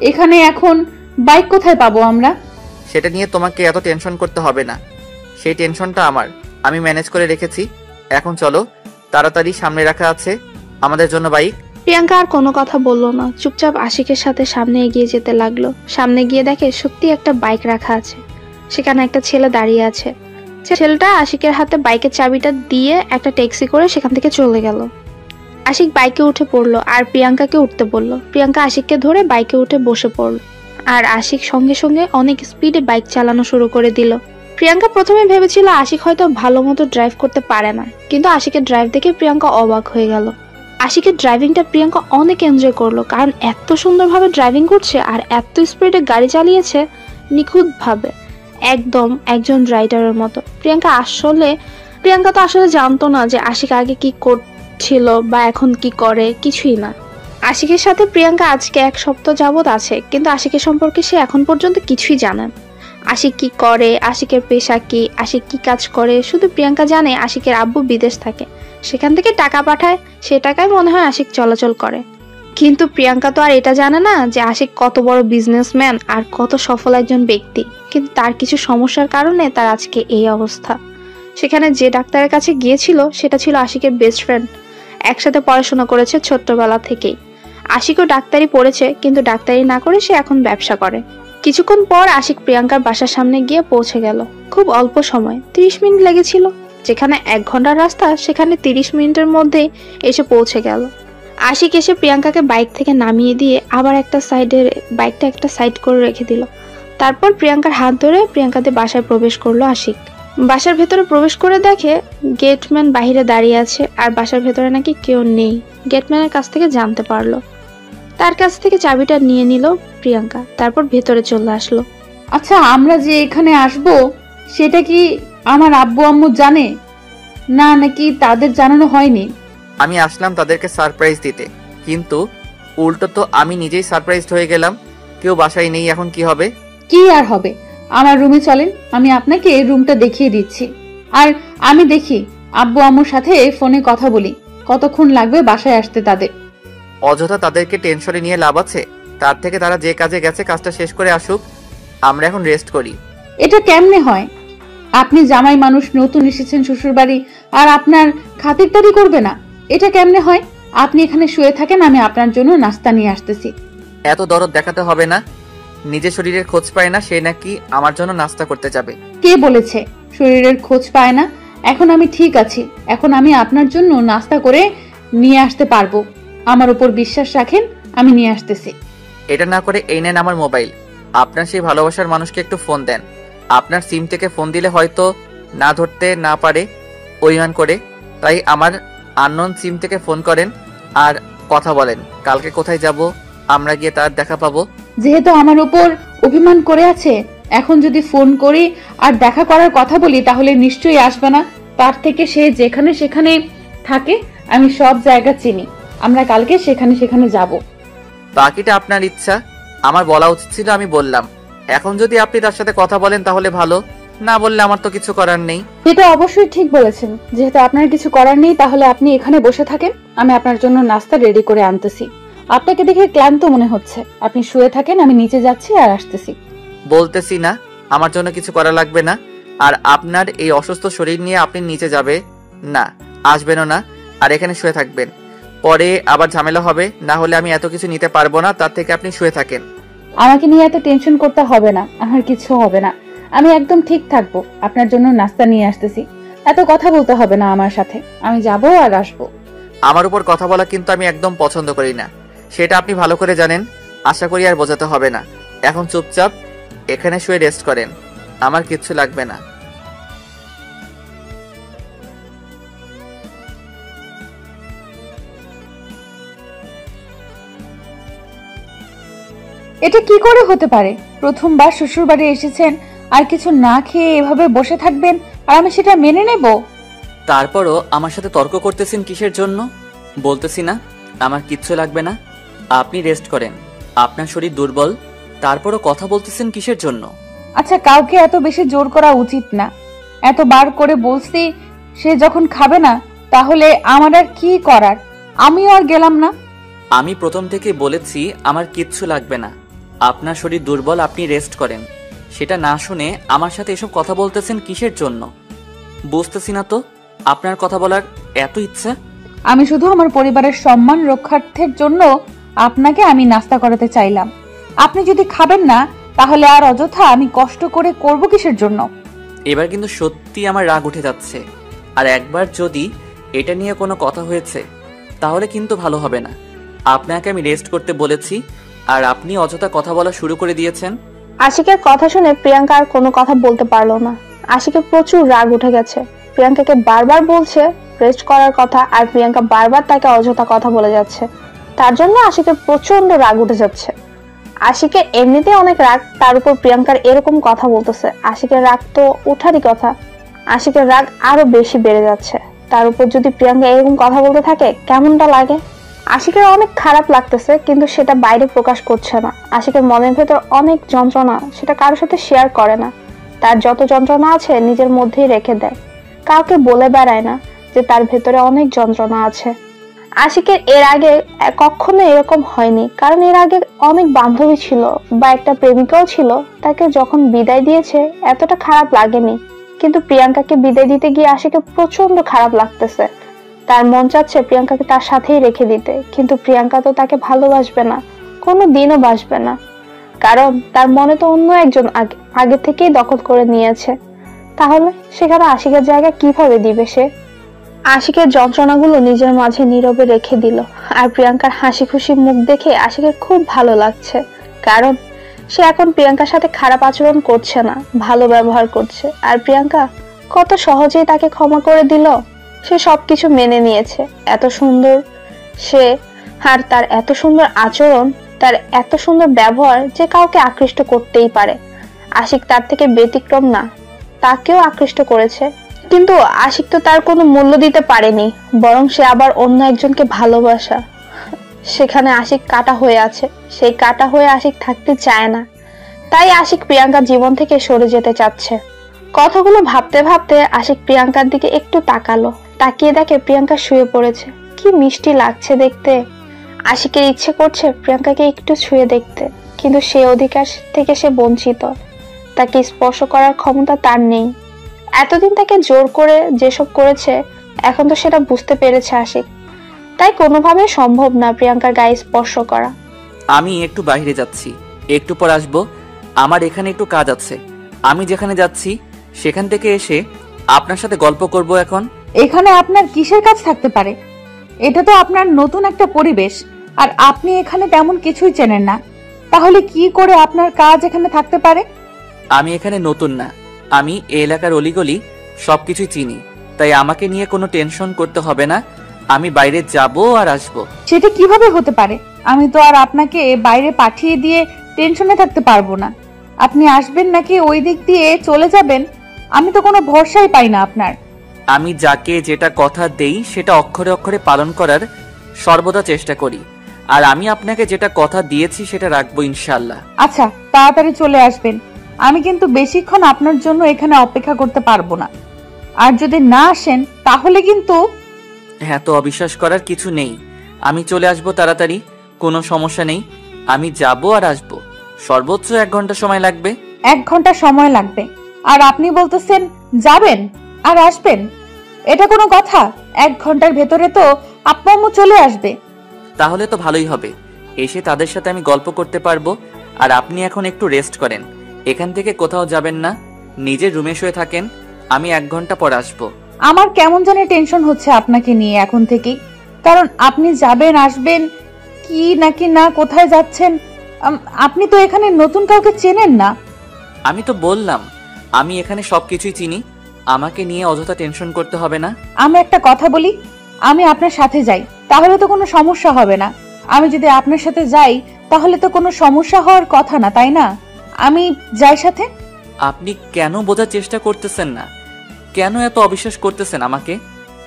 এখানে এখন বাইক কোথায় পাবো আমরা? সেটা নিয়ে তোমাকে এত টেনশন করতে হবে না, সেই টেনশনটা আমার, আমি ম্যানেজ করে রেখেছি। এখন চলো, তাড়াতাড়ি সামনে রাখা আছে আমাদের জন্য বাইক। প্রিয়াঙ্কা আর কোনো কথা বললো না, চুপচাপ আশিকের সাথে সামনে এগিয়ে যেতে লাগলো। সামনে গিয়ে দেখে সত্যি একটা বাইক রাখা আছে, সেখানে একটা ছেলে দাঁড়িয়ে আছে। ছেলেটা আশিকের হাতে বাইকের চাবিটা দিয়ে একটা ট্যাক্সি করে সেখান থেকে চলে গেল। আশিক বাইকে উঠে পড়লো আর প্রিয়াঙ্কাকে উঠতে বলল। প্রিয়াঙ্কা আশিককে ধরে বাইকে উঠে বসে পড়লো, আর আশিক সঙ্গে সঙ্গে অনেক স্পিডে বাইক চালানো শুরু করে দিল। প্রিয়াঙ্কা প্রথমে ভেবেছিল আশিক হয়তো ভালো মতো ড্রাইভ করতে পারে না, কিন্তু আশিকের ড্রাইভ দেখে প্রিয়াঙ্কা অবাক হয়ে গেল। আশিকের ড্রাইভিংটা প্রিয়াঙ্কা অনেক এনজয় করলো, কারণ এত সুন্দরভাবে ড্রাইভিং করছে আর এত স্পিডে গাড়ি চালিয়েছে নিখুঁতভাবে, একদম একজন রাইডারের মতো। প্রিয়াঙ্কা তো আসলে জানতো না যে আশিক আগে কি করছিল বা এখন কি করে, কিছুই না। আশিকের সাথে প্রিয়াঙ্কা আজকে 1 সপ্তাহ যাবত আছে, কিন্তু আশিকের সম্পর্কে সে এখন পর্যন্ত কিছুই জানে না। আশিক কি করে, আশিকের পেশা কি, আশিক কি কাজ করে, শুধু প্রিয়াঙ্কা জানে আশিকের আব্বু বিদেশ থাকে, সেখান থেকে টাকা পাঠায়, সে টাকায় মনে হয় আশিক চলাচল করে। কিন্তু প্রিয়াঙ্কা তো আর এটা জানে না যে আশিক কত বড় বিজনেসম্যান আর কত সফল একজন ব্যক্তি। কিন্তু তার কিছু সমস্যার কারণে তার আজকে এই অবস্থা। সেখানে যে ডাক্তারের কাছে গিয়েছিল সেটা ছিল আশিকের বেস্ট ফ্রেন্ড, একসাথে পড়াশোনা করেছে ছোট্টবেলা থেকেই। আশিকও ডাক্তারি পড়েছে, কিন্তু ডাক্তারি না করে সে এখন ব্যবসা করে। কিছুক্ষণ পর আশিক প্রিয়াঙ্কার বাসার সামনে গিয়ে পৌঁছে গেল। খুব অল্প সময়, 30 মিনিট লেগেছিল। যেখানে 1 ঘন্টার রাস্তা সেখানে 30 মিনিটের মধ্যেই এসে পৌঁছে গেল। আশিক এসে প্রিয়াঙ্কাকে বাইক থেকে নামিয়ে দিয়ে আবার বাইকটা একটা সাইড করে রেখে দিল। তারপর প্রিয়াঙ্কার হাত ধরে প্রিয়াঙ্কাদের বাসায় প্রবেশ করলো আশিক। বাসার ভেতরে প্রবেশ করে দেখে গেটম্যান বাহিরে দাঁড়িয়ে আছে, আর বাসার ভেতরে নাকি কেউ নেই। গেটম্যানের কাছ থেকে জানতে পারলো। তার কাছ থেকে চাবিটা নিয়ে নিল প্রিয়াঙ্কা, তারপর ভেতরে চলে আসলো। আচ্ছা, আমরা যে এখানে আসব সেটা কি আমার আব্বু আম্মু জানে না, নাকি তাদের জানানো হয়নি? আমি আসলাম তাদেরকে সারপ্রাইজ দিতে, কিন্তু উল্টো তো আমি নিজেই সারপ্রাইজড হয়ে গেলাম। কেউ বাসায় নেই, এখন কি হবে? কি আর হবে, আমার রুমে চলেন, আমি আপনাকে রুমটা দেখিয়ে দিচ্ছি। আর আমি দেখি আব্বু আম্মুর সাথে ফোনে কথা বলি, কতক্ষণ লাগবে বাসায় আসতে তাদের। অযথা তাদেরকে টেনশনে নিয়ে লাভ আছে? তার থেকে তারা যে কাজে গেছে কাজটা শেষ করে আসুক, আমরা এখন রেস্ট করি। এটা কেমনে হয়? আপনি জামাই মানুষ, নতুন এসেছেন শ্বশুর বাড়ি, আর আপনার খাতিরদারি করবে না? এটা কেমনে হয়? আপনি এখানে শুয়ে থাকেন, আমি আপনার জন্য নাস্তা নিয়ে আসতেছি। এত দরদ দেখাতে হবে না। নিজের শরীরের খোঁজ পায় না, সে নাকি আমার জন্য নাস্তা করতে যাবে? কে বলেছে শরীরের খোঁজ পায় না? এখন আমি ঠিক আছি, এখন আমি আপনার জন্য নাস্তা করে নিয়ে আসতে পারবো। আমার উপর বিশ্বাস রাখেন, আমি নিয়ে আসতেছি। এটা না করে এই নেন আমার মোবাইল। আপনার সেই ভালোবাসার মানুষকে একটু ফোন দেন। আপনার সিম থেকে ফোন দিলে হয়তো না ধরতে না পারে অভিমান করে, তাই আমার আননোন সিম থেকে ফোন করেন আর কথা বলেন কালকে কোথায় যাব, আমরা গিয়ে তার দেখা পাবো। যেহেতু আমার উপর অভিমান করে আছে, এখন যদি ফোন করি আর দেখা করার কথা বলি তাহলে নিশ্চয়ই আসবে না। তার থেকে সে যেখানে সেখানে থাকে, আমি সব জায়গা চিনি, আমরা কালকে সেখানে যাব। বাকিটা আপনার ইচ্ছা, আমার বলা উচিত ছিল, আমি বললাম। এখন যদি আপনি তার সাথে কথা বলেন তাহলে ভালো, না বললে আমার তো কিছু করার নেই। এটা অবশ্যই ঠিক বলেছেন, যেহেতু আপনার কিছু করার নেই তাহলে আপনি এখানে বসে থাকেন, আমি আপনার জন্য নাস্তা রেডি করে আনতেছি। আপনাকে দেখে ক্লান্ত মনে হচ্ছে, আপনি শুয়ে থাকেন, আমি নিচে যাচ্ছি আর আসতেছি। বলতেছি না আমার জন্য কিছু করা লাগবে না, আর আপনার এই অসুস্থ শরীর নিয়ে আপনি নিচে যাবে না, আসবেনও না, আর এখানে শুয়ে থাকবেন। পরে আবার ঝামেলা হবে, না হলে আমি এত কিছু নিতে পারবো না। তার থেকে আপনি শুয়ে থাকেন। আমাকে নিয়ে এত টেনশন করতে হবে না, আমার কিছু হবে না, আমি একদম ঠিক থাকবো। আপনার জন্য নাস্তা নিয়ে আসতেছি, এত কথা বলতে হবে না আমার সাথে, আমি যাব আর আসবো। আমার উপর কথা বলা কিন্তু আমি একদম পছন্দ করি না, সেটা আপনি ভালো করে জানেন। আশা করি আর বোঝাতে হবে না। এখন চুপচাপ এখানে শুয়ে রেস্ট করেন, আমার কিচ্ছু লাগবে না। এটা কি করে হতে পারে? প্রথমবার শ্বশুর বাড়ি এসেছেন আর কিছু না খেয়ে এভাবে বসে থাকবেন, আর আমি সেটা মেনে নেব? তারপরও আমার সাথে তর্ক করতেছেন কিসের জন্য? বলতেছি না আমার কিচ্ছু লাগবে না, আপনি রেস্ট করেন, আপনার শরীর দুর্বল, তারপরও কথা বলতেছেন কিসের জন্য? আচ্ছা, কাউকে এত বেশি জোর করা উচিত না। এতবার করে বলছি, সে যখন খাবে না তাহলে আমার আর কি করার? আমিও আর গেলাম না। আমি প্রথম থেকে বলেছি আমার কিচ্ছু লাগবে না, আপনার শরীর দুর্বল, আপনি রেস্ট করেন। সেটা না শুনে আমার সাথে এসব কথা বলতেছেন কিসের জন্য? বুঝতেছি না তো আপনার কথা বলার এত ইচ্ছা। আমি শুধু আমার পরিবারের সম্মান রক্ষার্থের জন্য আপনাকে আমি নাস্তা করাতে চাইলাম। আপনি যদি খাবেন না তাহলে আর অযথা আমি কষ্ট করে করব কিসের জন্য? এবার কিন্তু সত্যি আমার রাগ উঠে যাচ্ছে, আর একবার যদি এটা নিয়ে কোনো কথা হয়েছে তাহলে কিন্তু ভালো হবে না। আপনাকে আমি রেস্ট করতে বলেছি আর আপনি অযথা কথা বলা শুরু করে দিয়েছেন। আশিকের কথা শুনে প্রিয়াঙ্কা আর কোনো কথা বলতে পারলো না। আশিকের প্রচুর রাগ উঠে গেছে। প্রিয়াঙ্কাকে বারবার বলছে রেস্ট করার কথা, আর প্রিয়াঙ্কা বারবার তাকে অযথা কথা বলে যাচ্ছে। তার জন্য আশিকের প্রচন্ড রাগ উঠে যাচ্ছে। আশিকের এমনিতেই অনেক রাগ, তার উপর প্রিয়াঙ্কার এরকম কথা বলতেছে। আশিকের রাগ তো উঠারই কথা, আশিকের রাগ আরো বেশি বেড়ে যাচ্ছে। তার উপর যদি প্রিয়াঙ্কা এরকম কথা বলতে থাকে কেমনটা লাগে? আশিকের অনেক খারাপ লাগতেছে, কিন্তু সেটা বাইরে প্রকাশ করছে না। আশিকের মনের ভেতর অনেক যন্ত্রণা, সেটা কারোর সাথে শেয়ার করে না। তার যত যন্ত্রণা আছে নিজের মধ্যেই রেখে দেয়, কাউকে বলে বেড়ায় না যে তার ভেতরে অনেক যন্ত্রণা আছে। আশিকের এর আগে কখনো এরকম হয়নি, কারণ এর আগে অনেক বান্ধবী ছিল বা একটা প্রেমিকাও ছিল, তাকে যখন বিদায় দিয়েছে এতটা খারাপ লাগেনি। কিন্তু প্রিয়াঙ্কাকে বিদায় দিতে গিয়ে আশিকের প্রচন্ড খারাপ লাগতেছে। তার মন চাচ্ছে প্রিয়াঙ্কাকে তার সাথেই রেখে দিতে, কিন্তু প্রিয়াঙ্কা তো তাকে ভালোবাসবে না, কোনো দিনও বাসবে না, কারণ তার মনে তো অন্য একজন আগে থেকেই দখল করে নিয়েছে। তাহলে সেখানে আশিকের জায়গা কিভাবে দিবে সে? আশিকের যন্ত্রণাগুলো নিজের মাঝে নীরবে রেখে দিল। আর প্রিয়াঙ্কার হাসি খুশি মুখ দেখে আশিকের খুব ভালো লাগছে, কারণ সে এখন প্রিয়াঙ্কার সাথে খারাপ আচরণ করছে না, ভালো ব্যবহার করছে। আর প্রিয়াঙ্কা কত সহজেই তাকে ক্ষমা করে দিল। সে সবকিছু মেনে নিয়েছে। এত সুন্দর সে, আর তার এত সুন্দর আচরণ, তার এত সুন্দর ব্যবহার যে কাউকে আকৃষ্ট করতেই পারে। আশিক তার থেকে ব্যতিক্রম না, তাকেও আকৃষ্ট করেছে। কিন্তু আশিক তো তার কোনো মূল্য দিতে পারেনি, বরং সে আবার অন্য একজনকে ভালোবাসা। সেখানে আশিক কাটা হয়ে আছে, সেই কাটা হয়ে আশিক থাকতে চায় না। তাই আশিক প্রিয়াঙ্কার জীবন থেকে সরে যেতে চাচ্ছে। কথাগুলো ভাবতে ভাবতে আশিক প্রিয়াঙ্কার দিকে একটু তাকালো। তাকিয়ে দেখে প্রিয়াঙ্কা শুয়ে পড়েছে। কি মিষ্টি লাগছে দেখতে। আশিকের ইচ্ছে করছে প্রিয়াঙ্কাকে একটু ছুঁয়ে দেখতে, কিন্তু সে অধিকার থেকে সে বঞ্চিত। তাকে স্পর্শ করার ক্ষমতা তার নেই। এতদিন তাকে জোর করে যেসব করেছে, এখন তো সেটা বুঝতে পেরেছে আশিক। তাই কোনোভাবে সম্ভব না প্রিয়াঙ্কার গায়ে স্পর্শ করা। আমি একটু বাইরে যাচ্ছি, একটু পর আসবো। আমার এখানে একটু কাজ আছে। আমি যেখানে যাচ্ছি সেখান থেকে এসে আপনার সাথে গল্প করব। এখন এখানে আপনার কিসের কাজ থাকতে পারে? এটা তো আপনার নতুন একটা পরিবেশ, আর আপনি এখানে তেমন কিছুই চেনেন না। তাহলে কি করে আপনার কাজ এখানে থাকতে পারে? আমি এখানে নতুন না, আমি এই এলাকার অলিগলি সবকিছুই চিনি। তাই আমাকে নিয়ে কোনো টেনশন করতে হবে না। আমি বাইরে যাব আর আসবো। সেটা কিভাবে হতে পারে? আমি তো আর আপনাকে বাইরে পাঠিয়ে দিয়ে টেনশনে থাকতে পারবো না। আপনি আসবেন নাকি ওই দিক দিয়ে চলে যাবেন, আমি তো কোনো ভরসাই পাই না আপনার। আমি যাকে যেটা কথা দেই সেটা অক্ষরে অক্ষরে পালন করার সর্বদা চেষ্টা করি। আর আমি আপনাকে যেটা কথা দিয়েছি সেটা রাখবো ইনশাল্লাহ। আচ্ছা, তাড়াতাড়ি চলে আসবেন। আমি কিন্তু বেশিক্ষণ আপনার জন্য এখানে অপেক্ষা করতে পারবো না। আর যদি না আসেন তাহলে কিন্তু। হ্যাঁ, তো অবিশ্বাস করার কিছু নেই। আমি চলে আসবো তাড়াতাড়ি, কোনো সমস্যা নেই। আমি যাব আর আসবো, সর্বোচ্চ 1 ঘন্টা সময় লাগবে। 1 ঘন্টা সময় লাগবে? আর আপনি বলতেছেন যাবেন আর আসবেন? এটা কোনো কথা? 1 ঘন্টার ভেতরে তো আপা আম্মু চলে আসবে। তাহলে তো ভালোই হবে, এসে তাদের সাথে আমি গল্প করতে পারবো। আর আপনি এখন একটু রেস্ট করেন, এখান থেকে কোথাও যাবেন না, নিজের রুমে শুয়ে থাকেন। আমি 1 ঘন্টা পর আসবো। আমার কেমন জানি টেনশন হচ্ছে আপনাকে নিয়ে এখন থেকেই, কারণ আপনি যাবেন আসবেন কি নাকি না, কোথায় যাচ্ছেন। আপনি তো এখানে নতুন কাউকে চেনেন না। আমি তো বললাম আমি এখানে সবকিছুই চিনি, আমাকে নিয়ে অযথা টেনশন করতে হবে না। আমি একটা কথা বলি, আমি আপনার সাথে যাই, তাহলে তো কোনো সমস্যা হবে না। আমি যদি আপনার সাথে যাই তাহলে তো কোনো সমস্যা হওয়ার কথা না, তাই না? আমি যাই সাথে। আপনি কেন বোঝার চেষ্টা করতেছেন না? কেন এত অবিশ্বাস করতেছেন আমাকে?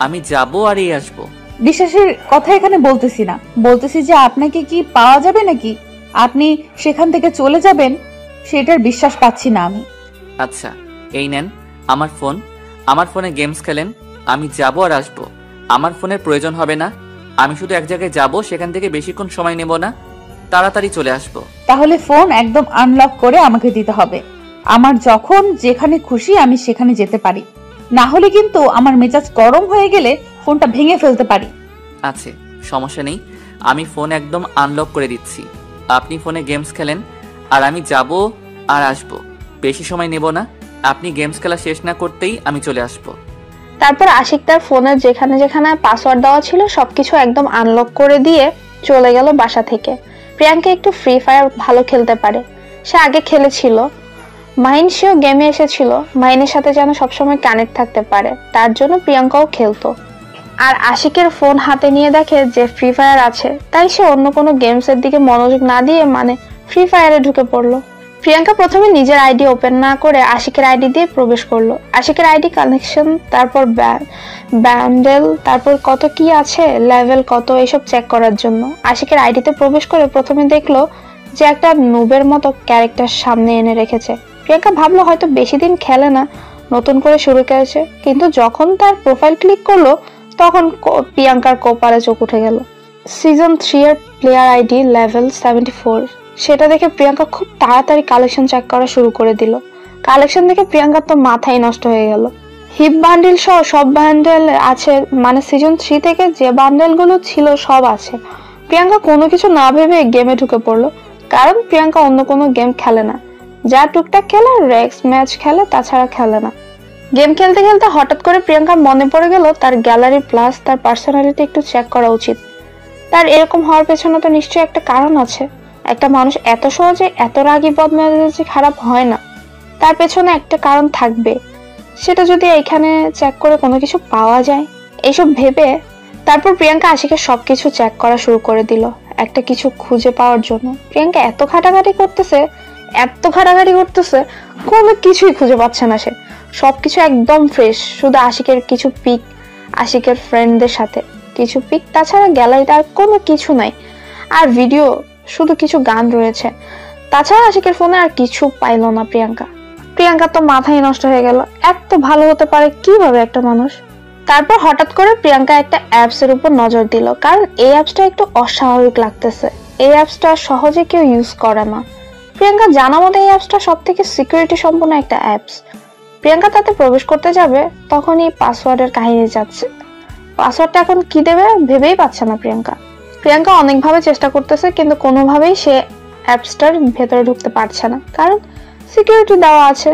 আমি যাব আর এই আসবো। বিশ্বাসের কথা এখানে বলতেছি না, বলতেছি যে আপনাকে কি পাওয়া যাবে নাকি আপনি সেখান থেকে চলে যাবেন, সেটার বিশ্বাস পাচ্ছি না আমি। আচ্ছা, এই নেন আমার ফোন, আমার ফোনে গেমস খেলেন। আমি যাব আর আসবো, আমার ফোনের প্রয়োজন হবে না। আমি শুধু এক জায়গায় যাব, সেখান থেকে বেশিক্ষণ সময় নেব না, তাড়াতাড়ি চলে আসবো। তাহলে ফোন একদম আনলক করে আমাকে দিতে হবে। আমার যখন যেখানে খুশি আমি সেখানে যেতে পারি, না হলে কিন্তু আমার মেজাজ গরম হয়ে গেলে ফোনটা ভেঙে ফেলতে পারি। আছে, সমস্যা নেই, আমি ফোন একদম আনলক করে দিচ্ছি। আপনি ফোনে গেমস খেলেন আর আমি যাব আর আসবো, বেশি সময় নেব না। আপনি গেমস খেলা শেষ না করতেই আমি চলে আসবো। তারপর আশিক তার ফোনের যেখানে যেখানে পাসওয়ার্ড দেওয়া ছিল সবকিছু একদম আনলক করে দিয়ে চলে গেল বাসা থেকে। প্রিয়াঙ্কা একটু ফ্রি ফায়ার ভালো খেলতে পারে, সে আগে খেলেছিল। মাহিন সেও গেমে এসেছিল, মাহিনের সাথে যেন সবসময় কানেক্ট থাকতে পারে, তার জন্য প্রিয়াঙ্কাও খেলতো। আর আশিকের ফোন হাতে নিয়ে দেখে যে ফ্রি ফায়ার আছে, তাই সে অন্য কোনো গেমসের দিকে মনোযোগ না দিয়ে ফ্রি ফায়ারে ঢুকে পড়লো। প্রিয়াঙ্কা প্রথমে নিজের আইডি ওপেন না করে আশিকের আইডি দিয়ে প্রবেশ করলো। আশিকের আইডি কানেকশন, তারপর ব্যান্ডেল, তারপর কত কি আছে, লেভেল কত, এসব চেক করার জন্য আশিকের আইডিতে প্রবেশ করে প্রথমে দেখলো যে একটা নুবের মতো ক্যারেক্টার সামনে এনে রেখেছে। প্রিয়াঙ্কা ভাবলো হয়তো বেশি দিন খেলে না, নতুন করে শুরু করেছে। কিন্তু যখন তার প্রোফাইল ক্লিক করলো তখন প্রিয়াঙ্কার কপালে চোখ উঠে গেল। সিজন 3 এর প্লেয়ার আইডি লেভেল 74। সেটা দেখে প্রিয়াঙ্কা খুব তাড়াতাড়ি কালেকশন চেক করা শুরু করে দিল। কালেকশন দেখে প্রিয়াঙ্কার তো মাথাই নষ্ট হয়ে গেল। হিপ বান্ডেল সহ সব বান্ডেল আছে, মানে সিজন 3 থেকে যে বান্ডেল গুলো ছিল সব আছে। প্রিয়াঙ্কা কোনো কিছু না ভেবে গেমে ঢুকে পড়লো, কারণ প্রিয়াঙ্কা অন্য কোনো গেম খেলে না। যা টুকটাক খেলে রেক্স ম্যাচ খেলে, তাছাড়া খেলে না। গেম খেলতে খেলতে হঠাৎ করে প্রিয়াঙ্কার মনে পড়ে গেল তার গ্যালারি প্লাস তার পার্সোনালিটি একটু চেক করা উচিত। তার এরকম হওয়ার পেছনে তো নিশ্চয়ই একটা কারণ আছে। একটা মানুষ এত সহজে এত রাগী বদমেজাজি খারাপ হয় না, তার পেছনে একটা কারণ থাকবে। সেটা যদি এখানে চেক করে কোনো কিছু পাওয়া যায়, এইসব ভেবে তারপর প্রিয়াঙ্কা আশিকের সবকিছু চেক করা শুরু করে দিল একটা কিছু খুঁজে পাওয়ার জন্য। প্রিয়াঙ্কা এত ঘাটাঘাটি করতেছে, কোনো কিছুই খুঁজে পাচ্ছে না সে। সবকিছু একদম ফ্রেশ, শুধু আশিকের কিছু পিক, আশিকের ফ্রেন্ডদের সাথে কিছু পিক, তাছাড়া গ্যালারিতে আর কোনো কিছু নাই। আর ভিডিও, শুধু কিছু গান রয়েছে। তাছাড়া আশিকের ফোনে আর কিছু পাইল না প্রিয়াঙ্কা তো মাথায় নষ্ট হয়ে গেল। এত ভালো হতে পারে কিভাবে একটা মানুষ? তারপর হঠাৎ করে প্রিয়াঙ্কা একটা অ্যাপস এর উপর নজর দিল, কারণ এই অ্যাপসটা একটু অস্বাভাবিক লাগতেছে। এই অ্যাপসটা সহজে কেউ ইউজ করে না। প্রিয়াঙ্কা জানা মতে এই অ্যাপসটা সব থেকে সিকিউরিটি সম্পন্ন একটা অ্যাপস। প্রিয়াঙ্কা তাতে প্রবেশ করতে যাবে, তখনই পাসওয়ার্ডের কাহিনী যাচ্ছে। পাসওয়ার্ডটা এখন কি দেবে ভেবেই পাচ্ছে না প্রিয়াঙ্কা অনেকভাবে চেষ্টা করতেছে, কিন্তু কোনোভাবেই সে অ্যাপসটার ভেতরে ঢুকতে পারছে না, কারণ সিকিউরিটি দেওয়া আছে।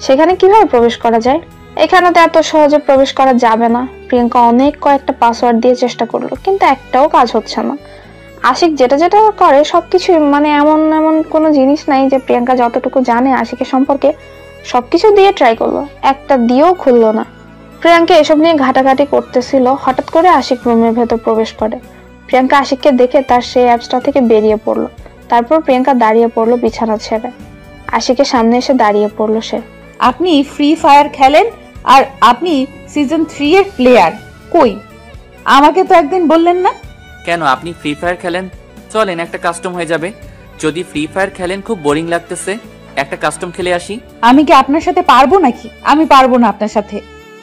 সেখানে কিভাবে প্রবেশ করা যায়? এখানে তো এত সহজে প্রবেশ করা যাবে না। প্রিয়াঙ্কা কয়েকটা পাসওয়ার্ড দিয়ে চেষ্টা করলো, কিন্তু একটাও কাজ হচ্ছে না। আশিক যেটা করে সবকিছু, মানে এমন কোনো জিনিস নাই যে প্রিয়াঙ্কা যতটুকু জানে আশিকের সম্পর্কে সবকিছু দিয়ে ট্রাই করলো, একটা দিয়েও খুললো না। প্রিয়াঙ্কা এসব নিয়ে ঘাটাঘাটি করতেছিল, হঠাৎ করে আশিক রুমের ভেতর প্রবেশ করে। প্রিয়াঙ্কা আশিককে দেখে তার সেই অ্যাপসটা থেকে বেরিয়ে পড়লো। তারপর প্রিয়াঙ্কা দাঁড়িয়ে পড়লো বিছানা ছেড়ে। আশিকের সামনে এসে দাঁড়িয়ে পড়লো সে। আপনি ফ্রি ফায়ার খেলেন আর আপনি সিজন 3 এর প্লেয়ার, কই? আমাকে তো একদিন বললেন না। কেন, আপনি ফ্রি ফায়ার খেলেন? চলেন একটা কাস্টম হয়ে যাবে। যদি ফ্রি ফায়ার খেলেন খুব বোরিং লাগতেছে, একটা কাস্টম খেলে আসি। আমি কি আপনার সাথে পারবো নাকি? আমি পারবো না আপনার সাথে,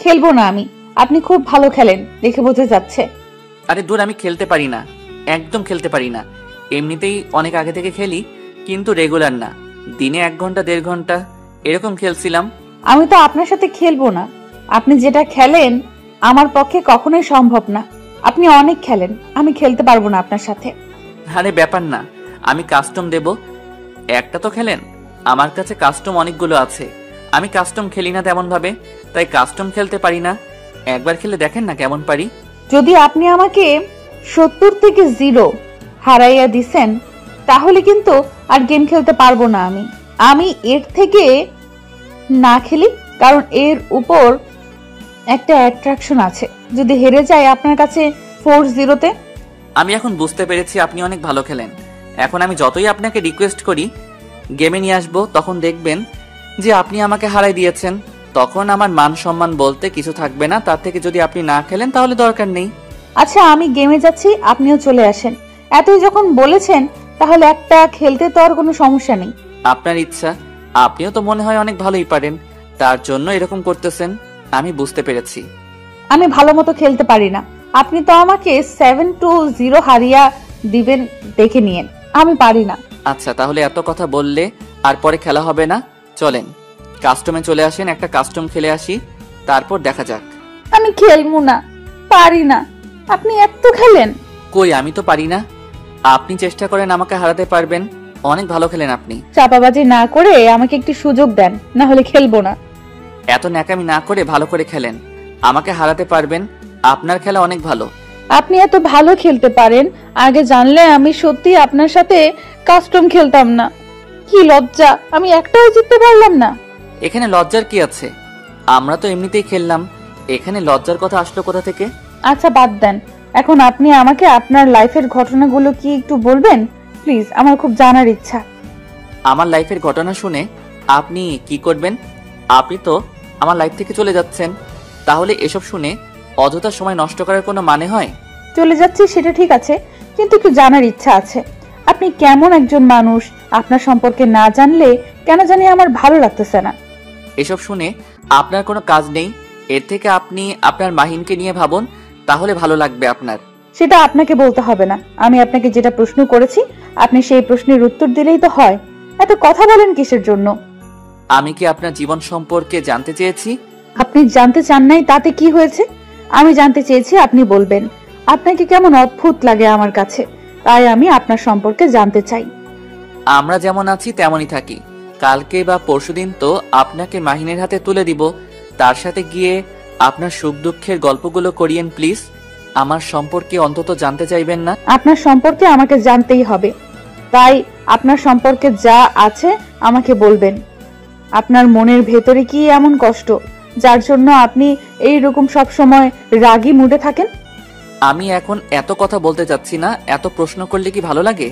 খেলবো না আমি। আপনি খুব ভালো খেলেন দেখে বোঝা যাচ্ছে। আরে দূর, আমি খেলতে পারি না, একদম খেলতে পারি না। এমনিতেই অনেক আগে থেকে খেলি, কিন্তু রেগুলার না। দিনে 1 ঘন্টা 1.5 ঘন্টা এরকম খেলছিলাম। আমি তো আপনার সাথে খেলবো না। আপনি যেটা খেলেন আমার পক্ষে কখনোই সম্ভব না। আপনি অনেক খেলেন, আমি খেলতে পারবো না আপনার সাথে। আরে ব্যাপার না, আমি কাস্টম দেব। একটা তো খেলেন, আমার কাছে কাস্টম অনেকগুলো আছে। আমি কাস্টম খেলি না তেমন ভাবে, তাই কাস্টম খেলতে পারি না। একবার খেলে দেখেন না কেমন পারি। যদি আপনি আমাকে 70 থেকে 0 হারাইয়া দিছেন, তাহলে কিন্তু আর গেম খেলতে পারবো না আমি এর থেকে না খেলি, কারণ এর উপর একটা অ্যাট্রাকশন আছে। যদি হেরে যায় আপনার কাছে 4-0-তে। আমি এখন বুঝতে পেরেছি আপনি অনেক ভালো খেলেন। এখন আমি যতই আপনাকে রিকোয়েস্ট করি গেমে নিয়ে আসবো, তখন দেখবেন যে আপনি আমাকে হারাই দিয়েছেন। তখন আমার মান সম্মান বলতে কিছু থাকবে না। তার থেকে যদি আপনি না খেলেন তাহলে দরকার নেই। আচ্ছা, আমি গেমে যাচ্ছি, আপনিও চলে আসেন। এতই যখন বলেছেন তাহলে একটা খেলতে তো আর কোনো সমস্যা নেই। আপনার ইচ্ছা, আপনিও তো মনে হয় অনেক ভালোই পারেন, তার জন্য এরকম করতেছেন। আমি বুঝতে পেরেছি। আমি ভালো মতো খেলতে পারি না। আপনি তো আমাকে 7-0 হারিয়া দিবেন দেখে নিয়েন, আমি পারি না। আচ্ছা, তাহলে এত কথা বললে আর পরে খেলা হবে না। চলেন কাস্টমে চলে আসেন, একটা কাস্টম খেলে আসি, তারপর দেখা যাক। আমি খেলবো না, পারি না। আপনি এত খেলেন। কই, আমি তো পারি না। আপনি চেষ্টা করেন, আমাকে হারাতে পারবেন। অনেক ভালো খেলেন আপনি। চাপাবাজি না করে আমাকে একটু সুযোগ দেন, না হলে খেলবো না। এত ন্যাকামি না করে ভালো করে খেলেন, আমাকে হারাতে পারবেন। আপনার খেলা অনেক ভালো। আপনি এত ভালো খেলতে পারেন, আগে জানলে আমি সত্যি আপনার সাথে কাস্টম খেলতাম না। কি লজ্জা, আমি একটাও জিততে পারলাম না। এখানে লজ্জার কি আছে? আমরা তো এমনিতেই খেললাম, এখানে লজ্জার কথা আসলো কোথা থেকে? আচ্ছা বাদ দেন, এখন আপনি আমাকে আপনার লাইফের ঘটনাগুলো কি একটু বলবেন প্লিজ? আমার খুব জানার ইচ্ছা। আমার লাইফের ঘটনা শুনে আপনি কি করবেন? আপনি তো আমার লাইফ থেকে চলে যাচ্ছেন, তাহলে এসব শুনে অযথা সময় নষ্ট করার কোনো মানে হয়? চলে যাচ্ছি সেটা ঠিক আছে, কিন্তু একটু জানার ইচ্ছা আছে। আপনি কেমন একজন মানুষ, আপনার সম্পর্কে না জানলে কেন জানি আমার ভালো লাগতেছে না। এসব শুনে আপনার কোনো কাজ নেই। এর থেকে আপনি আপনার মাহিনকে নিয়ে ভাবুন, তাহলে ভালো লাগবে আপনার। সেটা আপনাকে বলতে হবে না। আমি আপনাকে যেটা প্রশ্ন করেছি আপনি সেই প্রশ্নের উত্তর দিলেই তো হয়। এত কথা বলেন কিসের জন্য? আমি কি আপনার জীবন সম্পর্কে জানতে চেয়েছি? আপনি জানতে চান নাই তাতে কি হয়েছে? আমি জানতে চেয়েছি আপনি বলবেন। আপনাকে কেমন অদ্ভুত লাগে আমার কাছে, তাই আমি আপনার সম্পর্কে জানতে চাই। আমরা যেমন আছি তেমনই থাকি। কালকে বা পরশুদিন তো আপনাকে মাহিনের হাতে তুলে দিব, তার সাথে গিয়ে আপনার সুখ দুঃখের গল্পগুলো করিয়েন প্লিজ। আমার সম্পর্কে অন্তত জানতে চাইবেন না? আপনার সম্পর্কে আমাকে জানতেই হবে, তাই আপনার সম্পর্কে যা আছে আমাকে বলবেন। আপনার মনের ভেতরে কি এমন কষ্ট যার জন্য আপনি এই রকম সব সময় রাগী মুডে থাকেন? আমি এখন এত কথা বলতে চাচ্ছি না। এত প্রশ্ন করলে কি ভালো লাগে?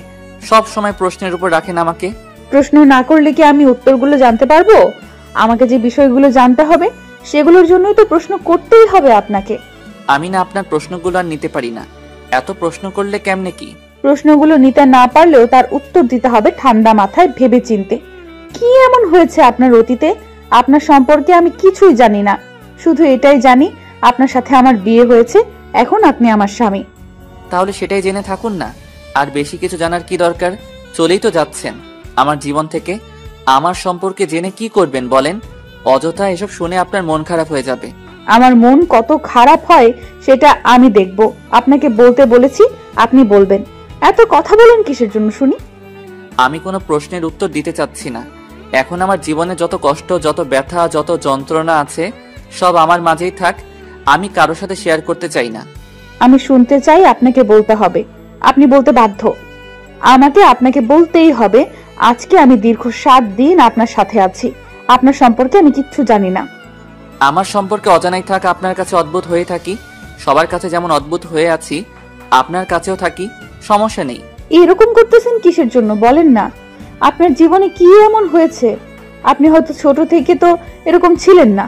সব সময় প্রশ্নের উপর রাখেন আমাকে। প্রশ্ন না করলে কি আমি উত্তরগুলো জানতে পারবো? আমাকে যে বিষয়গুলো জানতে হবে সেগুলোর জন্যই তো প্রশ্ন করতেই হবে আপনাকে। আমি না আপনার প্রশ্নগুলো আর নিতে পারি না। এত প্রশ্ন করলে কেমনে কি? প্রশ্নগুলো নিতে না পারলেও তার উত্তর দিতে হবে ঠান্ডা মাথায় ভেবে চিনতে। কি এমন হয়েছে আপনার অতীতে? আপনার সম্পর্কে আমি কিছুই জানি না, শুধু এটাই জানি আপনার সাথে আমার বিয়ে হয়েছে, এখন আপনি আমার স্বামী। তাহলে সেটাই জেনে থাকুন না। আর বেশি কিছু জানার কি দরকার? চলেই তো যাচ্ছেন আমার জীবন থেকে। আমার সম্পর্কে জেনে কি করবেন বলেন? অযথা এসব শুনে আপনার মন খারাপ হয়ে যাবে। আমার মন কত খারাপ হয় সেটা আমি দেখব। আপনাকে বলতে বলেছি, আপনি বলবেন। এত কথা বলেন কিসের জন্য শুনি? আমি কোনো প্রশ্নের উত্তর দিতে চাচ্ছি না। এখন আমার জীবনে যত কষ্ট, যত ব্যথা, যত যন্ত্রণা আছে সব আমার মাঝেই থাক। আমি কারোর সাথে শেয়ার করতে চাই না। আমি শুনতে চাই, আপনাকে বলতে হবে। আপনি বলতে বাধ্য। আমাকে আপনাকে বলতেই হবে। আজকে আমি দীর্ঘ 7 দিন আপনার সাথে আছি, আপনার সম্পর্কে আমি কিচ্ছু জানি না। আমার সম্পর্কে অজানাই থাক, আপনার কাছে অদ্ভুত হয়ে থাকি। সবার কাছে যেমন অদ্ভুত হয়ে আছি আপনার কাছেও থাকি, সমস্যা নেই। এরকম করতেছেন কিসের জন্য বলেন না? আপনার জীবনে কি এমন হয়েছে? আপনি হয়তো ছোট থেকে তো এরকম ছিলেন না,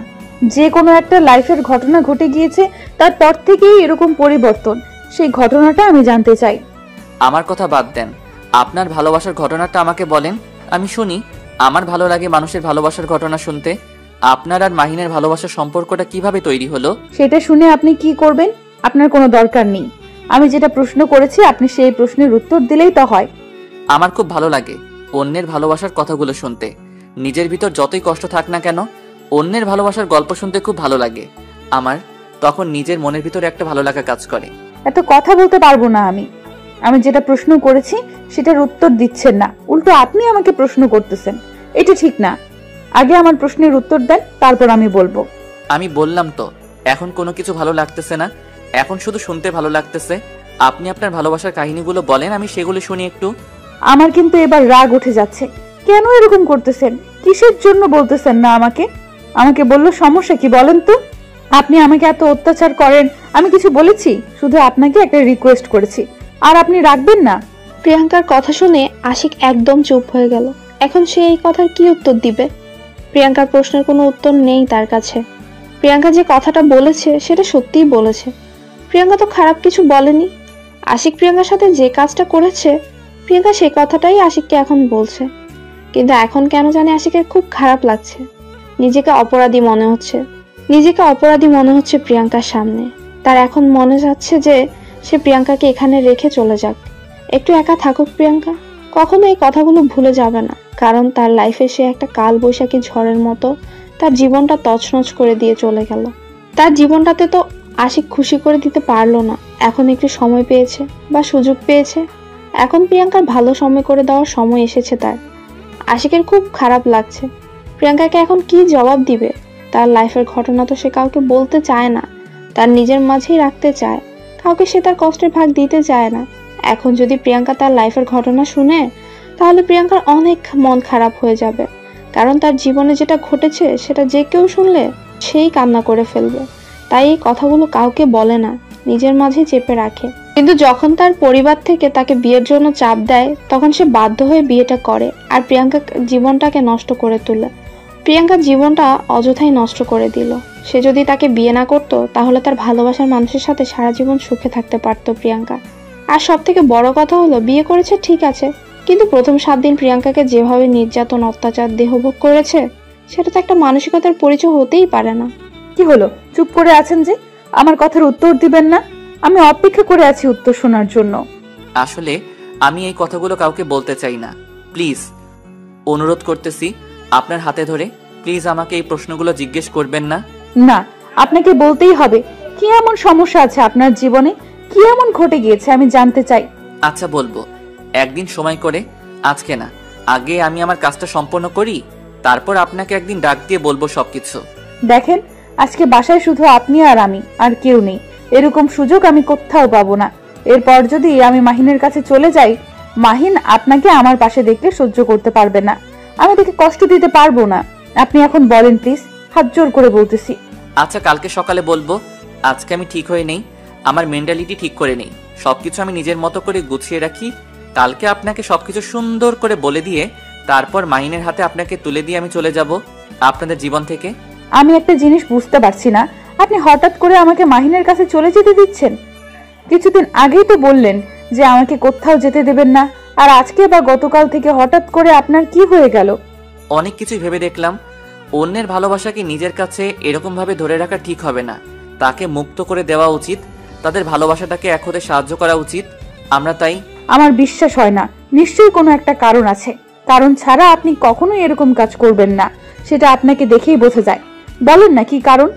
যে কোনো একটা লাইফের ঘটনা ঘটে গিয়েছে, তারপর থেকেই এরকম পরিবর্তন। সেই ঘটনাটা আমি জানতে চাই। আমার কথা বাদ দেন, আপনার ভালোবাসার ঘটনাটা আমাকে বলেন, আমি শুনি। আমার ভালো লাগে মানুষের ভালোবাসার ঘটনা শুনতে। আপনার আর মাহিনের ভালোবাসার সম্পর্কটা কিভাবে তৈরি হলো? সেটা শুনে আপনি কি করবেন? আপনার কোনো দরকার নেই। আমি যেটা প্রশ্ন করেছি আপনি সেই প্রশ্নের উত্তর দিলেই তো হয়। আমার খুব ভালো লাগে অন্যের ভালোবাসার কথাগুলো শুনতে। নিজের ভিতর যতই কষ্ট থাক না কেন, অন্যের ভালোবাসার গল্প শুনতে খুব ভালো লাগে আমার। তখন নিজের মনের ভিতরে একটা ভালো লাগা কাজ করে। এত কথা বলতে পারবো না আমি। আমি যেটা প্রশ্ন করেছি সেটার উত্তর দিচ্ছেন না, উল্টো আপনি আমাকে প্রশ্ন করতেছেন। এটা ঠিক না। আগে আমার প্রশ্নের উত্তর দেন, তারপর আমি বলবো। আমি বললাম তো, এখন কোনো কিছু ভালো লাগতেছে না। এখন শুধু শুনতে ভালো লাগতেছে। আপনি আপনার ভালোবাসার কাহিনীগুলো বলেন, আমি সেগুলো শুনি একটু। আমার কিন্তু এবার রাগ উঠে যাচ্ছে। কেন এরকম করতেছেন? কিসের জন্য বলতেছেন না আমাকে? আমাকে বললো সমস্যা কি বলেন তো? আপনি আমাকে এত অত্যাচার করেন, আমি কিছু বলেছি? শুধু আপনাকে একটা রিকোয়েস্ট করেছি, আর আপনি রাখবেন না? প্রিয়াঙ্কার কথা শুনে আশিক একদম চুপ হয়ে গেল। এখন সে এই কথার কি উত্তর দিবে? প্রিয়াঙ্কার প্রশ্নের কোনো উত্তর নেই তার কাছে। প্রিয়াঙ্কা যে কথাটা বলেছে সেটা সত্যিই বলেছে। প্রিয়াঙ্কা তো খারাপ কিছু বলেনি। আশিক প্রিয়াঙ্কার সাথে যে কাজটা করেছে, প্রিয়াঙ্কা সেই কথাটাই আশিককে এখন বলছে। কিন্তু এখন কেন জানি আশিকের খুব খারাপ লাগছে। নিজেকে অপরাধী মনে হচ্ছে প্রিয়াঙ্কার সামনে। তার এখন মনে যাচ্ছে যে সে প্রিয়াঙ্কাকে এখানে রেখে চলে যাক, একটু একা থাকুক প্রিয়াঙ্কা। কখনো এই কথাগুলো ভুলে যাবে না, কারণ তার লাইফে সে একটা কাল বৈশাখী ঝড়ের মতো তার জীবনটা তছনছ করে দিয়ে চলে গেল। তার জীবনটাতে তো আশিক খুশি করে দিতে পারলো না। এখন একটু সময় পেয়েছে বা সুযোগ পেয়েছে, এখন প্রিয়াঙ্কার ভালো সময় করে দেওয়ার সময় এসেছে তার। আশিকের খুব খারাপ লাগছে। প্রিয়াঙ্কাকে এখন কি জবাব দিবে? তার লাইফের ঘটনা তো সে কাউকে বলতে চায় না, তার নিজের মাঝেই রাখতে চায়। কাউকে সে তার কষ্টের ভাগ দিতে চায় না। এখন যদি প্রিয়াঙ্কা তার লাইফের ঘটনা শুনে, তাহলে প্রিয়াঙ্কার অনেক মন খারাপ হয়ে যাবে, কারণ তার জীবনে যেটা ঘটেছে সেটা যে কেউ শুনলে সেই কান্না করে ফেলবে। তাই এই কথাগুলো কাউকে বলে না, নিজের মাঝে চেপে রাখে। কিন্তু যখন তার পরিবার থেকে তাকে বিয়ের জন্য চাপ দেয়, তখন সে বাধ্য হয়ে বিয়েটা করে আর প্রিয়াঙ্কা জীবনটাকে নষ্ট করে তোলে। প্রিয়াঙ্কার জীবনটা অযথাই নষ্ট করে দিল। সে যদি তাকে বিয়ে না করতো, তাহলে তার ভালোবাসার মানুষের সাথে সারা জীবন সুখে থাকতে পারতো প্রিয়াঙ্কা। আর সব থেকে বড় কথা হলো, বিয়ে করেছে ঠিক আছে, কিন্তু প্রথম 7 দিন প্রিয়াঙ্কাকে যেভাবে নির্যাতন, অত্যাচার, দেহভোগ করেছে, সেটা তো একটা মানসিকতার পরিচয় হতেই পারে না। কি হলো, চুপ করে আছেন যে? আমার কথার উত্তর দিবেন না? আমি অপেক্ষা করে আছি উত্তর শোনার জন্য। আসলে আমি এই কথাগুলো কাউকে বলতে চাই না। প্লিজ অনুরোধ করতেছি, আপনার হাতে ধরে প্লিজ আমাকে এই প্রশ্নগুলো জিজ্ঞেস করবেন না। না, আপনাকে বলতেই হবে। কি এমন সমস্যা আছে আপনার জীবনে? কি এমন ঘটে গিয়েছে আমি জানতে চাই। আচ্ছা বলবো, একদিন সময় করে, আজকে না, আগে আমি আমার কাজটা সম্পন্ন করি, তারপর আপনাকে একদিন ডাক দিয়ে বলবো সবকিছু। দেখেন, আজকে বাসায় শুধু আপনি আর আমি, আর কেউ নেই। এরকম সুযোগ আমি কোথাও পাবো না। এরপর যদি আমি মাহিনের কাছে চলে যাই, মাহিন আপনাকে আমার পাশে দেখলে সহ্য করতে পারবে না। আমি তাকে কষ্ট দিতে পারবো না। আপনি এখন বলেন প্লিজ, হাত জোর করে বলতেছি। আচ্ছা কালকে সকালে বলবো। আজকে আমি ঠিক হয়ে নেই, আমার মেন্টালিটি ঠিক করে নেই, সবকিছু আমি নিজের মতো করে গুছিয়ে রাখি। কালকে আপনাকে সবকিছু সুন্দর করে বলে দিয়ে তারপর মাহিনের হাতে আপনাকে তুলে দিয়ে আমি চলে যাব আপনাদের জীবন থেকে। আমি একটা জিনিস বুঝতে পারছি না, আপনি হঠাৎ করে আমাকে মাহিনের কাছে চলে যেতে দিচ্ছেন? কিছুদিন আগেই তো বললেন যে আমাকে কোথাও যেতে দেবেন না, আর আজকে বা গতকাল থেকে হঠাৎ করে আপনার কি হয়ে গেল? অনেক কিছুই ভেবে দেখলাম, অন্যের ভালোবাসাকে নিজের কাছে এরকম ভাবে ধরে রাখা ঠিক হবে না, তাকে মুক্ত করে দেওয়া উচিত, তাদের ভালোবাসাটাকে এক হতে সাহায্য করা উচিত। আমরা তাই। আমার বিশ্বাস হয় না। নিশ্চয়ই কোনো একটা কারণ আছে। কারণ ছাড়া আপনি কখনোই এরকম কাজ করবেন না, সেটা আপনাকে দেখেই বোঝা যায়। বলেন না কি কারণ?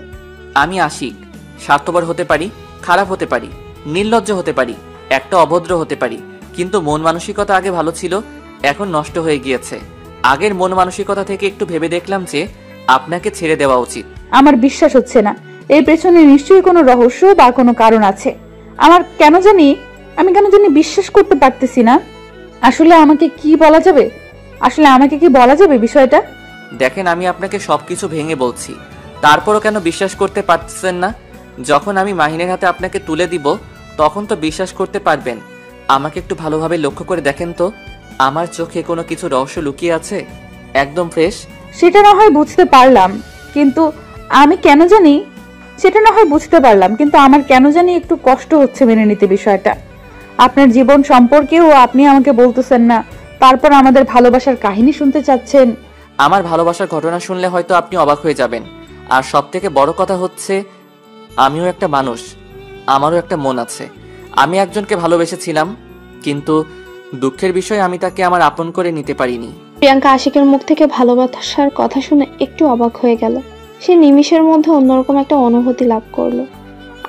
আমি আশিক, স্বার্থপর হতে পারি, খারাপ হতে পারি, নির্লজ্জ হতে পারি, একটা অভদ্র হতে পারি, কিন্তু মন মানসিকতা আগে ভালো ছিল, এখন নষ্ট হয়ে গিয়েছে। আগের মন মানসিকতা থেকে একটু ভেবে দেখলাম যে আপনাকে ছেড়ে দেওয়া উচিত। আমার বিশ্বাস হচ্ছে না। এর পেছনে নিশ্চয়ই কোনো রহস্য বা কোনো কারণ আছে। আমি কেন জানি বিশ্বাস করতে পারতেছি না। আসলে আমাকে কি বলা যাবে বিষয়টা? দেখেন, আমি আপনাকে সবকিছু ভেঙে বলছি, তারপরও কেন বিশ্বাস করতে পারছেন না? যখন আমি মাহিনের হাতে আপনাকে তুলে দিব তখন তো বিশ্বাস করতে পারবেন। আমাকে একটু ভালোভাবে লক্ষ্য করে দেখেন তো, আমার চোখে কোনো কিছু রহস্য লুকিয়ে আছে? একদম ফ্রেশ। সেটা না হয় বুঝতে পারলাম, কিন্তু আমার কেন জানি একটু কষ্ট হচ্ছে মেনে নিতে বিষয়টা। আপনার জীবন সম্পর্কেও আপনি আমাকে বলতেছেন না, তারপর আমাদের ভালোবাসার কাহিনী শুনতে চাচ্ছেন। আমার ভালোবাসার ঘটনা শুনলে হয়তো আপনি অবাক হয়ে যাবেন। আর সব থেকে বড় কথা হচ্ছে, আমিও একটা মানুষ, আমারও একটা মন আছে। আমি একজনকে ভালোবেসেছিলাম, কিন্তু দুঃখের বিষয় আমি তাকে আমার আপন করে নিতে পারিনি। প্রিয়াঙ্কা আশিকের মুখ থেকে ভালোবাসার কথা শুনে একটু অবাক হয়ে গেল। সে নিমিষের মধ্যে অন্যরকম একটা অনুভূতি লাভ করলো।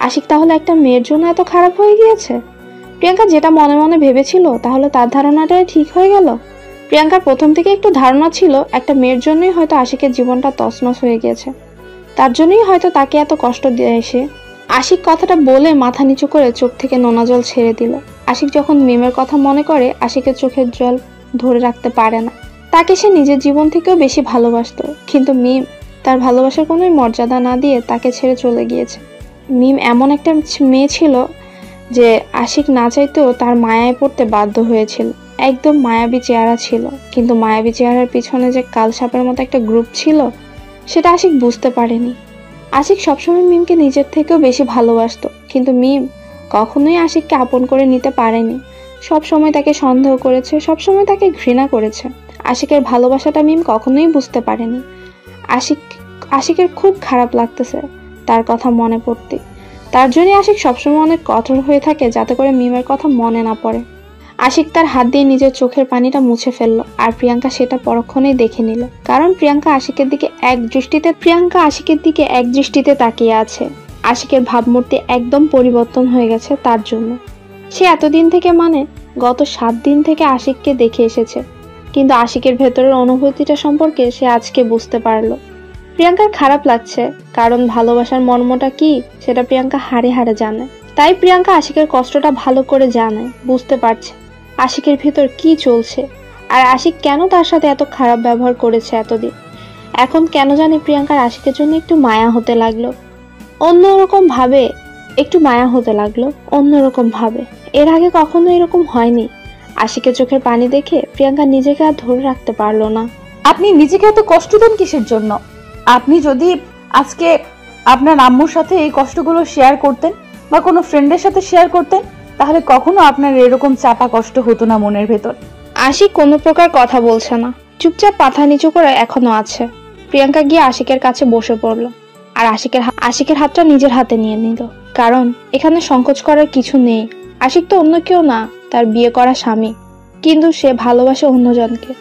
আশিক তাহলে একটা মেয়ের জন্য এত খারাপ হয়ে গিয়েছে? প্রিয়াঙ্কা যেটা মনে মনে ভেবেছিল তাহলে তার ধারণাটাই ঠিক হয়ে গেল। প্রিয়াঙ্কার প্রথম থেকে একটু ধারণা ছিল একটা মেয়ের জন্যই হয়তো আশিকের জীবনটা তছনছ হয়ে গেছে, তার জন্যই হয়তো তাকে এত কষ্ট দিয়ে এসে। আশিক কথাটা বলে মাথা নিচু করে চোখ থেকে নোনা জল ছেড়ে দিল। আশিক যখন মিমের কথা মনে করে, আশিকের চোখের জল ধরে রাখতে পারে না। তাকে সে নিজের জীবন থেকেও বেশি ভালোবাসতো, কিন্তু মিম তার ভালোবাসার কোনো মর্যাদা না দিয়ে তাকে ছেড়ে চলে গিয়েছে। মিম এমন একটা মেয়ে ছিল যে আশিক না চাইতেও তার মায়ায় পড়তে বাধ্য হয়েছিল। একদম মায়াবী চেহারা ছিল, কিন্তু মায়াবী চেহারার পিছনে যে কাল সাপের মতো একটা গ্রুপ ছিল সেটা আশিক বুঝতে পারেনি। আশিক সবসময় মিমকে নিজের থেকেও বেশি ভালোবাসতো, কিন্তু মিম কখনোই আশিককে আপন করে নিতে পারেনি। সবসময় তাকে সন্দেহ করেছে, সবসময় তাকে ঘৃণা করেছে। আশিকের ভালোবাসাটা মিম কখনোই বুঝতে পারেনি। আশিকের খুব খারাপ লাগতেছে তার কথা মনে পড়তে। তার জন্য আশিক সবসময় অনেক কঠোর হয়ে থাকে, যাতে করে মিমের কথা মনে না পড়ে। আশিক তার হাত দিয়ে নিজের চোখের পানিটা মুছে ফেললো, আর প্রিয়াঙ্কা সেটা পরক্ষণেই দেখে নিল। কারণ প্রিয়াঙ্কা আশিকের দিকে এক দৃষ্টিতে তাকিয়ে আছে। আশিকের ভাবমূর্তি একদম পরিবর্তন হয়ে গেছে তার জন্য। সে এতদিন থেকে, গত 7 দিন থেকে আশিককে দেখে এসেছে, কিন্তু আশিকের ভেতরের অনুভূতিটা সম্পর্কে সে আজকে বুঝতে পারলো। প্রিয়াঙ্কার খারাপ লাগছে, কারণ ভালোবাসার মর্মটা কি সেটা প্রিয়াঙ্কা হাড়ে হাড়ে জানে। তাই প্রিয়াঙ্কা আশিকের কষ্টটা ভালো করে জানে, বুঝতে পারছে আশিকের ভিতর কি চলছে, আর আশিক কেন তার সাথে এত খারাপ ব্যবহার করেছে এতদিন। এখন কেন জানি প্রিয়াঙ্কার আশিকের জন্য একটু মায়া হতে লাগলো, অন্যরকম ভাবে। এর আগে কখনো এরকম হয়নি। আশিকের চোখের পানি দেখে প্রিয়াঙ্কা নিজেকে আর ধরে রাখতে পারলো না। আপনি নিজেকে এত কষ্ট দেন কিসের জন্য? আপনি যদি আজকে আপনার আম্মুর সাথে এই কষ্টগুলো শেয়ার করতেন বা কোনো ফ্রেন্ডের সাথে শেয়ার করতেন, তাহলে কখনো আপনার এরকম চাপা কষ্ট হতো না মনের ভেতর। আশিক কোনো প্রকার কথা বলছে না, চুপচাপ মাথা নিচু করে এখনো আছে। প্রিয়াঙ্কা গিয়ে আশিকের কাছে বসে পড়লো, আর আশিকের হাতটা নিজের হাতে নিয়ে নিল। কারণ এখানে সংকোচ করার কিছু নেই। আশিক তো অন্য কেউ না, তার বিয়ে করা স্বামী, কিন্তু সে ভালোবাসে অন্যজনকে।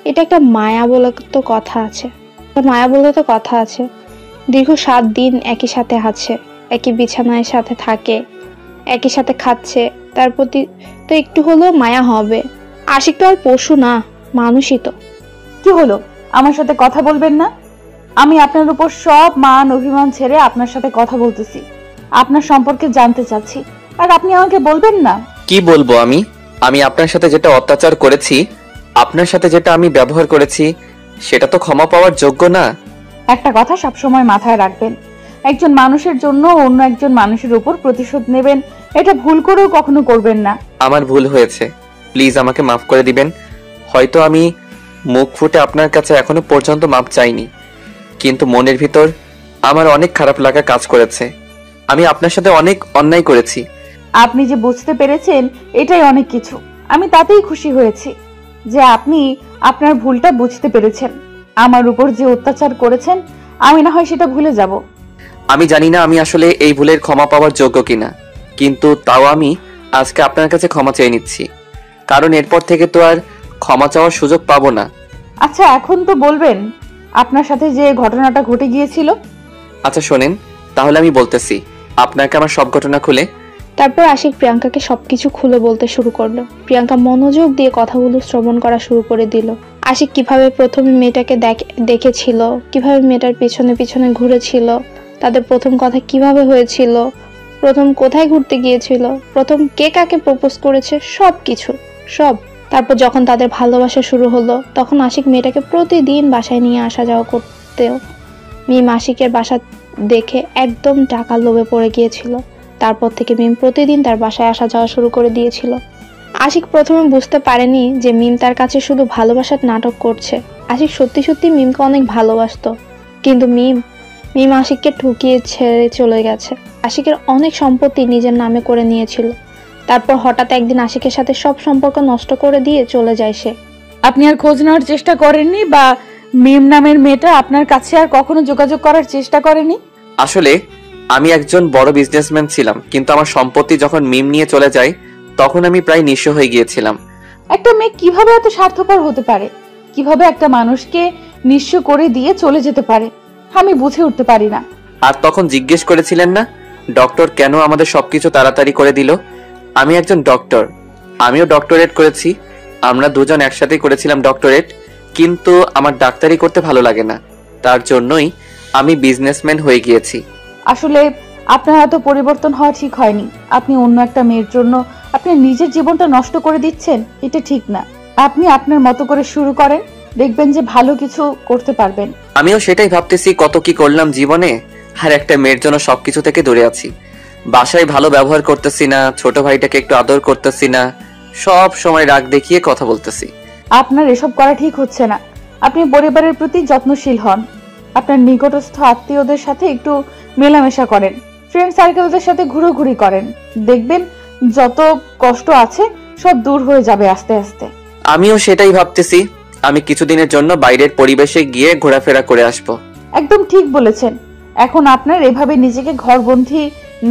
এটা একটা মায়া বলে তো কথা আছে, দীর্ঘ 7 দিন একই সাথে আছে, একই বিছানায় সাথে থাকে, একই সাথে খাচ্ছে, তার প্রতি তো একটু হলেও মায়া হবে। আশিক তো আর পশু না, মানুষই তো। কি হলো, আমার সাথে কথা বলবেন না? আমি আপনার উপর সব মান অভিমান ছেড়ে আপনার সাথে কথা বলতেছি, আপনার সম্পর্কে জানতে চাচ্ছি, আর আপনি আমাকে বলবেন না? কি বলবো আমি আপনার সাথে যেটা অত্যাচার করেছি, আপনার সাথে যেটা আমি ব্যবহার করেছি, সেটা তো ক্ষমা পাওয়ার যোগ্য না। একটা কথা সবসময় মাথায় রাখবেন, একজন মানুষের জন্য অন্য একজন মানুষের উপর প্রতিশোধ নেবেন, এটা ভুল করেও কখনো করবেন না। আমার ভুল হয়েছে, প্লিজ আমাকে মাফ করে দিবেন। হয়তো আমি মুখ ফুটে আপনার কাছে এখনো পর্যন্ত মাপ চাইনি, কিন্তু মনের ভিতর আমার অনেক খারাপ লাগা কাজ করেছে। আমি আপনার সাথে অনেক অন্যায় করেছি। আপনি যে বুঝতে পেরেছেন এটাই অনেক কিছু। আমি তাতেই খুশি হয়েছি যে আপনি আপনার ভুলটা বুঝতে পেরেছেন। আমার উপর যে অত্যাচার করেছেন আমি না হয় সেটা ভুলে যাব। আমি জানি না আমি আসলে এই ভুলের ক্ষমা পাওয়ার যোগ্য কিনা, কিন্তু তাও আমি আজকে আপনার কাছে ক্ষমা চেয়ে নিচ্ছি, কারণ এরপর থেকে তো আর ক্ষমা চাওয়ার সুযোগ পাবো না। আচ্ছা, এখন তো বলবেন আপনার সাথে যে ঘটনাটা ঘটে গিয়েছিল। আচ্ছা শোনেন, তাহলে আমি বলতেছি আপনাকে আমার সব ঘটনা খুলে। তারপর আশিক প্রিয়াঙ্কাকে সবকিছু খুলে বলতে শুরু করলো। প্রিয়াঙ্কা মনোযোগ দিয়ে কথাগুলো শ্রবণ করা শুরু করে দিল। আশিক কিভাবে প্রথমে মেয়েটাকে দেখেছিল, কিভাবে মেয়েটার পিছনে পিছনে ঘুরেছিল, তাদের প্রথম কথা কিভাবে হয়েছিল, প্রথম কোথায় ঘুরতে গিয়েছিল, প্রথম কে কাকে প্রপোজ করেছে, সব। তারপর যখন তাদের ভালোবাসা শুরু হলো, তখন আশিক মেয়েটাকে প্রতিদিন বাসায় নিয়ে আসা যাওয়া করতেও মিম আশিকের বাসা দেখে একদম টাকার লোভে পড়ে গিয়েছিল। তারপর থেকে মিম প্রতিদিন তার বাসায় আসা যাওয়া শুরু করে দিয়েছিল। আশিক প্রথমে বুঝতে পারেনি যে মিম তার কাছে শুধু ভালোবাসার নাটক করছে। আশিক সত্যি সত্যি মিমকে অনেক ভালোবাসতো, কিন্তু মিম আশিককে ঠকিয়ে ছেড়ে চলে গেছে। আশিকের অনেক সম্পত্তি নিজের নামে করে নিয়েছিল। তারপর হঠাৎ একদিন আশিকের সাথে সব সম্পর্ক নষ্ট করে দিয়ে চলে যায় সে। আপনি আর খোঁজ নেওয়ার চেষ্টা করেননি, বা মিম নামের মেয়েটা আপনার কাছে আর কখনো যোগাযোগ করার চেষ্টা করেনি? আসলে আমি একজন বড় বিজনেসম্যান ছিলাম, কিন্তু আমার সম্পত্তি যখন মিম নিয়ে চলে যায় তখন আমি প্রায় নিঃস্ব হয়ে গিয়েছিলাম। একটা মেয়ে কিভাবে এত স্বার্থপর হতে পারে? কিভাবে একটা মানুষকে নিঃস্ব করে দিয়ে চলে যেতে পারে? আমি বুঝে উঠতে পারি না। আর তখন জিজ্ঞেস করেছিলেন না ডক্টর কেন আমাদের সবকিছু তাড়াতাড়ি করে দিল? আমি একজন ডক্টর, আমিও ডক্টরেট করেছি, আমরা দুজন একসাথেই করেছিলাম ডক্টরেট, কিন্তু আমার ডাক্তারি করতে ভালো লাগে না, তার জন্যই আমি বিজনেসম্যান হয়ে গিয়েছি। আসলে আপনার এত পরিবর্তন হওয়া ঠিক হয়নি। আপনি অন্য একটা মেয়ের জন্য আপনার নিজের জীবনটা নষ্ট করে দিচ্ছেন, এটা ঠিক না। আপনি আপনার মতো করে শুরু করেন, দেখবেন যে ভালো কিছু করতে পারবেন। আমিও সেটাই ভাবতেছি, কত কি করলাম জীবনে, আর একটা মেয়ের জন্য সবকিছু থেকে দূরে আছি। বাসায় ভালো ব্যবহার করতেছি না, ছোট ভাইটাকে একটু আদর করতেছি না, সব সময় রাগ দেখিয়ে কথা বলতেছি। আপনার এসব করা ঠিক হচ্ছে না। আপনি পরিবারের প্রতি যত্নশীল হন, আপনার নিকটস্থ আত্মীয়দের সাথে একটু মেলামেশা করেন, ফ্রেন্ড সার্কেলদের সাথে ঘুরোঘুরি করেন, দেখবেন যত কষ্ট আছে সব দূর হয়ে যাবে আস্তে আস্তে। আমিও সেটাই ভাবতেছি, আমি কিছুদিনের জন্য বাইরের পরিবেশে গিয়ে ঘোরাফেরা করে আসব। একদম ঠিক বলেছেন। এখন আপনার এভাবে নিজেকে ঘরবন্দি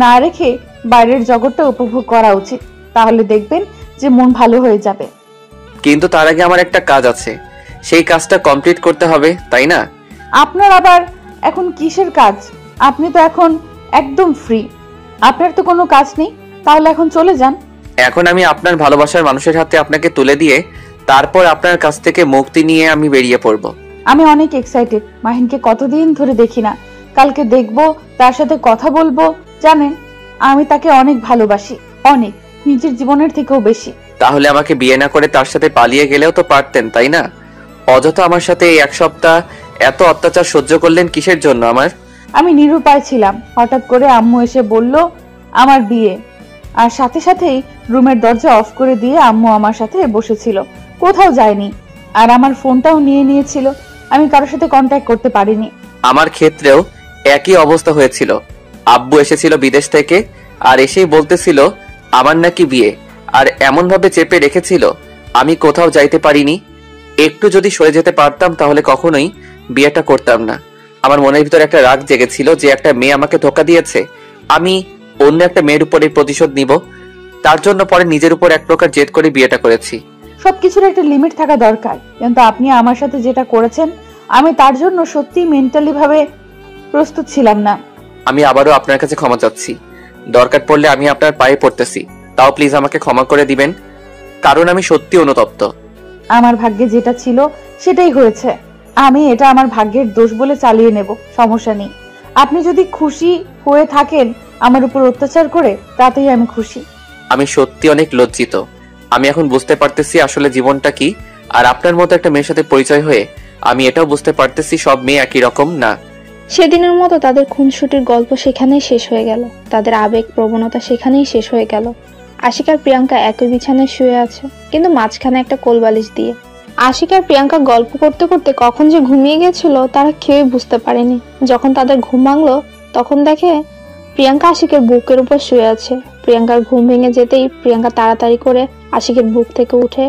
না রেখে বাইরের জগৎটা উপভোগ করা উচিত, তাহলে দেখবেন যে মন ভালো হয়ে যাবে। কিন্তু তার আগে আমার একটা কাজ আছে, সেই কাজটা কমপ্লিট করতে হবে, তাই না? আপনার আবার এখন কিসের কাজ? আপনি তো এখন একদম ফ্রি, আপনার তো কোনো কাজ নেই, তাহলে এখন চলে যান। এখন আমি আপনার ভালোবাসার মানুষের হাতে আপনাকে তুলে দিয়ে তারপর আপনার কাছ থেকে মুক্তি নিয়ে আমি বেরিয়ে পড়ব। আমি অনেক এক্সাইটেড। মাহিনকে কতদিন ধরে দেখি না, কালকে দেখবো, তার সাথে কথা বলবো। জানেন, আমি তাকে অনেক ভালোবাসি, অনেক, নিজের জীবনের থেকেও বেশি। তাহলে আমাকে বিয়ে না করে তার সাথে পালিয়ে গেলেও তো পারতেন, তাই না? অযথা আমার সাথে এই 1 সপ্তাহ এত অত্যাচার সহ্য করলেন কিসের জন্য? আমি নিরুপায় ছিলাম। হঠাৎ করে আম্মু এসে বলল আমার বিয়ে, আর সাথে সাথেই রুমের দরজা অফ করে দিয়ে আম্মু আমার সাথে বসেছিল, কোথাও যায়নি, আর আমার ফোনটাও নিয়ে নিয়েছিল। আমি কারোর সাথে কন্ট্যাক্ট করতে পারিনি। আমার ক্ষেত্রেও একই অবস্থা হয়েছিল। আব্বু এসেছিল বিদেশ থেকে, আর এসেই বলতেছিল আমার নাকি বিয়ে, আর এমন ভাবে চেপে রেখেছিল আমি কোথাও যাইতে পারিনি। একটু যদি সরে যেতে পারতাম তাহলে কখনোই বিয়েটা করতাম না। আমার মনের ভিতর একটা রাগ জেগেছিল যে একটা মেয়ে আমাকে ধোকা দিয়েছে, আমি অন্য একটা মেয়ের উপর এই প্রতিশোধ নিব। তার জন্য পরে নিজের উপর এক প্রকার জেদ করে বিয়েটা করেছি। সবকিছুর একটা লিমিট থাকা দরকার, কিন্তু আপনি আমার সাথে যেটা করেছেন আমি তার জন্য সত্যি মেন্টালি ভাবে প্রস্তুত ছিলাম না। আমি আবারও আপনার কাছে ক্ষমা চাচ্ছি। দরকার পড়লে আমি আপনার পায়ে পড়তেছি, তাও প্লিজ আমাকে ক্ষমা করে দিবেন, কারণ আমি সত্যি অনুতপ্ত। আমার ভাগ্যে যেটা ছিল সেটাই হয়েছে, আমি এটা আমার ভাগ্যের দোষ বলে চালিয়ে নেব, সমস্যা নেই। আপনি যদি খুশি হয়ে থাকেন আমার উপর অত্যাচার করে, তাতেই আমি খুশি। আমি সত্যি অনেক লজ্জিত। আমি এখন বুঝতে পারতেছি আসলে জীবনটা কি, আর আপনার মতো একটা মেয়ের সাথে পরিচয় হয়ে আমি এটাও বুঝতে পারতেছি সব মেয়ে একই রকম না। সেদিনের মতো তাদের খুনসুটির গল্প সেখানেই শেষ হয়ে গেল, তাদের আবেগ প্রবণতা সেখানেই শেষ হয়ে গেল। আশিক আর প্রিয়াঙ্কা একই বিছানায় শুয়ে আছে, কিন্তু মাঝখানে একটা কোলবালিশ দিয়ে। আশিক আর প্রিয়াঙ্কা গল্প করতে করতে কখন যে ঘুমিয়ে গেছিল তারা কেউই বুঝতে পারেনি। যখন তাদের ঘুম ভাঙলো তখন দেখে প্রিয়াঙ্কা আশিকের বুকের উপর শুয়ে আছে। প্রিয়াঙ্কার ঘুম ভেঙে যেতেই প্রিয়াঙ্কা তাড়াতাড়ি করে আশিকের বুক থেকে উঠে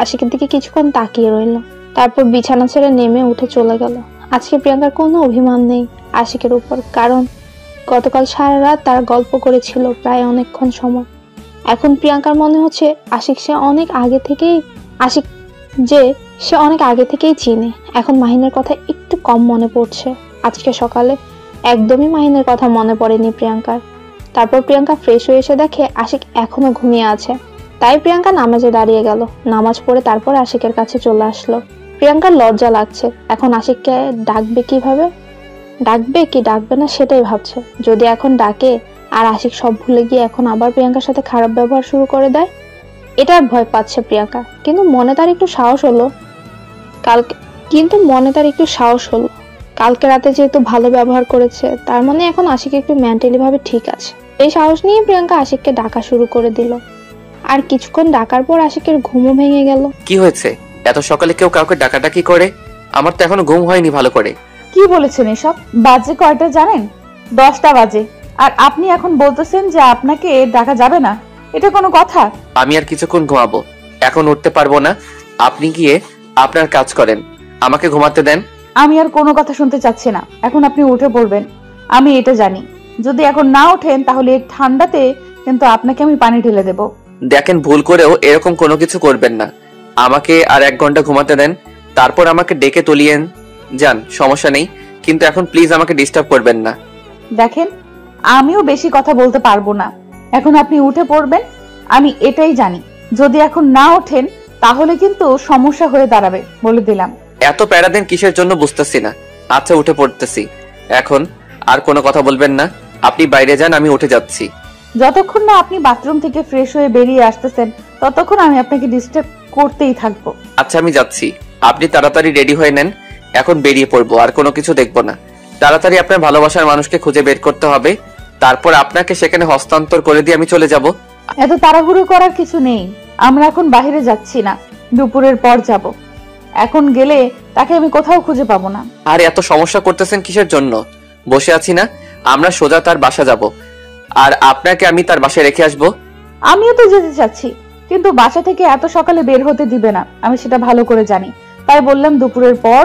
আশিকের দিকে কিছুক্ষণ তাকিয়ে রইল, তারপর বিছানা ছেড়ে নেমে উঠে চলে গেল। আজকে প্রিয়াঙ্কার কোনো অভিমান নেই আশিকের উপর, কারণ গতকাল সারা রাত তারা গল্প করেছিল প্রায় অনেকক্ষণ সময়। এখন প্রিয়াঙ্কার মনে হচ্ছে আশিক সে অনেক আগে থেকেই চিনে। এখন মাহিনের কথা একটু কম মনে পড়ছে। আজকে সকালে একদমই মাহিনের কথা মনে পড়েনি প্রিয়াঙ্কার। তারপর প্রিয়াঙ্কা ফ্রেশ হয়ে এসে দেখে আশিক এখনো ঘুমিয়ে আছে, তাই প্রিয়াঙ্কা নামাজে দাঁড়িয়ে গেল। নামাজ পড়ে তারপর আশিকের কাছে চলে আসলো। প্রিয়াঙ্কার লজ্জা লাগছে, এখন আশিককে ডাকবে কিভাবে, ডাকবে কি ডাকবে না সেটাই ভাবছে। যদি এখন ডাকে আর আশিক সব ভুলে গিয়ে এখন আবার প্রিয়াঙ্কার সাথে খারাপ ব্যবহার শুরু করে দেয়, এটার ভয় পাচ্ছে প্রিয়াঙ্কা। কিন্তু মনে তার একটু সাহস হলো কালকে রাতে যেহেতু ভালো ব্যবহার করেছে, তার মানে এখন আশিক একটু মেন্টালি ভাবে ঠিক আছে। এই সাহস নিয়ে প্রিয়াঙ্কা আশিককে ডাকা শুরু করে দিল। আর কিছুক্ষণ ডাকার পর আশিকের ঘুমও ভেঙে গেল। কি হয়েছে? এত সকালে কেউ কাউকে ডাকাডাকি করে? আমার তো এখনো ঘুম হয়নি ভালো করে। কি বলেছেন এসব? বাজে কয়টা জানেন? 10টা বাজে, আর আপনি এখন বলতেছেন যে আপনাকে ডাকা যাবে না? এটা কোনো কথা? আমি আর কিছুক্ষণ ঘুমাবো, এখন উঠতে পারবো না। আপনি গিয়ে আপনার কাজ করেন, আমাকে ঘুমাতে দেন। আমি আর কোনো কথা শুনতে চাচ্ছি না, এখন আপনি উঠে পড়বেন। আমি এটা জানি, যদি এখন না ওঠেন তাহলে এই ঠান্ডাতে কিন্তু আপনাকে আমি পানি ঢেলে দেব। দেখেন, ভুল করেও এরকম কোনো কিছু করবেন না। আমাকে আর 1 ঘন্টা ঘুমাতে দেন, তারপর আমাকে ডেকে তুলিয়েন যান, সমস্যা নেই, কিন্তু এখন প্লিজ আমাকে ডিস্টার্ব করবেন না। দেখেন, আমিও বেশি কথা বলতে পারবো না, এখন আপনি উঠে পড়বেন। আমি এটাই জানি, যদি এখন না ওঠেন তাহলে কিন্তু সমস্যা হয়ে দাঁড়াবে, বলে দিলাম। এত প্যারা দেন কিসের জন্য বুঝতেছি না। আচ্ছা, উঠে পড়তেছি। এখন আর কোনো কথা বলবেন না, আপনি বাইরে যান, আমি উঠে যাচ্ছি। যতক্ষণ না আপনি বাথরুম থেকে ফ্রেশ হয়ে বেরিয়ে আসতেছেন ততক্ষণ আমি আপনাকে ডিস্টার্ব করতেই থাকবো। আচ্ছা, আমি যাচ্ছি, আপনি তাড়াতাড়ি রেডি হয়ে নেন, এখন বেরিয়ে পড়বো, আর কোনো কিছু দেখবো না। তাড়াতাড়ি আপনার ভালোবাসার মানুষকে খুঁজে বের করতে হবে, তারপর আপনাকে সেখানে হস্তান্তর করে দিয়ে আমি চলে যাব। এত তাড়াহুড়ো করার কিছু নেই, আমরা এখন বাইরে যাচ্ছি না, দুপুরের পর যাব। এখন গেলে তাকে আমি কোথাও খুঁজে পাবো না। আর এত সমস্যা করতেছেন কিসের জন্য? বসে আছি না, আমরা সোজা তার বাসা যাব, আর আপনাকে আমি তার বাসায় রেখে আসবো। আমিও তো যেতে চাচ্ছি, কিন্তু বাসা থেকে এত সকালে বের হতে দিবে না, আমি সেটা ভালো করে জানি, তাই বললাম দুপুরের পর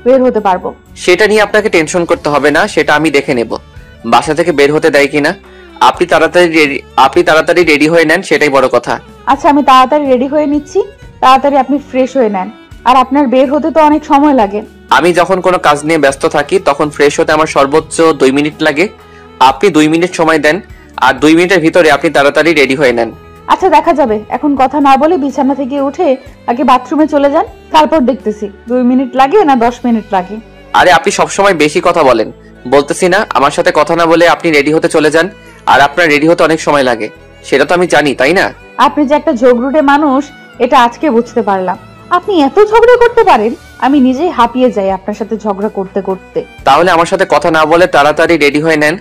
বের হতে পারবো। সেটা নিয়ে আপনাকে টেনশন করতে হবে না, সেটা আমি দেখে নেব বাসা থেকে বের হতে দেয় কিনা। আপনি তাড়াতাড়ি রেডি হয়ে নেন, সেটাই বড় কথা। আচ্ছা, আমি তাড়াতাড়ি রেডি হয়ে নিচ্ছি, তাড়াতাড়ি আপনি ফ্রেশ হয়ে নেন, আর আপনার বের হতে তো অনেক সময় লাগে। আমি যখন কোনো কাজ নিয়ে ব্যস্ত থাকি তখন ফ্রেশ হতে আমার সর্বোচ্চ 2 মিনিট লাগে। আপনি 2 মিনিট সময় দেন, আর 2 মিনিটের ভিতরে আপনি তাড়াতাড়ি রেডি হয়ে নেন। আচ্ছা, দেখা যাবে। এখন কথা না বলে বিছানা থেকে উঠে আগে বাথরুমে চলে যান, তারপর দেখতেছি 2 মিনিট লাগে না 10 মিনিট লাগে। আরে আপনি সবসময় বেশি কথা বলেন, বলতেছি না আমার সাথে কথা না বলে আপনি রেডি হতে চলে যান, আর আপনার রেডি হতে অনেক সময় লাগে, সেটা তো আমি জানি, তাই না? আপনি যে একটা ঝগড়ুটে মানুষ এটা আজকে বুঝতে পারলাম। আপনি এত ঝগড়া করতে পারেন, আমি নিজেই হাঁপিয়ে যাই আপনার সাথে ঝগড়া করতে করতে। তাহলে আমার সাথে কথা না বলে তাড়াতাড়ি রেডি হয়ে নেন,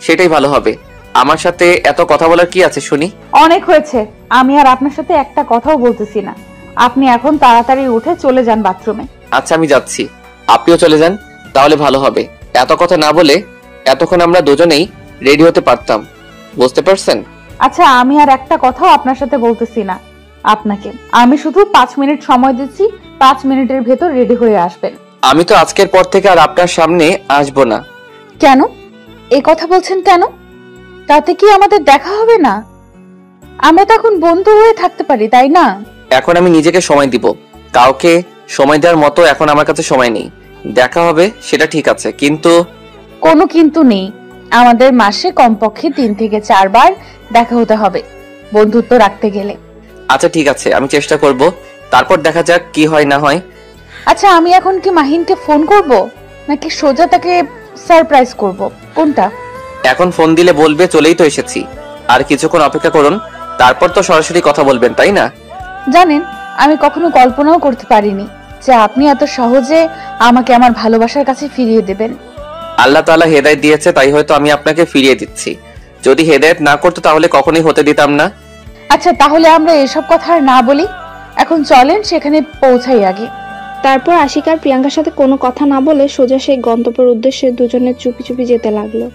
সেটাই ভালো হবে। আমার সাথে এত কথা বলার কি আছে শুনি? অনেক হয়েছে, আমি আর আপনার সাথে একটা কথাও বলতেছি না। আপনি এখন তাড়াতাড়ি উঠে চলে যান বাথরুমে। আচ্ছা, আমি যাচ্ছি, আপনিও চলে যান, তাহলে ভালো হবে। এত কথা না বলে এতক্ষণ আমরা দুজনেই রেডি হতে পারতাম, বুঝতে পারছেন? আচ্ছা, আমি আর একটা কথাও আপনার সাথে বলতেছি না আপনাকে, আমি শুধু 5 মিনিট সময় দিচ্ছি, 5 মিনিটের ভেতর রেডি হয়ে আসবেন। আমি তো আজকের পর থেকে আর আপনার সামনে আসবো না। কেন এই কথা বলছেন কেন? তাতে কি আমাদের দেখা হবে না? আমরা তো এখন বন্ধু হয়ে থাকতে পারি, তাই না? এখন আমি নিজেকে সময় দিব। কাউকে সময় দেওয়ার মতো এখন আমার কাছে সময় নেই। দেখা হবে সেটা ঠিক আছে, কিন্তু কোনো কিন্তু নেই। আমাদের মাসে কমপক্ষে 3 থেকে 4 বার দেখা হতে হবে বন্ধুত্ব রাখতে গেলে। আচ্ছা ঠিক আছে, আমি চেষ্টা করব, তারপর দেখা যাক কি হয় না হয়। আচ্ছা, আমি এখন কি মাহিনকে ফোন করব নাকি সোজা তাকে সারপ্রাইজ করব, কোনটা? এখন ফোন দিলে বলবে চলেই তো এসেছি, আর কিছুক্ষণ অপেক্ষা করুন, তারপর তো সরাসরি কথা বলবেন, তাই না? জানেন, আমি কখনো কল্পনাও করতে পারিনি যে আপনি এত সহজে আমাকে আমার ভালোবাসার কাছে ফিরিয়ে দেবেন। আল্লাহ তাআলা হেদায়েত দিয়েছে, তাই হয়তো আমি আপনাকে ফিরিয়ে দিচ্ছি। যদি হেদায়েত না করতো তাহলে কখনোই হতে দিতাম না। আচ্ছা, তাহলে আমরা এসব কথা আর না বলি, এখন চলেন সেখানে পৌঁছাই আগে। তারপর আশিক আর প্রিয়াঙ্কার সাথে কোনো কথা না বলে সোজা সেই গন্তব্যের উদ্দেশ্যে দুজনে চুপি চুপি যেতে লাগলো।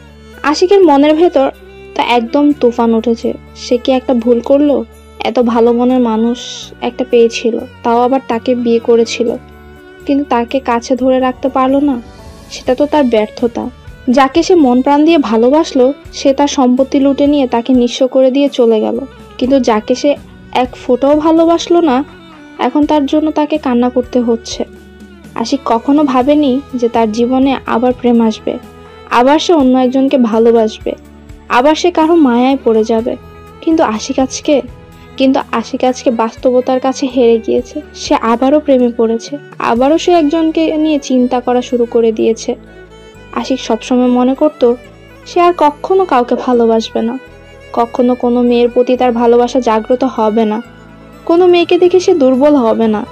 আশিকের মনের ভেতর তা একদম তুফান উঠেছে। সে কি একটা ভুল করলো? এত ভালো মনের মানুষ একটা পেয়েছিল, তাও আবার তাকে বিয়ে করেছিল, কিন্তু তাকে কাছে ধরে রাখতে পারলো না। সেটা তো তার ব্যর্থতা। যাকে সে মন প্রাণ দিয়ে ভালোবাসলো, সে তার সম্পত্তি লুটে নিয়ে তাকে নিঃস্ব করে দিয়ে চলে গেল। কিন্তু যাকে সে এক ফোঁটাও ভালোবাসলো না, এখন তার জন্য তাকে কান্না করতে হচ্ছে। আশিক কখনো ভাবেনি যে তার জীবনে আবার প্রেম আসবে, আবার সে অন্য একজনকে ভালোবাসবে, আবার সে কারো মায়ায় পড়ে যাবে। কিন্তু আশিক আজকে বাস্তবতার কাছে হেরে গিয়েছে। সে আবারও প্রেমে পড়েছে, আবারও সে একজনকে নিয়ে চিন্তা করা শুরু করে দিয়েছে। আশিক সবসময় মনে করত সে আর কখনো কাউকে ভালোবাসবে না, কখনো কোনো মেয়ের প্রতি তার ভালোবাসা জাগ্রত হবে না, কোনো মেয়েকে দেখে সে দুর্বল হবে না।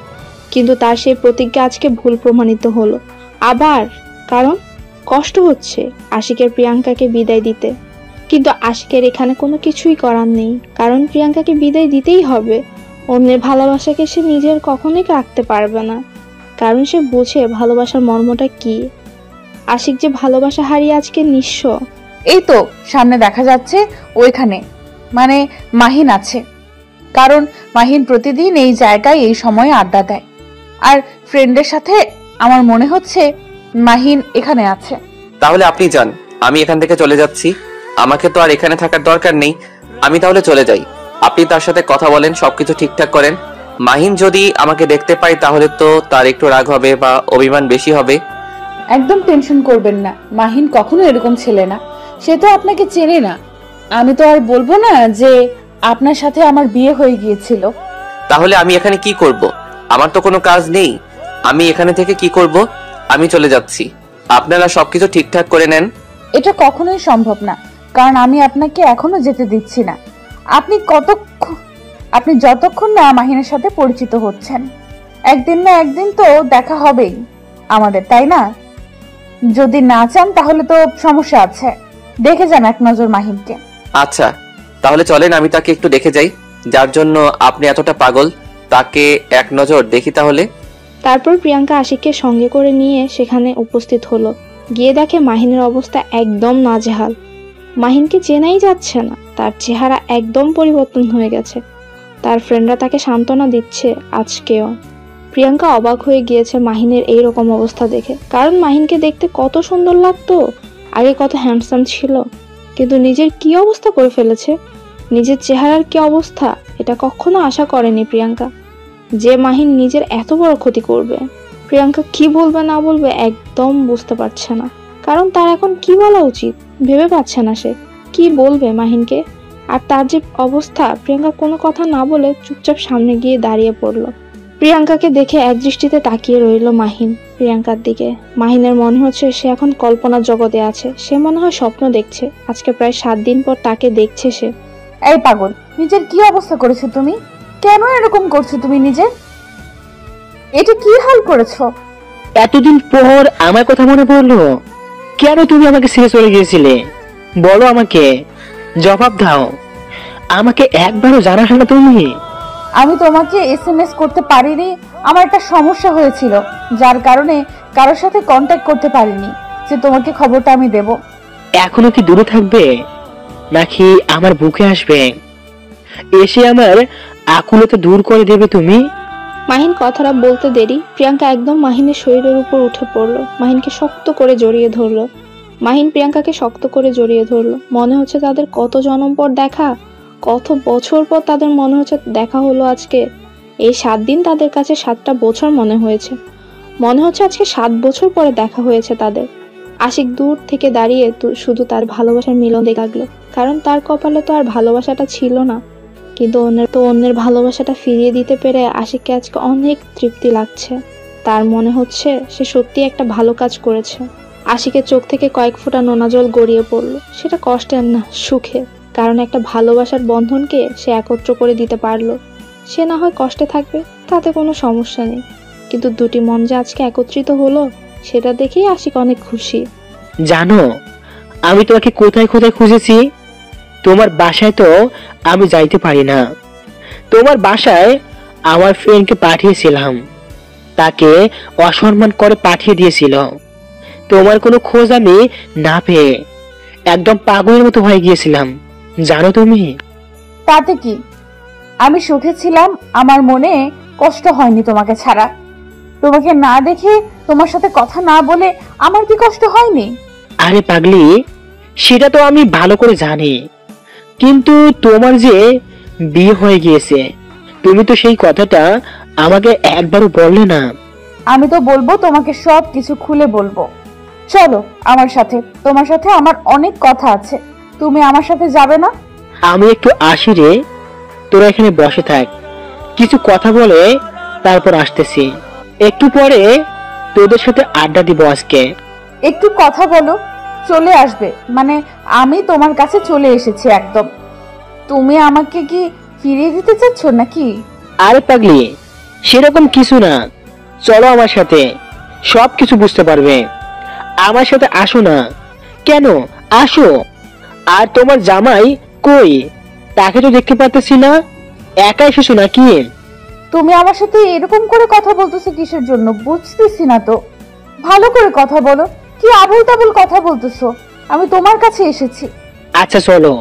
কিন্তু তার সেই প্রতিজ্ঞা আজকে ভুল প্রমাণিত হলো। আবার কারণ কষ্ট হচ্ছে আশিকের প্রিয়াঙ্কাকে বিদায় দিতে, কিন্তু আশিকের এখানে কোনো কিছুই করার নেই, কারণ প্রিয়াঙ্কাকে বিদায় দিতেই হবে। অন্যের ভালোবাসাকে সে নিজের কখনোই রাখতে পারবে না, কারণ সে বুঝে ভালোবাসার মর্মটা কি। আশিক যে ভালোবাসা হারিয়ে আজকে নিঃস্ব। এই তো সামনে দেখা যাচ্ছে ওইখানে মানে মাহিন আছে, কারণ মাহিন প্রতিদিন এই জায়গায় এই সময়ে আড্ডা দেয়, আর ফ্রেন্ডের সাথে আমার মনে হচ্ছে মাহিন এখানে আছে। তাহলে আপনি যান, আমি এখান থেকে চলে যাচ্ছি। আমাকে তো আর এখানে থাকার দরকার নেই, আমি তাহলে চলে যাই। আপনি তার সাথে কথা বলেন, সবকিছু ঠিকঠাক করেন। মাহিন যদি আমাকে দেখতে পায় তাহলে তো তার একটু রাগ হবে বা অভিমান বেশি হবে। একদম টেনশন করবেন না, মাহিন কখনো এরকম ছেলে না, সে তো আপনাকে চেনে না। আমি তো আর বলবো না যে আপনার সাথে আমার বিয়ে হয়ে গিয়েছিল। তাহলে আমি এখানে কি করব? আমার তো কোনো কাজ নেই, আমি এখানে থেকে কি করব? আমি চলে যাচ্ছি, আপনারা সবকিছু ঠিকঠাক করে নেন। এটা কখনোই সম্ভব না, কারণ আমি আপনাকে এখনো যেতে দিচ্ছি না। আপনি যতক্ষণ না মাহিনের সাথে পরিচিত হচ্ছেন, একদিন না একদিন তো দেখা হবেই আমাদের, তাই না? যদি না চান তাহলে তো সমস্যা আছে, দেখে যান এক নজর মাহিনকে। আচ্ছা তাহলে চলেন, আমি তাকে একটু দেখে যাই, যার জন্য আপনি এতটা পাগল, তাকে এক নজর দেখি তাহলে। তারপর প্রিয়াঙ্কা আশিককে সঙ্গে করে নিয়ে সেখানে উপস্থিত হলো। গিয়ে দেখে মাহিনের অবস্থা একদম নাজেহাল। মাহিনকে চেনাই যাচ্ছে না, তার চেহারা একদম পরিবর্তন হয়ে গেছে। তার ফ্রেন্ডরা তাকে সান্ত্বনা দিচ্ছে আজকেও। প্রিয়াঙ্কা অবাক হয়ে গিয়েছে মাহিনের এই রকম অবস্থা দেখে, কারণ মাহিনকে দেখতে কত সুন্দর লাগতো, আগে কত হ্যান্ডসাম ছিল, কিন্তু নিজের কি অবস্থা করে ফেলেছে, নিজের চেহারার কি অবস্থা, এটা কখনো আশা করেনি প্রিয়াঙ্কা, যে মাহিন নিজের এত বড় ক্ষতি করবে। প্রিয়াঙ্কা কি বলবে না বলবে একদম বুঝতে পারছে না, কারণ তার এখন কি বলা উচিত ভেবে পাচ্ছে না সে কি বলবে মাহিনকে। আর তার যে অবস্থা, প্রিয়াঙ্কা কোনো কথা না বলে চুপচাপ সামনে গিয়ে দাঁড়িয়ে পড়লো। প্রিয়াঙ্কাকে দেখে এক দৃষ্টিতে তাকিয়ে রইল মাহিন প্রিয়াঙ্কার দিকে। মাহিনের মনে হচ্ছে সে এখন কল্পনার জগতে আছে, সে মনে হয় স্বপ্ন দেখছে। আজকে প্রায় 7 দিন পর তাকে দেখছে সে। এই পাগল, নিজের কি অবস্থা করেছো তুমি? কেন এরকম করছো তুমি নিজে? এটা কি হাল করেছো? এতদিন পর আমার কথা মনে পড়লো? কেন তুমি আমাকে ছেড়ে চলে গিয়েছিলে? বলো আমাকে, জবাব দাও। আমাকে একবারও জানালে না তুমি? আমি তোমাকে SMS করতে পারিনি, আমার একটা সমস্যা হয়েছিল, যার কারণে কারোর সাথে কন্ট্যাক্ট করতে পারিনি যে তোমাকে খবরটা আমি দেব। এখনো কি দূরে থাকবে নাকি আমার বুকে আসবে, এসে আমার আকুলতা দূর করে দেবে তুমি? মাহিন কথাটা বলতে দেরি প্রিয়াঙ্কা একদম মাহিনের শরীরের উপর উঠে পড়লো, মাহিনকে শক্ত করে জড়িয়ে ধরলো। মাহিন প্রিয়াঙ্কাকে শক্ত করে জড়িয়ে ধরলো। মনে হচ্ছে তাদের কত জন্ম পর দেখা, কত বছর পর তাদের মনে হচ্ছে দেখা হলো আজকে। এই 7 দিন তাদের কাছে 7টা বছর মনে হয়েছে। মনে হচ্ছে আজকে 7 বছর পরে দেখা হয়েছে তাদের। আশিক দূর থেকে দাঁড়িয়ে শুধু তার ভালোবাসার মিলন দেখলো, কারণ তার কপালে তো আর ভালোবাসাটা ছিল না। কিন্তু অন্যের ভালোবাসাটা ফিরিয়ে দিতে পেরে আশিককে আজকে অনেক তৃপ্তি লাগছে। তার মনে হচ্ছে সে সত্যি একটা ভালো কাজ করেছে। আশিকের চোখ থেকে কয়েক ফোঁটা নোনা জল গড়িয়ে পড়লো। সেটা কষ্টের না, সুখের, কারণ একটা ভালোবাসার বন্ধনকে সে একত্র করে দিতে পারলো। সে না হয় কষ্টে থাকবে, তাতে কোনো সমস্যা নেই, কিন্তু দুটি মন যে আজকে একত্রিত হলো সেটা দেখেই আশিক অনেক খুশি। জানো আমি তোমাকে কোথায় কোথায় খুঁজেছি? তোমার বাসায় তো আমি যাইতে পারি না। তোমার বাসায় আমার ফ্রেন্ডকে পাঠিয়েছিলাম, তাকে অসম্মান করে পাঠিয়ে দিয়েছিল। তোমার কোনো খোঁজ আমি না পেয়ে একদম পাগলের মতো হয়ে গিয়েছিলাম, জানো তুমি? তাতে কি, আমি সুখে ছিলাম, আমার মনে কষ্ট হয়নি তোমাকে ছাড়া। তোমাকে না দেখে, তোমার সাথে কথা না বলে আমার কি কষ্ট হয়নি? আরে পাগলি, সেটা তো আমি ভালো করে জানি, কিন্তু তোমার যে বিয়ে হয়ে গিয়েছে, তুমি তো সেই কথাটা আমাকে একবারও বললে না। আমি তো বলবো, তোমাকে সব কিছু খুলে বলবো। চলো আমার সাথে, তোমার সাথে আমার অনেক কথা আছে। তুমি আমার সাথে যাবে না? আমি একটু আসি রে, তোরা এখানে বসে থাক, কিছু কথা বলে তারপর আসতেছি। একটু পরে তোদের সাথে আড্ডা দিব আজকে। একটু কথা বলো, চলে আসবে মানে আমি তোমার কাছে চলে এসেছি একদম। তুমি আমাকে কি ফিরিয়ে দিতে চাচ্ছ নাকি? আরে পাগলি, সেরকম কিছু না, চলো আমার সাথে, সব কিছু বুঝতে পারবে। আমার সাথে আসো না। কেন? আসো। আর তোমার জামাই কই? তাকে তো দেখতে পারতেছি না, একা এসেছো নাকি? তুমি আমার সাথে এরকম করে কথা বলতেছো কিসের জন্য বুঝতেছি না তো। ভালো করে কথা বলো, কি আবল তাবল কথা বলতেছো? আমি তোমার কাছে এসেছি। আচ্ছা চলো,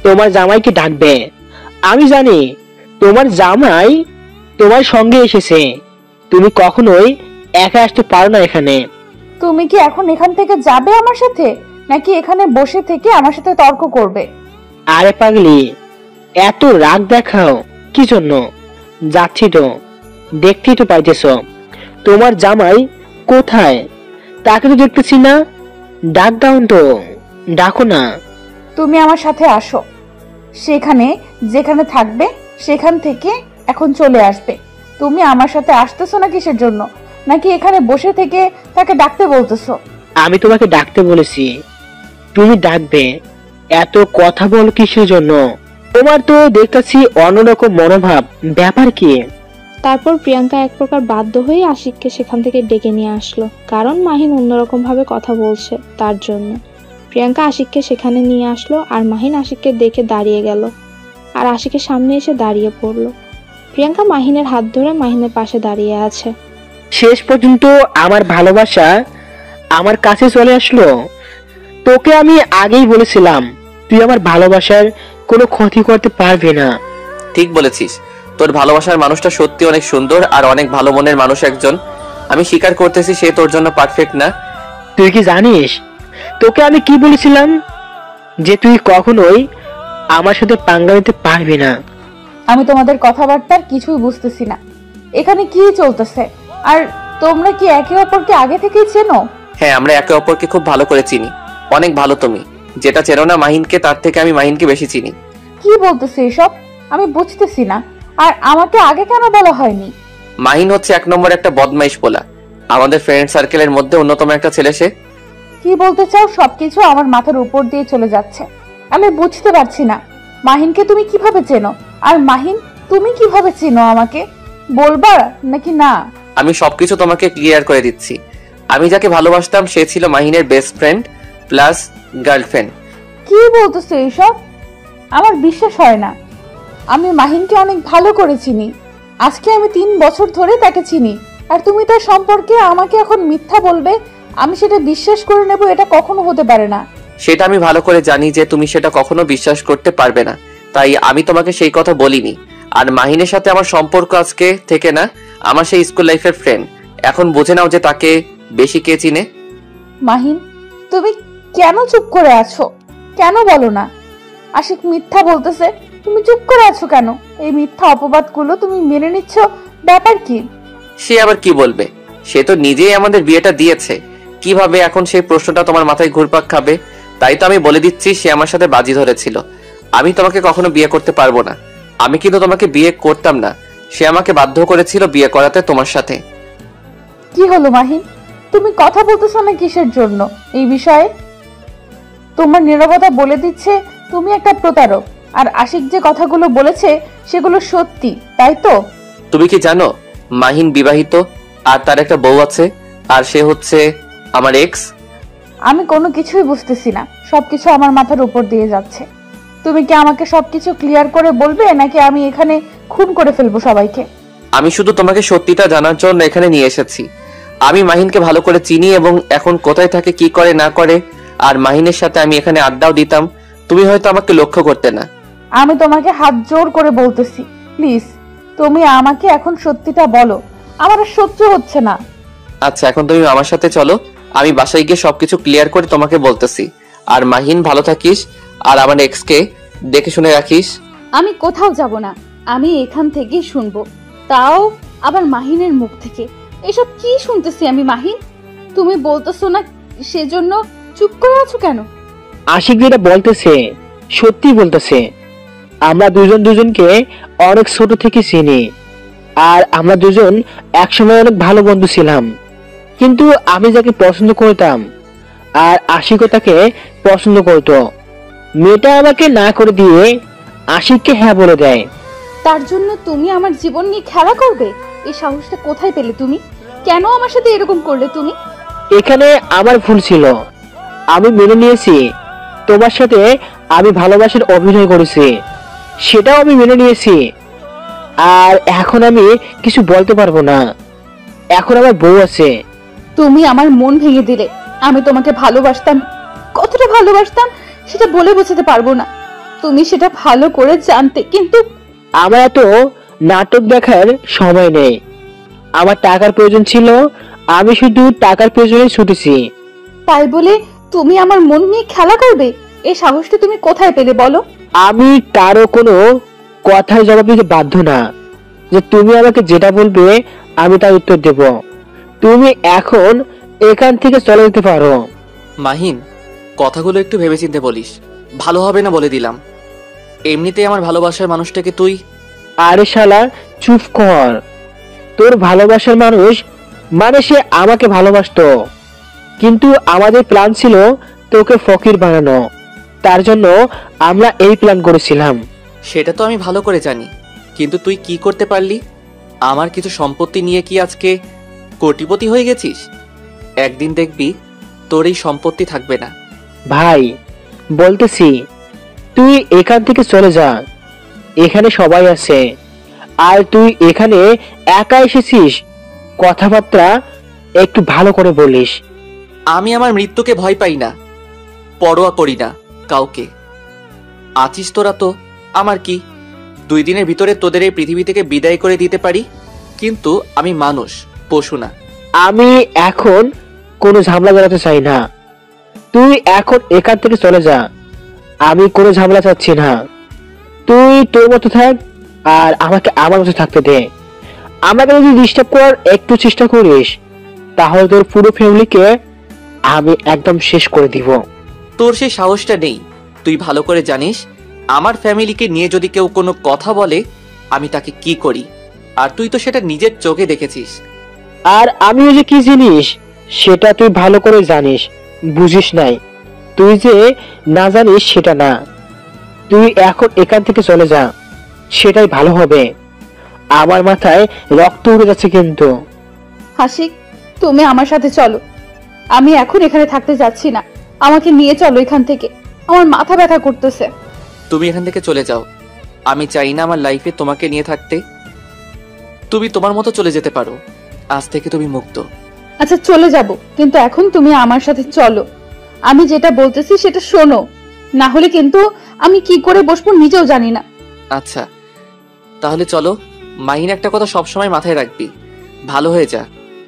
তোমার জামাইকে ডাকবে। আমি জানি তোমার জামাই তোমার সঙ্গে এসেছে, তুমি কখনোই একা আসতে পারো না এখানে। তুমি কি এখন এখান থেকে যাবে আমার সাথে, নাকি এখানে বসে থেকে আমার সাথে তর্ক করবে? আরে পাগলি, এত রাগ দেখাও কি জন্য? যাচ্ছি তো, দেখতেই তো পাইতেছ তোমার জামাই কোথায়, তাকে তো দেখতেছি না। ডাক দাও তো, ডাকো না। তুমি আমার সাথে আসো, সেখানে যেখানে থাকবে সেখান থেকে এখন চলে আসবে। তুমি আমার সাথে আসতেছো না কিসের জন্য, নাকি এখানে বসে থেকে তাকে ডাকতে বলতেছো? আমি তোমাকে ডাকতে বলেছি, তুমি ডাকবে। এত কথা বল কিসের জন্য? তোমার তো দেখতেছি অন্যরকম মনোভাব, ব্যাপার কি? তারপর প্রিয়াঙ্কা এক প্রকার বাধ্য হয়ে আশিককে সেখান থেকে ডেকে নিয়ে আসলো, কারণ মাহিন অন্যরকম ভাবে কথা বলছে তার জন্য। প্রিয়াঙ্কা আশিককে সেখানে নিয়ে আসলো, আর মাহিন আশিককে দেখে দাঁড়িয়ে গেল, আর আশিকের সামনে এসে দাঁড়িয়ে পড়লো। প্রিয়াঙ্কা মাহিনের হাত ধরে মাহিনের পাশে দাঁড়িয়ে আছে। শেষ পর্যন্ত আমার ভালোবাসা আমার কাছে চলে আসলো। তোকে আমি আগেই বলেছিলাম তুই আমার ভালোবাসার কোনো ক্ষতি করতে পারবি না। ঠিক বলেছিস, তোর ভালোবাসার মানুষটা সত্যি অনেক সুন্দর আর অনেক ভালো মনের মানুষ একজন। আমি স্বীকার করতেছি সে তোর জন্য পারফেক্ট না। তুই কি জানিস তোকে আমি কি বলেছিলাম? যে তুই কখনোই আমার সাথে পাঙ্গা নিতে পারবি না। আমি তোমাদের কথাবার্তার কিছুই বুঝতেছি না, এখানে কি চলতেছে? আর তোমরা কি একে অপরকে আগে থেকেই চেনো? হ্যাঁ, আমরা একে অপরকে খুব ভালো করে চিনি, অনেক ভালো। তুমি যেটা চেনো না মাহিনকে, তার থেকে আমি মাহিনকে বেশি চিনি। কি বলতেছে এসব? আমি বুঝতেছি না। আর আমাকে আগে কেন বলা হয়নি? মাহিন হচ্ছে 1 নম্বর একটা বদমাইশ পোলা, আমাদের ফ্রেন্ড সার্কেলের মধ্যে অন্যতম একটা ছেলে সে। কি বলতে চাও? সবকিছু আমার মাথার উপর দিয়ে চলে যাচ্ছে, আমি বুঝতে পারছি না। মাহিনকে তুমি কিভাবে চেনো? আর মাহিন তুমি কিভাবে চেনো আমাকে? বলবা নাকি না? আমি সবকিছু তোমাকে ক্লিয়ার করে দিচ্ছি। আমি যাকে ভালোবাসতাম সে ছিল মাহিনের বেস্ট ফ্রেন্ড প্লাস গার্লফ্রেন্ড। কি বলতেছো এইসব? আমার বিশ্বাস হয় না। আমি মাহিনকে অনেক ভালো করে চিনি, আজকে আমি 3 বছর ধরে তাকে চিনি, আর তুমি তার সম্পর্কে আমাকে এখন মিথ্যা বলবে? আমি সেটা বিশ্বাস করে নেব? এটা কখনো হতে পারে না। সেটা আমি ভালো করে জানি যে তুমি সেটা কখনো বিশ্বাস করতে পারবে না, তাই আমি তোমাকে সেই কথা বলিনি। আর মাহিনের সাথে আমার সম্পর্ক আজকে থেকে না, আমার সেই স্কুল লাইফের ফ্রেন্ড। এখন বুঝে নাও যে তাকে বেশি কে চিনে। মাহিন, তুমি কেন চুপ করে আছো? কেন বলো না? আশিক মিথ্যা বলতেছে, তুমি চুপ করে আছো কেন? এই মিথ্যা অপবাদগুলো তুমি মেনে নিচ্ছ, ব্যাপার কি? সে আবার কি বলবে? সে তো নিজেই আমাদের বিয়েটা দিয়েছে, কিভাবে এখন সেই প্রশ্নটা তোমার মাথায় ঘুরপাক খাবে? তাই তো আমি বলে দিচ্ছি, সে আমার সাথে বাজি ধরেছিল। আমি তোমাকে কখনো বিয়ে করতে পারবো না। আমি কিন্তু তোমাকে বিয়ে করতাম না, সে আমাকে বাধ্য করেছিল বিয়ে করাতে তোমার সাথে। কি হলো মাহিন, তুমি কথা বলতেছো না কিসের জন্য এই বিষয়ে? তোমার নীরবতা বলে দিচ্ছে তুমি একটা প্রতারক। আর আশিক যে কথাগুলো বলেছে সেগুলো সত্যি, তাই তো? তুমি কি জানো মাহিন বিবাহিত, আর তার একটা বউ আছে, আর সে হচ্ছে আমার এক্স। আমি কোনো কিছুই বুঝতেছি না, সবকিছু আমার মাথার উপর দিয়ে যাচ্ছে। তুমি কি আমাকে সবকিছু ক্লিয়ার করে বলবে, নাকি আমি এখানে খুন করে ফেলবো সবাইকে? আমি শুধু তোমাকে সত্যিটা জানার জন্য এখানে নিয়ে এসেছি। আমি মাহিনকে ভালো করে চিনি এবং এখন কোথায় থাকে, কি করে না করে। আর মাহিনের সাথে আমি এখানে আড্ডাও দিতাম, তুমি হয়তো আমাকে লক্ষ্য করতে না। আমি তোমাকে হাত জোর করে বলতেছি, প্লিজ তুমি আমাকে এখন সত্যিটা বলো, আমার আর সহ্য হচ্ছে না। আচ্ছা, এখন তুমি আমার সাথে চলো, আমি বাসায় গিয়ে সবকিছু ক্লিয়ার করে তোমাকে বলতেছি। আর মাহিন, ভালো থাকিস, আর আমার এক্সকে দেখে শুনে রাখিস। আমি কোথাও যাব না, আমি এখান থেকেই শুনবো, তাও আবার মাহিনের মুখ থেকে। এসব কি শুনতেছি আমি মাহিন? তুমি বলতেছো না, সেজন্য চুপ করে আছো কেন? আশিক যেটা বলতেছে সত্যি বলতেছে। আমরা দুজন দুজনকে অনেক ছোট থেকে চিনি, আর আমরা দুজন একসময় অনেক ভালো বন্ধু ছিলাম। কিন্তু আমি যাকে পছন্দ করতাম আর আশিকও তাকে পছন্দ করতো, মেয়েটা আমাকে না করে দিয়ে আশিককে হ্যাঁ বলে দেয়। তার জন্য তুমি আমার জীবন নিয়ে খেলা করবে? এই সাহসটা কোথায় পেলে তুমি? কেন আমার সাথে এরকম করলে তুমি? এখানে আমার ভুল ছিল, আমি মেনে নিয়েছি। তোমার সাথে আমি ভালোবাসার অভিনয় করেছি, সেটাও আমি মেনে নিয়েছি। আর এখন আমি কিছু বলতে পারবো না, এখন আমার বউ আছে। তুমি আমার মন ভেঙে দিলে। আমি তোমাকে ভালোবাসতাম, কতটা ভালোবাসতাম সেটা বলে বোঝাতে পারবো না। তুমি সেটা ভালো করে জানতে, কিন্তু আমার এত নাটক দেখার সময় নেই। আমার টাকার প্রয়োজন ছিল, আমি শুধু টাকার প্রয়োজনে ছুটেছি। তাই বলে তুমি আমার মন নিয়ে খেলা করবে? এই সাহসটা তুমি কোথায় পেলে বলো? আমি কারো কোনো কথার জবাব দিতে বাধ্য না, যে তুমি আমাকে যেটা বলবে আমি তার উত্তর দেব। তুমি এখন এখান থেকে চলে যেতে পারো। মাহিন, কথাগুলো একটু ভেবেচিন্তে বলিস, ভালো হবে না বলে দিলাম। এমনিতেই আমার ভালোবাসার মানুষটাকে তুই। আরে শালা চুপ কর। তোর ভালোবাসার মানুষ মানে সে আমাকে ভালোবাসতো, কিন্তু আমাদের প্ল্যান ছিল তোকে ফকির বানানো। তার জন্য আমরা এই প্ল্যান করেছিলাম। সেটা তো আমি ভালো করে জানি, কিন্তু তুই কি করতে পারলি? আমার কিছু সম্পত্তি নিয়ে কি আজকে কোটিপতি হয়ে গেছিস? একদিন দেখবি তোর এই সম্পত্তি থাকবে না। ভাই বলতেছি, তুই এখান থেকে চলে যা, এখানে সবাই আছে। আর তুই এখানে একা এসেছিস, কথাবার্তা একটু ভালো করে বলিস। আমি আমার মৃত্যুকে ভয় পাই না, পরোয়া করি না কাউকে। আছিস তোরা তো, আমার কি? 2 দিনের ভিতরে তোদের এই পৃথিবী থেকে বিদায় করে দিতে পারি, কিন্তু আমি মানুষ, পশু না। আমি এখন কোনো ঝামেলা জড়াতে চাই না, তুই এখন এখান থেকে চলে যা। আমি কোনো ঝামেলা চাচ্ছি না, তুই তোর মতো থাক, আর আমাকে আমার মতো থাকতে দে। আমাকে যদি ডিস্টার্ব করার একটু চেষ্টা করিস, তাহলে তোর পুরো ফ্যামিলিকে আমি একদম শেষ করে দিব। তোর সেই সাহসটা নেই। তুই ভালো করে জানিস, আমার ফ্যামিলিকে নিয়ে যদি কেউ কোনো কথা বলে, আমি তাকে কি করি, আর তুই তো সেটা নিজের চোখে দেখেছিস। আর আমিও যে কি জিনিস সেটা তুই ভালো করে জানিস, বুঝিস নাই। তুই যে না জানিস সেটা না, তুই এখন এখান থেকে চলে যা, সেটাই ভালো হবে। আমার মাথায় রক্ত উড়ে যাচ্ছে কিন্তু। হাসিক, তুমি আমার সাথে চলো। আমি এখন এখানে থাকতে যাচ্ছি না, আমাকে নিয়ে চলো এখান থেকে, আমার মাথা ব্যথা করতেছে। তুমি এখান থেকে চলে যাও, আমি চাই না আমার লাইফে তোমাকে নিয়ে থাকতে। তুমি তোমার মতো চলে যেতে পারো, আজ থেকে তুমি মুক্ত। আচ্ছা চলে যাব, কিন্তু এখন তুমি আমার সাথে চলো। আমি যেটা বলতেছি সেটা শোনো, না হলে কিন্তু আমি কি করে বসবো নিজেও জানি না। আচ্ছা তাহলে চলো। মাহিন, একটা কথা সবসময় মাথায় রাখবি, ভালো হয়ে যা।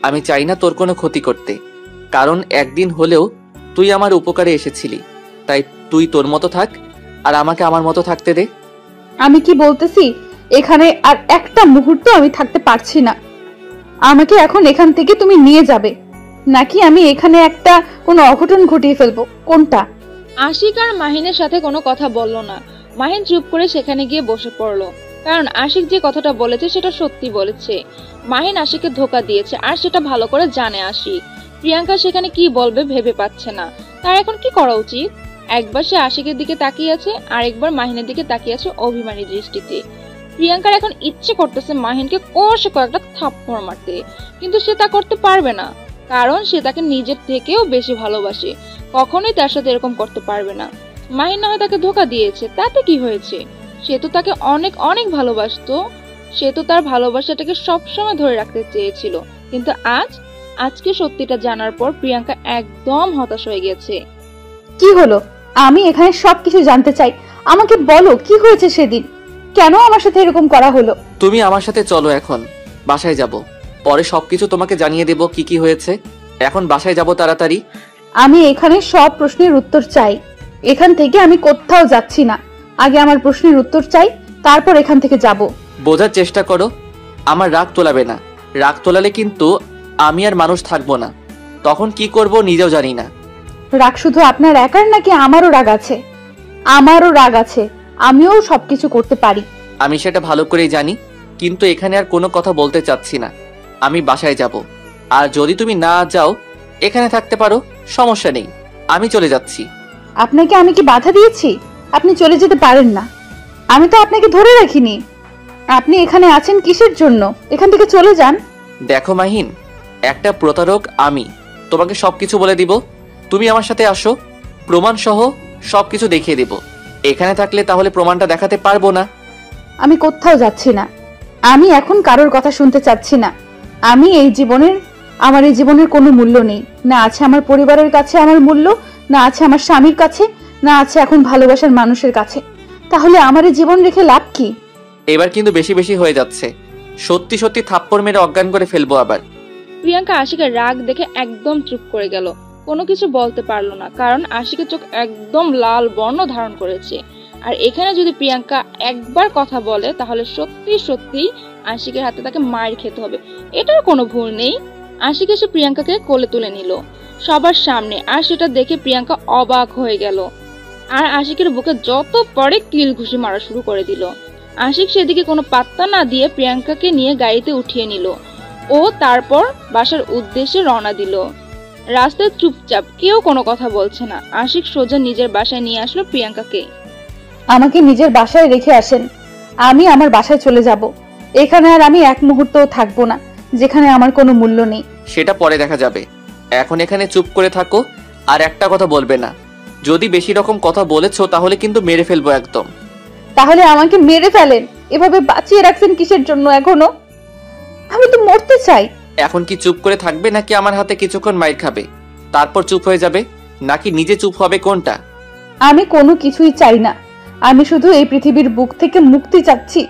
আমি চাই না তোর কোনো ক্ষতি করতে, কারণ একদিন হলেও তুই আমার উপকারে এসেছিলি, তাই তুই তোর মতো থাক আর আমাকে আমার মতো থাকতে দে। আমি কি বলতেছি, এখানে আর একটা মুহূর্ত আমি থাকতে পারছি না। আমাকে এখন এখান থেকে তুমি নিয়ে যাবে, নাকি আমি এখানে একটা কোনো অঘটন ঘটিয়ে ফেলবো, কোনটা? আশিক আর মাহিনের সাথে কোনো কথা বলল না। মাহিন চুপ করে সেখানে গিয়ে বসে পড়লো, কারণ আশিক যে কথাটা বলেছে সেটা সত্যি বলেছে। মাহিন আশিককে ধোকা দিয়েছে আর সেটা ভালো করে জানে আশিক। প্রিয়াঙ্কা সেখানে কি বলবে ভেবে পাচ্ছে না। তার এখন কি করা উচিত? একবার সে আশিকের দিকে তাকিয়ে আছে, আর একবার মাহিনের দিকে তাকিয়ে আছে অভিমানী দৃষ্টিতে। প্রিয়াঙ্কার এখন ইচ্ছে করতেছে মাহিনকে কষে কয়েকটা থাপ্পড় মারতে, কিন্তু সে তা করতে পারবে না, কারণ সে তাকে নিজের থেকেও বেশি ভালোবাসে। কখনোই তার সাথে এরকম করতে পারবে না। মাহিন না হয় তাকে ধোকা দিয়েছে, তাতে কি হয়েছে? সে তো তাকে অনেক অনেক ভালোবাসতো। সে তো তার ভালোবাসাটাকে সবসময় ধরে রাখতে চেয়েছিল, কিন্তু আজকে সত্যিটা জানার পর প্রিয়াঙ্কা একদম হতাশ হয়ে গেছে। কি হলো? আমি এখানে সবকিছু জানতে চাই। আমাকে বলো কি হয়েছে সেদিন, কেন আমার সাথে এরকম করা হলো? তুমি আমার সাথে চলো, এখন বাসায় যাব, পরে সবকিছু তোমাকে জানিয়ে দেব কি কি হয়েছে। এখন বাসায় যাব তাড়াতাড়ি। আমি এখানে সব প্রশ্নের উত্তর চাই। এখান থেকে আমি কোথাও যাচ্ছি না। আগে আমার প্রশ্নের উত্তর চাই, তারপর এখান থেকে যাব। বোঝার চেষ্টা করো, আমার রাগ তোলাবে না। রাগ তোলালে কিন্তু আমি আর মানুষ থাকবো না, তখন কি করব নিজেও জানি না। রাগ শুধু আপনার একার নাকি আমারও রাগ আছে? আমারও রাগ আছে, আমিও সবকিছু করতে পারি। আমি সেটা ভালো করেই জানি, কিন্তু এখানে আর কোনো কথা বলতে চাচ্ছি না। আমি বাসায় যাব, আর যদি তুমি না যাও এখানে থাকতে পারো, সমস্যা নেই, আমি চলে যাচ্ছি। আপনাকে আমি কি বাধা দিয়েছি? আপনি চলে যেতে পারেন না। আমি তো আপনাকে ধরে রাখিনি। আপনি এখানে আছেন কিসের জন্য? এখান থেকে চলে যান। দেখো মাহিন, একটা প্রতারক আমি, তোমাকে সবকিছু বলে দিব। তুমি আমার সাথে আসো, প্রমাণ সহ সবকিছু দেখিয়ে দিব। এখানে থাকলে তাহলে প্রমাণটা দেখাতে পারবো না। আমি কোথাও যাচ্ছি না। আমি এখন কারোর কথা শুনতে চাচ্ছি না। আমার এই জীবনের কোনো মূল্য নেই। না আছে আমার পরিবারের কাছে আমার মূল্য, না আছে আমার স্বামীর কাছে, না আছে এখন ভালোবাসার মানুষের কাছে। তাহলে আমার এই জীবন রেখে লাভ কি? এবার কিন্তু বেশি বেশি হয়ে যাচ্ছে। সত্যি সত্যি থাপ্পড় মেরে অজ্ঞান করে ফেলবো আবার। প্রিয়াঙ্কা আশিকের রাগ দেখে একদম চুপ করে গেল, কোনো কিছু বলতে পারলো না, কারণ আশিকের চোখ একদম লাল বর্ণ ধারণ করেছে। আর এখানে যদি প্রিয়াঙ্কা একবার কথা বলে তাহলে সত্যি সত্যি আশিকের হাতে তাকে মার খেতে হবে। এটার কোনো ভুল নেই। আশিক এসে প্রিয়াঙ্কাকে কোলে তুলে নিল সবার সামনে, আর সেটা দেখে প্রিয়াঙ্কা অবাক হয়ে গেল। আর আশিকের বুকে যত পরে কিল ঘুষি মারা শুরু করে দিল। আশিক সেদিকে কোনো পাত্তা না দিয়ে প্রিয়াঙ্কাকে নিয়ে গাড়িতে উঠিয়ে নিল ও তারপর বাসার উদ্দেশ্যে রওনা দিল। রাস্তায় চুপচাপ, কেউ কোনো কথা বলছে না। আশিক সোজা নিজের বাসায় নিয়ে আসলো প্রিয়াঙ্কাকে। আমাকে নিজের বাসায় রেখে আসেন, আমি আমার বাসায় চলে যাব। এখানে আর আমি এক মুহূর্তও থাকবো না, যেখানে আমার কোনো মূল্য নেই। সেটা পরে দেখা যাবে, এখন এখানে চুপ করে থাকো আর একটা কথা বলবে না। যদি বেশি রকম কথা বলেছো তাহলে কিন্তু মেরে ফেলবো একদম। তাহলে আমাকে মেরে ফেলেন। এভাবে বাঁচিয়ে রাখছেন কিসের জন্য এখনো? আমি তো মরতে চাই। এখন কি চুপ করে থাকবে, নাকি আমার হাতে কিছুক্ষণ মাইর খাবে তারপর চুপ হয়ে যাবে, নাকি নিজে চুপ হবে, কোনটা? আমি কোনো কিছুই চাই না। আমি শুধু এই পৃথিবীর বুক থেকে মুক্তি চাচ্ছি।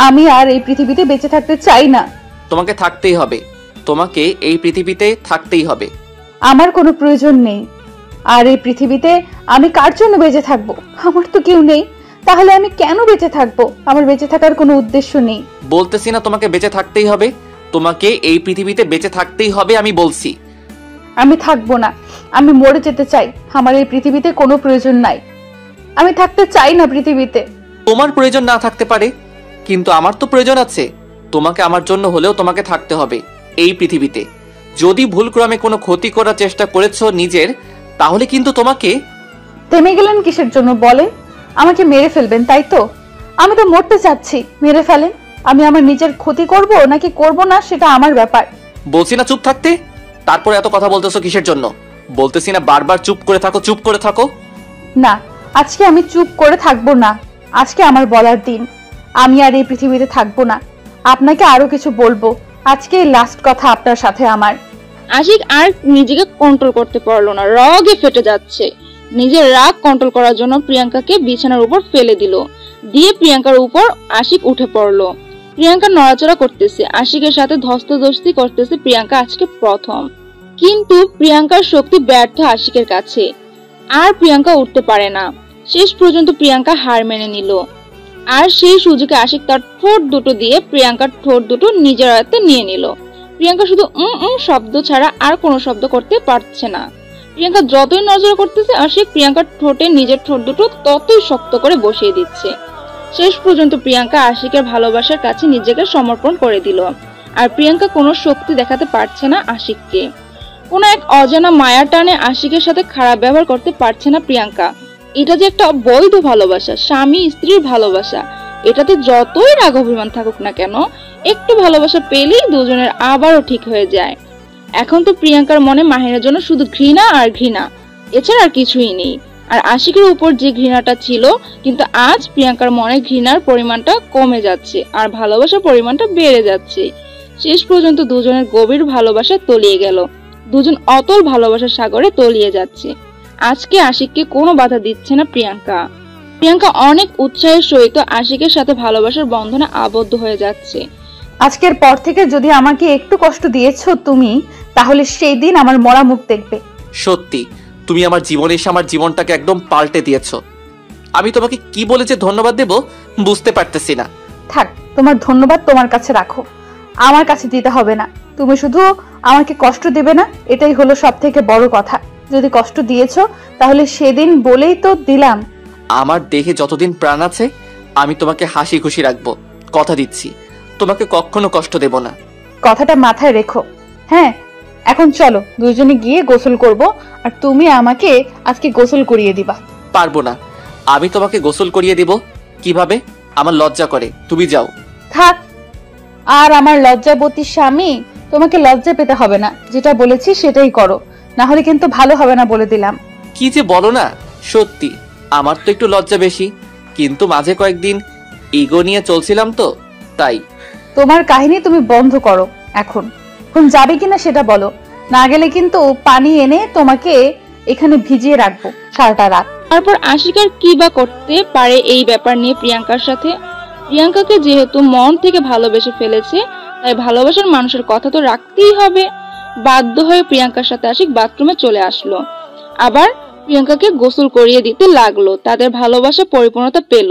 আমি আর এই পৃথিবীতে বেঁচে থাকতে চাই না। তোমাকে থাকতেই হবে, তোমাকে এই পৃথিবীতে থাকতেই হবে। আমার কোনো প্রয়োজন নেই। আর এই পৃথিবীতে আমি কার জন্য বেঁচে থাকবো? আমার তো কেউ নেই, তাহলে আমি কেন বেঁচে থাকবো? আমার বেঁচে থাকার কোনো উদ্দেশ্য নেই। বলতেছি না তোমাকে বেঁচে থাকতেই হবে, তোমাকে এই পৃথিবীতে বেঁচে থাকতেই হবে, আমি বলছি। আমি থাকবো না, আমি মরে যেতে চাই। আমার এই পৃথিবীতে কোনো প্রয়োজন নাই। আমি থাকতে চাই না পৃথিবীতে। তোমার প্রয়োজন না থাকতে পারে, কিন্তু আমার তো প্রয়োজন আছে। তোমাকে আমার জন্য হলেও তোমাকে থাকতে হবে এই পৃথিবীতে। যদি ভুলক্রমে কোনো ক্ষতি করার চেষ্টা করেছো নিজের, তাহলে কিন্তু তোমাকে। থেমে গেলেন কিসের জন্য বলেন? আমাকে মেরে ফেলবেন তাই তো? আমি তো মরতে চাচ্ছি, মেরে ফেলেন। আমি আমার নিজের ক্ষতি করব নাকি করব না সেটা আমার ব্যাপার। বলছি না চুপ থাকতে, তারপর এত কথা বলতেছো কিসের জন্য? বলতেছি না বারবার চুপ করে থাকো, চুপ করে থাকো। না, আজকে আমি চুপ করে থাকবো না। আজকে আমার বলার দিন। আমি আর এই পৃথিবীতে থাকবো না। আপনাকে আরো কিছু বলবো। আজকে লাস্ট কথা আপনার সাথে আমার। আশিক আর নিজেকে কন্ট্রোল করতে পারলো না, রাগে ফেটে যাচ্ছে। নিজের রাগ কন্ট্রোল করার জন্য প্রিয়াঙ্কাকে বিছানার উপর ফেলে দিল, দিয়ে প্রিয়াঙ্কার উপর আশিক উঠে পড়লো। প্রিয়াঙ্কা নড়াচড়া করতেছে, আশিকের সাথে ধস্তাধস্তি করতেছে প্রিয়াঙ্কা আজকে প্রথম। কিন্তু প্রিয়াঙ্কার শক্তি ব্যর্থ আশিকের কাছে। আর প্রিয়াঙ্কা উঠতে পারে না। শেষ পর্যন্ত প্রিয়াঙ্কা হার মেনে নিল। আর সেই সুযোগে আশিক তার ঠোঁট দুটো দিয়ে প্রিয়াঙ্কার ঠোঁট দুটো নিজের আয়ত্তে নিয়ে নিল। প্রিয়াঙ্কা শুধু শব্দ ছাড়া আর কোনো শব্দ করতে পারছে না। প্রিয়াঙ্কা যতই নজর করতেছে আশিক প্রিয়াঙ্কার ঠোঁটে নিজের ঠোঁট দুটো ততই শক্ত করে বসিয়ে দিচ্ছে। শেষ পর্যন্ত প্রিয়াঙ্কা আশিকের ভালোবাসার কাছে নিজেকে সমর্পণ করে দিল। আর প্রিয়াঙ্কা কোনো শক্তি দেখাতে পারছে না আশিককে। কোনো এক অজানা মায়ার টানে আশিকের সাথে খারাপ ব্যবহার করতে পারছে না প্রিয়াঙ্কা। এটা যে একটা বৈধ ভালোবাসা, স্বামী স্ত্রীর ভালোবাসা, এটাতে যতই রাগ অভিমান থাকুক না কেন, একটু ভালোবাসা পেলেই দুজনের আবারও ঠিক হয়ে যায়। এখন তো প্রিয়াঙ্কার মনে মাহিনের জন্য শুধু ঘৃণা আর ঘৃণা, এছাড়া আর কিছুই নেই। আর আশিকের উপর যে ঘৃণাটা ছিল, কিন্তু আজ প্রিয়াঙ্কার মনে ঘৃণার পরিমাণটা কমে যাচ্ছে আর ভালোবাসার পরিমাণটা বেড়ে যাচ্ছে। শেষ পর্যন্ত দুজনের গভীর ভালোবাসা তলিয়ে গেল। দুজন অতল ভালোবাসার সাগরে তলিয়ে যাচ্ছে। আজকে আশিককে কোনো বাধা দিচ্ছে না প্রিয়াঙ্কা। প্রিয়াঙ্কা অনেক উৎসাহের সহিত আশিকের সাথে ভালোবাসার বন্ধনে আবদ্ধ হয়ে যাচ্ছে। আজকের পর থেকে যদি আমাকে একটু কষ্ট দিয়েছো তুমি, তাহলে সেই দিন আমার মরা মুখ দেখবে। সত্যি তুমি আমার জীবনে এসে আমার জীবনটাকে একদম পাল্টে দিয়েছো। আমি তোমাকে কি বলে যে ধন্যবাদ দেব বুঝতে পারতেছি না। থাক, তোমার ধন্যবাদ তোমার কাছে রাখো, আমার কাছে দিতে হবে না। তুমি শুধু আমাকে কষ্ট দেবে না, এটাই হলো সব থেকে বড় কথা। যদি কষ্ট দিয়েছো তাহলে সেদিন বলেই তো দিলাম। আমার দেহে যতদিন প্রাণ আছে আমি তোমাকে হাসি খুশি রাখবো, কথা দিচ্ছি। তোমাকে কখনো কষ্ট দেব না। কথাটা মাথায় রেখো। হ্যাঁ, এখন চলো দুজনে গিয়ে গোসল করব, আর তুমি আমাকে আজকে গোসল করিয়ে দিবা। পারবো না, আমি তোমাকে গোসল করিয়ে দিব। কিভাবে? আমার লজ্জা করে, তুমি যাও। থাক, আর আমার লজ্জাবতী স্বামী, তোমাকে লজ্জা পেতে হবে না। যেটা বলেছি সেটাই করো, না হলে কিন্তু ভালো হবে না বলে দিলাম। কি যে বলো না, সত্যি আমার তো একটু লজ্জা বেশি, কিন্তু মাঝে কয়েকদিন ইগো নিয়ে চলছিলাম তো তাই। তোমার কাহিনী তুমি বন্ধ করো। এখন যাবে কিনা সেটা বলো, না গেলে কিন্তু পানি এনে তোমাকে এখানে ভিজিয়ে রাখবো সারাটা রাত। তারপর আশিক আর কি বা করতে পারে এই ব্যাপার নিয়ে প্রিয়াঙ্কার সাথে। প্রিয়াঙ্কাকে যেহেতু মন থেকে ভালোবেসে ফেলেছে, তাই ভালোবাসার মানুষের কথা তো রাখতেই হবে। বাধ্য হয়ে প্রিয়াঙ্কার সাথে আশিক বাথরুমে চলে আসলো। আবার প্রিয়াঙ্কাকে গোসল করিয়ে দিতে লাগলো। তাদের ভালোবাসা পরিপূর্ণতা পেল।